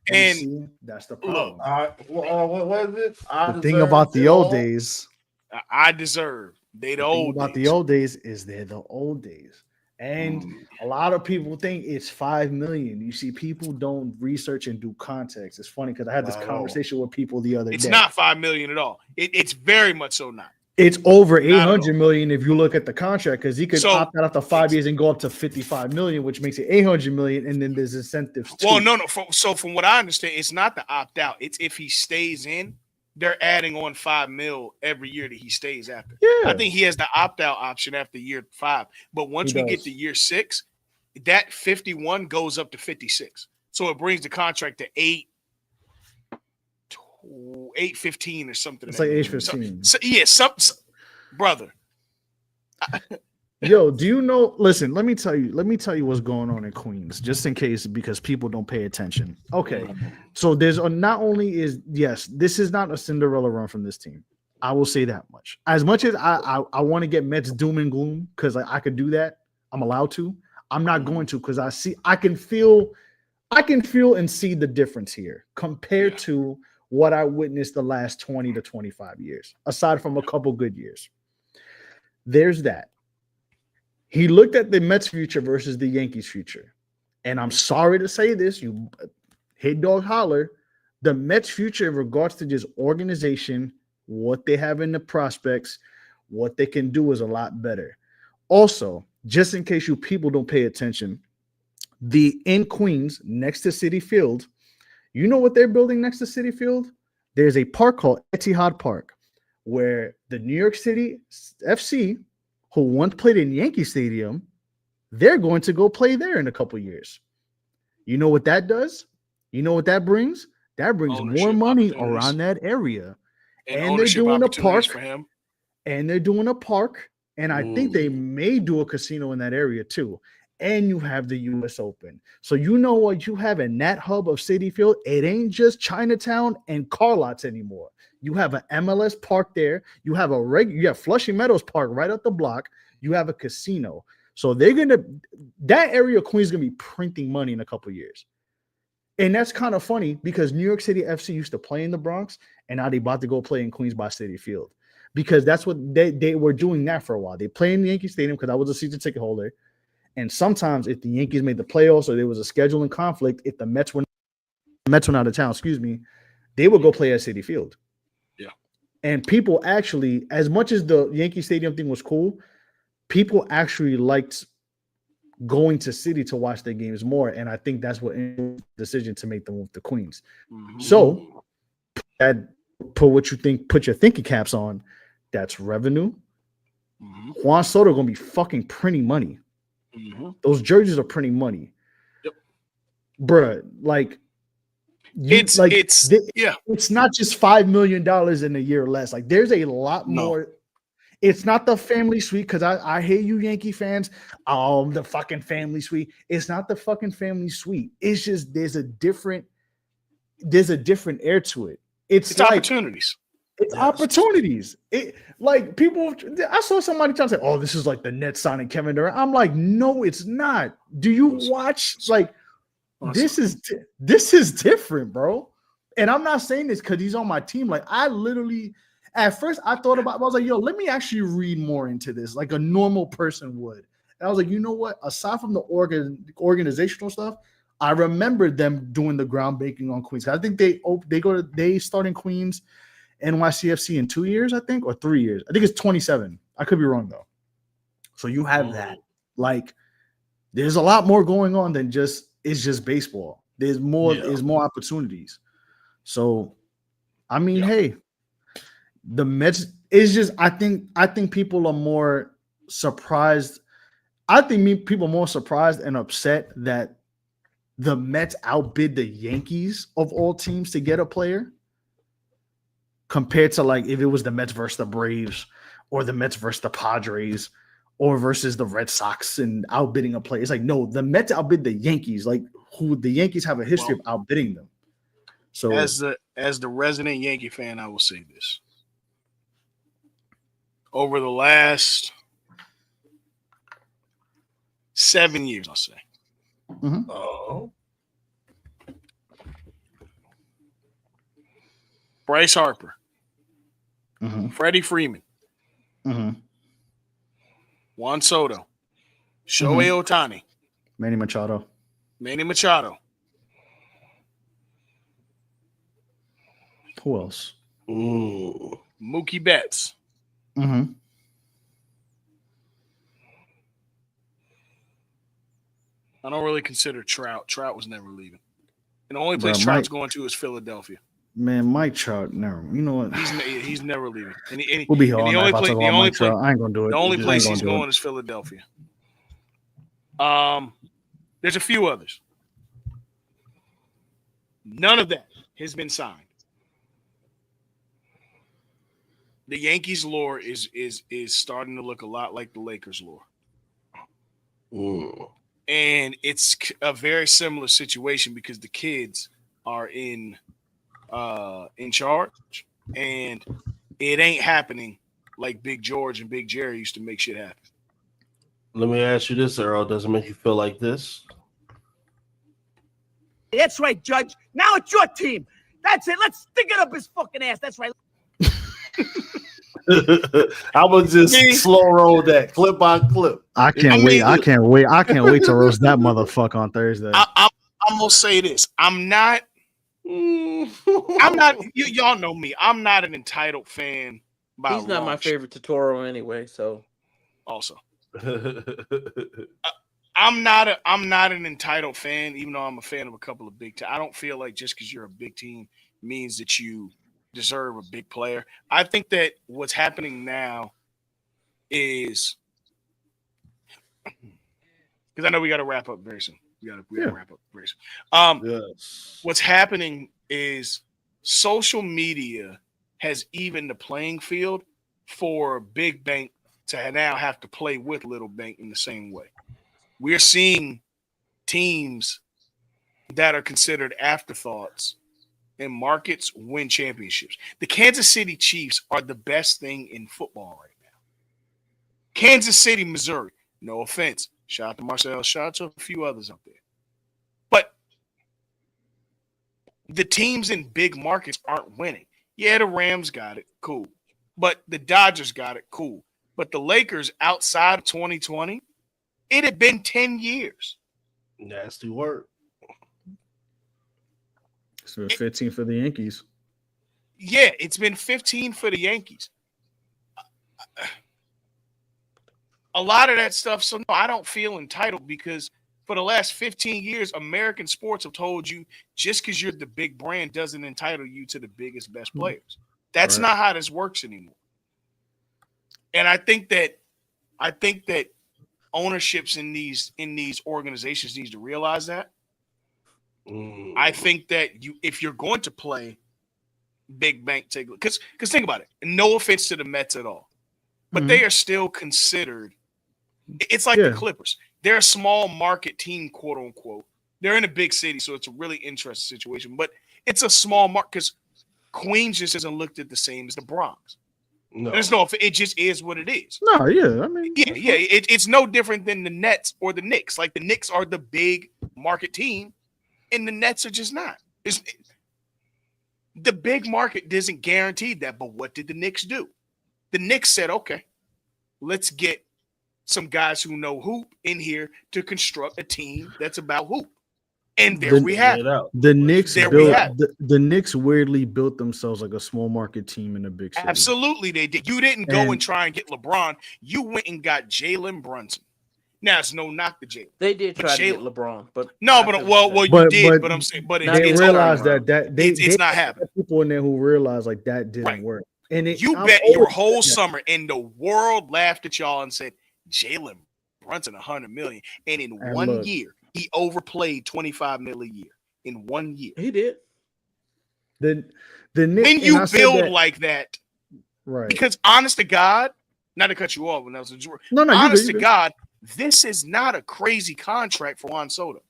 And
see, that's the
look,
problem.
What is it? I
The thing
deserve
about the
it
old
all.
days,
I deserve. They the
the thing
old
about the
days.
old days is they're the old days. And a lot of people think it's 5 million. You see, people don't research and do context. It's funny because I had this
Not at all.
conversation with people the other
It's
day.
not 5 million at all. It's very much so not.
It's over
Not at
800 million if you look at the contract, because he could
So,
opt out after 5 years and go up to 55 million, which makes it 800 million, and then there's incentives too.
Well, no. So from what I understand, it's not the opt out. It's if he stays in, they're adding on 5 mil every year that he stays after.
Yeah.
I think he has the opt out option after year 5. But once
He
we get
does.
to year 6, that 51 goes up to 56. So it brings the contract to 815 or something.
It's like age 15.
Brother.
Yo, do you know? Listen, let me tell you what's going on in Queens, just in case, because people don't pay attention. Okay, so there's not only is yes, this is not a Cinderella run from this team. I will say that much. As much as I want to get Mets doom and gloom, because I could do that, I'm allowed to. I'm not going to, because I can feel and see the difference here compared to what I witnessed the last 20 to 25 years, aside from a couple good years. There's that. He looked at the Mets future versus the Yankees future. And I'm sorry to say this, you hit dog holler, the Mets future in regards to just organization, what they have in the prospects, what they can do is a lot better. Also, just in case you people don't pay attention, in Queens, next to Citi Field, you know what they're building next to Citi Field? There's a park called Etihad Park, where the New York City FC, who once played in Yankee Stadium, they're going to go play there in a couple years. You know what that does? You know what that brings? That brings more money around that area. And they're doing a park
for him.
And they're doing a park. And I think they may do a casino in that area too. And you have the US Open. So you know what you have in that hub of Citi Field? It ain't just Chinatown and car lots anymore. You have an MLS park there. You have you have Flushing Meadows Park right up the block. You have a casino. So that area of Queens is gonna be printing money in a couple of years. And that's kind of funny because New York City FC used to play in the Bronx, and now they about to go play in Queens by Citi Field. Because that's what they were doing that for a while. They play in the Yankee Stadium because I was a season ticket holder. And sometimes if the Yankees made the playoffs or there was a scheduling conflict, if the Mets went out of town, they would go play at Citi Field.
Yeah.
And people actually, as much as the Yankee Stadium thing was cool, people actually liked going to City to watch their games more. And I think that's what the decision to make the move to Queens. Mm-hmm. So put your thinking caps on. That's revenue. Mm-hmm. Juan Soto gonna be fucking printing money. Mm-hmm. Those jerseys are printing money. Yep. Bruh, like it's not just $5 million in a year less. Like there's a lot more. It's not the family suite, because I hate you Yankee fans. The fucking family suite. It's not the fucking family suite. It's just there's a different air to it. It's like
opportunities.
It's opportunities. It like people. I saw somebody trying to say, "Oh, this is like the Nets signing Kevin Durant." I'm like, no, it's not. Do you watch? Like, this is different, bro. And I'm not saying this because he's on my team. Like, I literally, at first, I was like, yo, let me actually read more into this, like a normal person would. And I was like, you know what? Aside from the organizational stuff, I remember them doing the groundbreaking on Queens. I think they start in Queens. NYCFC in 2 years, I think, or 3 years. I think it's 27. I could be wrong though. So you have that. Like, there's a lot more going on than just baseball. There's more. There's more opportunities. So, I mean, hey, the Mets is just. I think people are more surprised. I think people are more surprised and upset that the Mets outbid the Yankees of all teams to get a player, compared to like if it was the Mets versus the Braves or the Mets versus the Padres or versus the Red Sox and outbidding a player. It's like, no, the Mets outbid the Yankees, like who the Yankees have a history of outbidding them. So
as as the resident Yankee fan, I will say this. Over the last 7 years, I'll say.
Mm-hmm.
Oh.
Bryce Harper,
Mm-hmm.
Freddie Freeman,
Mm-hmm.
Juan Soto, Shohei Ohtani,
Manny Machado.
Manny Machado.
Who else?
Mookie Betts.
Mm-hmm.
I don't really consider Trout. Trout was never leaving. And the only place Trout's going to is Philadelphia.
Man, Mike Trout, never. You know what?
He's never leaving. And
We'll be here all
the
night
only
about
place,
talking
the
about
only
Mike
place,
Trout. I ain't gonna do it.
the only
I
place
ain't
he's
gonna do
going is Philadelphia. There's a few others. None of that has been signed. The Yankees lore is starting to look a lot like the Lakers lore. And it's a very similar situation because the kids are in charge, and it ain't happening like Big George and Big Jerry used to make shit happen.
Let me ask you this, Earl. Does it make you feel like this?
That's right, Judge. Now it's your team. That's it. Let's stick it up his fucking ass. That's right.
I would just slow roll that clip by clip.
I can't wait. I can't wait. I can't wait to roast that motherfucker on Thursday.
I'm gonna say this. I'm not. Y'all know me. I'm not an entitled fan.
He's not my favorite Totoro anyway. So,
also, I'm not an entitled fan. Even though I'm a fan of a couple of big teams, I don't feel like just because you're a big team means that you deserve a big player. I think that what's happening now is because I know we got to wrap up very soon. We got to wrap up very soon.
Yes.
What's happening is social media has evened the playing field for big bank to now have to play with little bank in the same way. We're seeing teams that are considered afterthoughts in markets win championships. The Kansas City Chiefs are the best thing in football right now. Kansas City, Missouri. No offense. Shout out to Marcel. Shout out to a few others out there. But the teams in big markets aren't winning. Yeah, the Rams got it. Cool. But the Dodgers got it. Cool. But the Lakers outside of 2020, it had been 10 years.
Nasty work.
It's been 15 for the Yankees.
Yeah, it's been 15 for the Yankees. A lot of that stuff. So, no, I don't feel entitled because for the last 15 years, American sports have told you just because you're the big brand doesn't entitle you to the biggest, best players. That's not how this works anymore. And I think that ownerships in these organizations needs to realize that. I think that if you're going to play big bank, because think about it. No offense to the Mets at all, but they are still considered. It's like the Clippers. They're a small market team, quote unquote. They're in a big city, so it's a really interesting situation. But it's a small market because Queens just isn't looked at the same as the Bronx.
No,
it just is what it is.
No, yeah, I mean,
it's no different than the Nets or the Knicks. Like the Knicks are the big market team, and the Nets are just not. The big market doesn't guarantee that. But what did the Knicks do? The Knicks said, "Okay, let's get some guys who know hoop in here to construct a team that's about hoop." And there we have it.
The Knicks weirdly built themselves like a small market team in a big city.
Absolutely, they did. You didn't go and try and get LeBron. You went and got Jalen Brunson. Now it's no knock to Jalen.
They did try to get LeBron, but
no, but you did. But I'm saying, but
they realized that
it's not happening.
People in there who realized like that didn't work. And
you bet your whole summer, and the world laughed at y'all and said Jalen Brunson $100 million, and in one year he overplayed $25 million a year. In 1 year,
he did.
The
when you build like that,
right?
Because honest to God, not to cut you off, when that was a joke.
No,
honest to God, this is not a crazy contract for Juan Soto.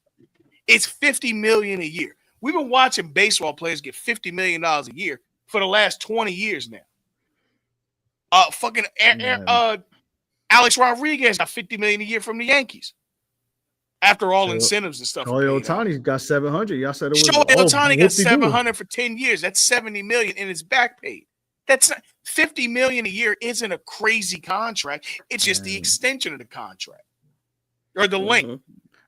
It's $50 million a year. We've been watching baseball players get $50 million a year for the last 20 years now. Alex Rodriguez got $50 million a year from the Yankees after all incentives and stuff.
Shohei Ohtani's got 700. Y'all said it was.
Shohei Ohtani got 700 for 10 years. That's 70 million in his back paid. That's not, 50 million a year isn't a crazy contract. It's just the extension of the contract or the length.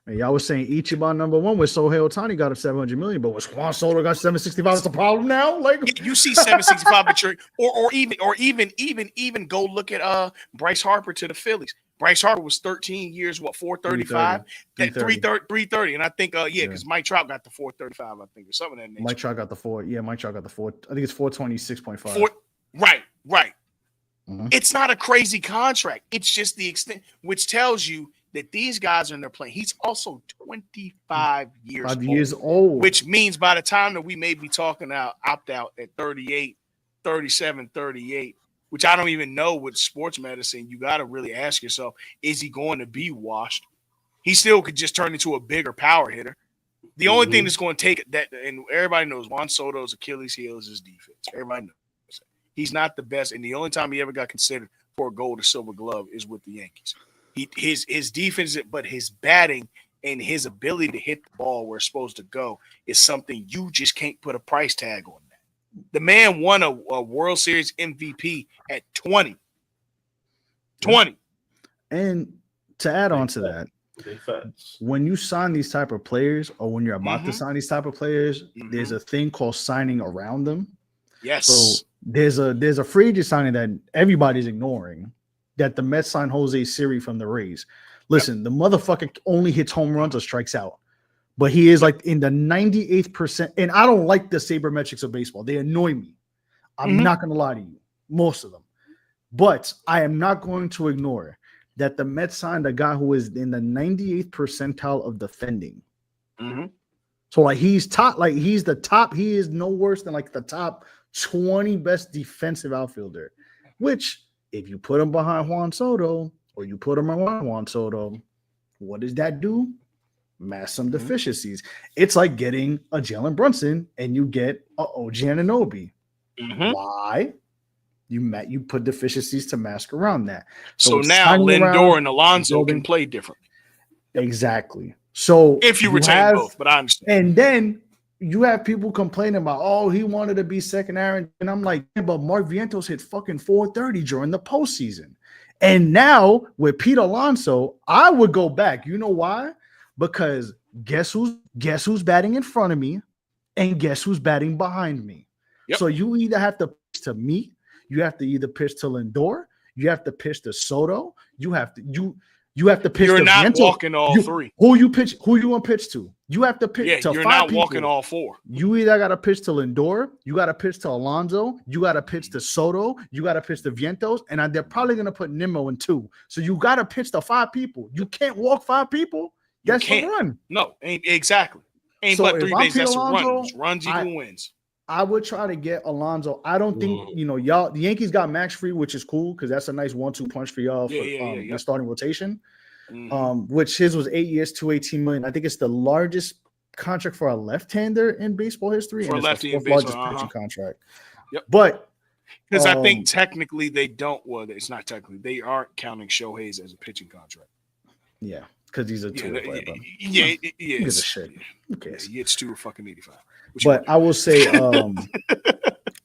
And y'all was saying Ichiban #1 with Shohei Ohtani got a 700 million, but was Juan Soto got 765? That's a problem now. Like
you see 765, but you're or even go look at Bryce Harper to the Phillies. Bryce Harper was 13 years, what 435? 330. And I think because Mike Trout got the 435, I think, or something of that nature.
Mike Trout got the 4. Yeah, Mike Trout got the 4. I think it's 426.5.
Right. Mm-hmm. It's not a crazy contract. It's just the extent, which tells you that these guys are in their play. He's also 25 years old, which means by the time that we may be talking opt out at 38, 37, 38, which I don't even know with sports medicine, you got to really ask yourself, is he going to be washed? He still could just turn into a bigger power hitter. The only thing that's going to take that, and everybody knows Juan Soto's Achilles heel is his defense. Everybody knows he's not the best, and the only time he ever got considered for a gold or silver glove is with the Yankees. His defense, but his batting and his ability to hit the ball where it's supposed to go is something you just can't put a price tag on that. The man won a World Series MVP at 20.
And to add on to that, when you sign these type of players or when you're about to sign these type of players, there's a thing called signing around them.
Yes.
So there's a free agent signing that everybody's ignoring, that the Mets signed Jose Siri from the Rays. Listen, the motherfucker only hits home runs or strikes out, but he is like in the 98th percent. And I don't like the sabermetrics of baseball. They annoy me. I'm not going to lie to you, most of them. But I am not going to ignore that the Mets signed a guy who is in the 98th percentile of defending. So like he's top, like he's the top. He is no worse than like the top 20 best defensive outfielder, which if you put him behind Juan Soto or you put him around Juan Soto, what does that do? Mask some deficiencies. It's like getting a Jalen Brunson and you get a OG Anunoby. Why? You put deficiencies to mask around that.
So now Lindor and Alonso can play differently.
Exactly. So
if you retain both, but I understand.
And then you have people complaining about, oh, he wanted to be second Aaron. And I'm like, yeah, but Mark Vientos hit fucking 430 during the postseason. And now with Pete Alonso, I would go back. You know why? Because guess who's batting in front of me and guess who's batting behind me. So you either have to pitch to me, you have to either pitch to Lindor, you have to pitch to Soto, you have to pitch.
You're
to
not
Vientos.
walking all three.
Who you want to pitch to? You have to pitch to
you're
5
not
people.
walking all four.
You either got to pitch to Lindor, you got to pitch to Alonso, you got to pitch to Soto, you got to pitch to Vientos, and they're probably going to put Nimmo in 2. So you got to pitch to 5 people. You can't walk 5 people. That's a run.
No, ain't exactly. Ain't
So
but 3 days. That's
Alonso,
a run. Runs equal wins.
I would try to get Alonso. I don't think, y'all, the Yankees got Max Free, which is cool because that's a nice 1-2 punch for y'all for the starting rotation. Which his was 8 years, $218 million. I think it's the largest contract for a left-hander in baseball history.
For
and
a lefty
it's the
in
fourth
baseball,
largest pitching contract.
But
because
I think technically they don't. Well, it's not technically. They aren't counting Shohei's as a pitching contract.
Yeah, because he's a two-way player.
Yeah,
Who gives a shit? Who cares?
Yeah, it's 2 fucking 85.
But I will say,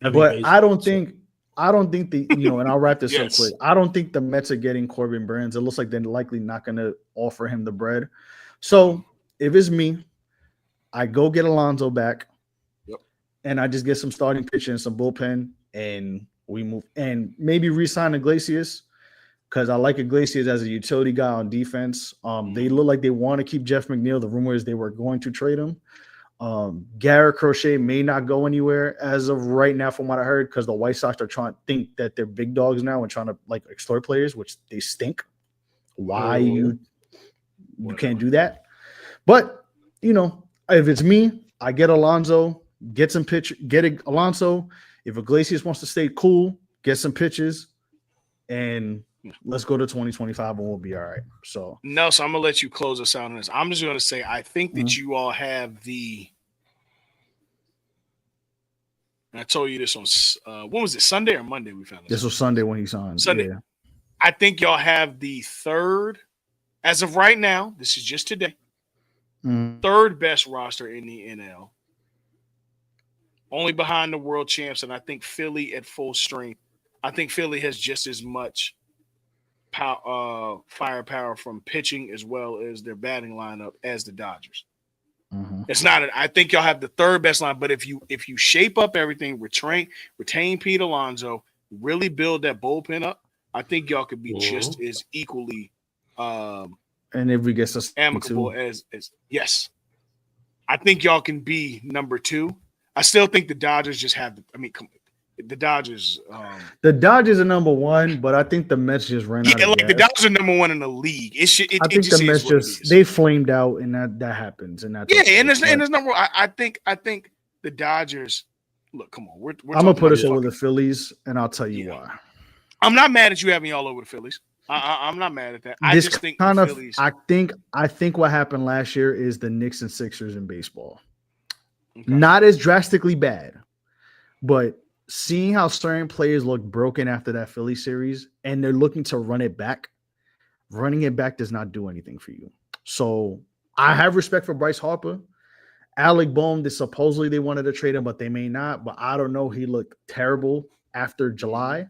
but I don't think the, and I'll wrap this up quick. I don't think the Mets are getting Corbin Burns. It looks like they're likely not going to offer him the bread. So if it's me, I go get Alonso back, and I just get some starting pitching and some bullpen, and we move and maybe re-sign Iglesias because I like Iglesias as a utility guy on defense. They look like they want to keep Jeff McNeil. The rumor is they were going to trade him. Garrett Crochet may not go anywhere as of right now, from what I heard, because the White Sox are trying to think that they're big dogs now and trying to like extort players, which they stink. Why you can't do that? But if it's me, I get Alonso, get some pitch, Alonso. If Iglesias wants to stay cool, get some pitches, and let's go to 2025 and we'll be all right. So
Nelson, I'm gonna let you close us out on this. I'm just gonna say I think that you all have the I told you this on when was it? Sunday or Monday? We found
This was Sunday when he signed.
Sunday.
Yeah.
I think y'all have the third, as of right now. This is just today. Third best roster in the NL, only behind the world champs, and I think Philly at full strength. I think Philly has just as much firepower from pitching as well as their batting lineup as the Dodgers. It's not. I think y'all have the third best line, but if you shape up everything, retain Pete Alonso, really build that bullpen up, I think y'all could be just as equally
and if we get
amicable as yes. I think y'all can be number 2. I still think the Dodgers just have the Dodgers.
The Dodgers are number 1, but I think the Mets just ran out of gas.
The Dodgers are number 1 in the league.
I think the Mets they flamed out, and that happens. And that's
and there's number. I think the Dodgers. Look, come on, we're
I'm gonna put us over the Phillies, and I'll tell you why.
I'm not mad at you having y'all over the Phillies. I'm not mad at that. I just think
kind of.
Phillies,
I think what happened last year is the Knicks and Sixers in baseball. Okay. Not as drastically bad, but seeing how certain players look broken after that Philly series, and they're looking to run it back. Running it back does not do anything for you. So I have respect for Bryce Harper. Alec Boehm, supposedly they wanted to trade him, but they may not. But I don't know. He looked terrible after July,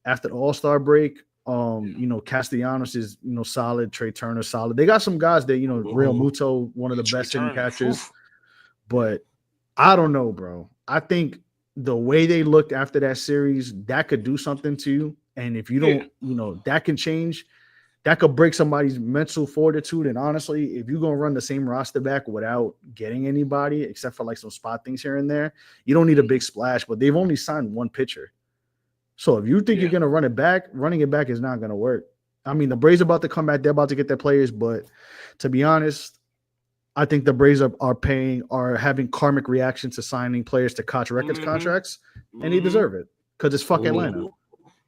after the All-Star break. Castellanos is solid. Trey Turner solid. They got some guys that Real Muto, one of the best hitting catchers. But I don't know, bro. I think the way they looked after that series, that could do something to you. And if you don't, that can change. That could break somebody's mental fortitude. And honestly, if you're going to run the same roster back without getting anybody, except for like some spot things here and there, you don't need a big splash. But they've only signed one pitcher. So if you think you're going to run it back, running it back is not going to work. I mean, the Braves are about to come back. They're about to get their players. But to be honest, I think the Braves are having karmic reaction to signing players to Koch Records contracts, and they deserve it because it's fuck Atlanta.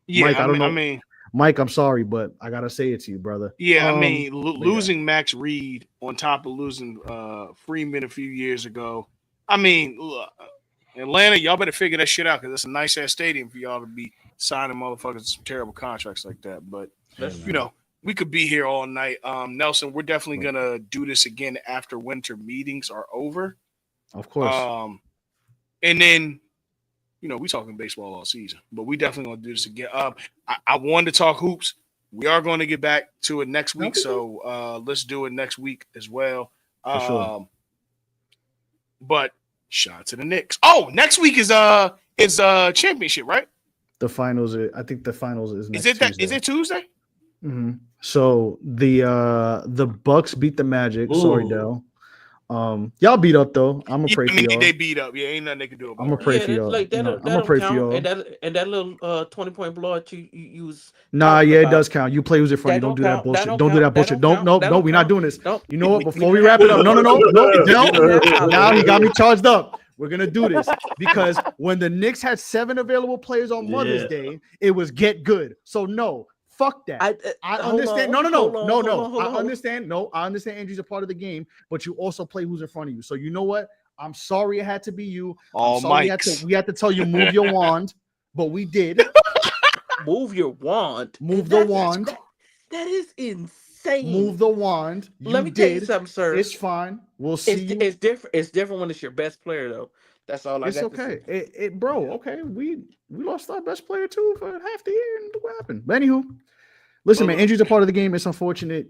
Yeah,
Mike, I don't know. Mike, I'm sorry, but I gotta say it to you, brother.
Yeah, losing Max Reed on top of losing Freeman a few years ago. I mean, Atlanta, y'all better figure that shit out because it's a nice ass stadium for y'all to be signing motherfuckers some terrible contracts like that. But we could be here all night. Nelson, we're definitely gonna do this again after winter meetings are over.
Of course.
And then we talking baseball all season, but we definitely gonna do this again. I wanted to talk hoops. We are going to get back to it next week, so let's do it next week as well.
For sure.
But shout out to the Knicks. Oh, next week is championship, right?
The finals. I think the finals is next
Tuesday.
Tuesday.
Is it Tuesday?
Mm-hmm. So the Bucks beat the Magic. Ooh. Sorry, Dell. Y'all beat up though. I'm gonna pray for y'all.
They beat up. Yeah, ain't nothing they can do about it.
I'm gonna pray for y'all.
Like I'm gonna pray for y'all. And that little 20-point blowout you was.
Nah, it does count. You play who's in front. You don't do that bullshit. Don't do that bullshit. No, we're not doing this. You know what? Before we wrap it up, no. Now he got me charged up. We're gonna do this because when the Knicks had 7 available players on Mother's Day, it was get good. So no. Fuck that. I understand. No. I understand. No, I understand Andrew's a part of the game, but you also play who's in front of you. So you know what? I'm sorry it had to be you. I'm sorry we had to tell you move your wand, but we did.
Move your wand.
Move the wand.
That is insane.
Move the wand.
Let me tell you something, sir.
It's fine. We'll see.
It's different. It's different when it's your best player, though. That's all I got.
It's okay. Bro, okay. We lost our best player too for half the year, and look what happened. But anywho, listen, man, injuries are part of the game. It's unfortunate,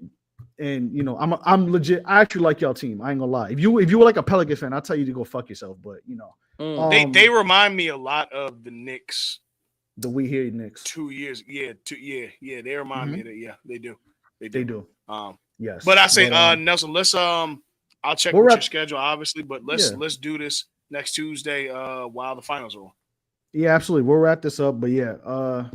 and I'm legit. I actually like y'all team. I ain't gonna lie. If you were like a Pelicans fan, I'll tell you to go fuck yourself. But
they remind me a lot of the Knicks.
The We Hear Knicks.
2 years, yeah. They remind me of that. Yeah, they do. They do.
Yes.
But I say, Nelson, let's I'll check with your schedule, obviously, but let's do this next Tuesday while the finals are on.
Yeah, absolutely. We'll wrap this up. But yeah,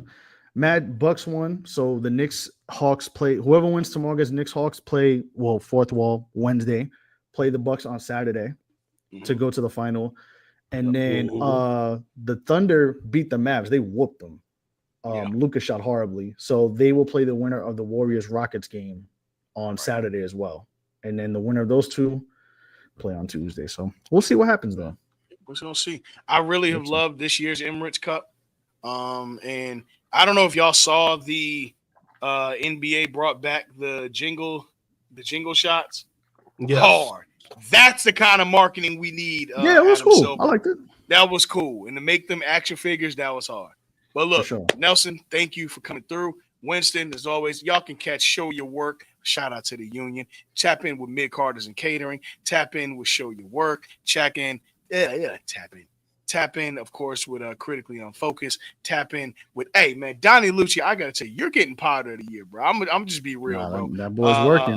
Mad Bucks won. So the Knicks Hawks play. Whoever wins tomorrow against Knicks Hawks play, fourth wall Wednesday. Play the Bucks on Saturday to go to the final. And then the Thunder beat the Mavs. They whooped them. Luka shot horribly. So they will play the winner of the Warriors-Rockets game on Saturday as well. And then the winner of those two play on Tuesday. So we'll see what happens though.
We're gonna see. I really have loved this year's Emirates Cup. And I don't know if y'all saw the NBA brought back the jingle shots.
Yes.
Hard. That's the kind of marketing we need.
Yeah, it was
Adam
cool.
Silver.
I liked it.
That was cool. And to make them action figures, that was hard. But look,
sure.
Nelson, thank you for coming through. Winston, as always, y'all can catch Show Your Work. Shout out to the union. Tap in with Mid Carters and Catering. Tap in with Show Your Work. Tap in. Tap in, of course, with Critically Unfocused. Tap in with, hey, man, Donnie Lucci, I got to tell you, you're getting Powder of the Year, bro. I'm just be real, bro.
That boy's working.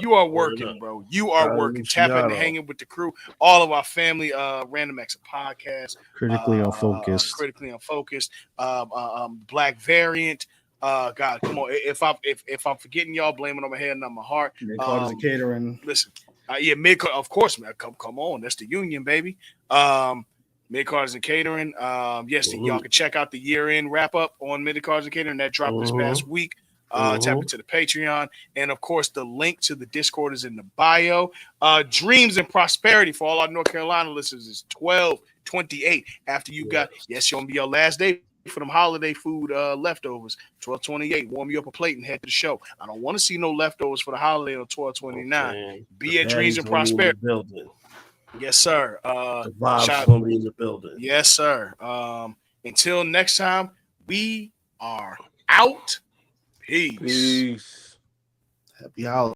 You are working, bro. You are working. Tap in, hanging with the crew. All of our family, Random Acts Podcast.
Critically Unfocused.
Critically Unfocused. Black Variant. God, come on. If I'm forgetting y'all, blame it on my head, not my heart.
Mid Carters and Catering.
Listen, of course, man. Come on. That's the union, baby. Mid Carters and Catering. Yes, y'all can check out the year-end wrap-up on Mid Carters and Catering. That dropped this past week. Tap into the Patreon. And, of course, the link to the Discord is in the bio. Dreams and Prosperity for all our North Carolina listeners is 12/28. After you got, yes, you're going to be your last day for them holiday food leftovers. 12/28. Warm you up a plate and head to the show. I don't want to see no leftovers for the holiday on 12/29. Be at Dreams and Prosperity. Yes, sir.
The vibes gonna be in the building.
Yes, sir. Until next time, we are out. Peace.
Happy holidays.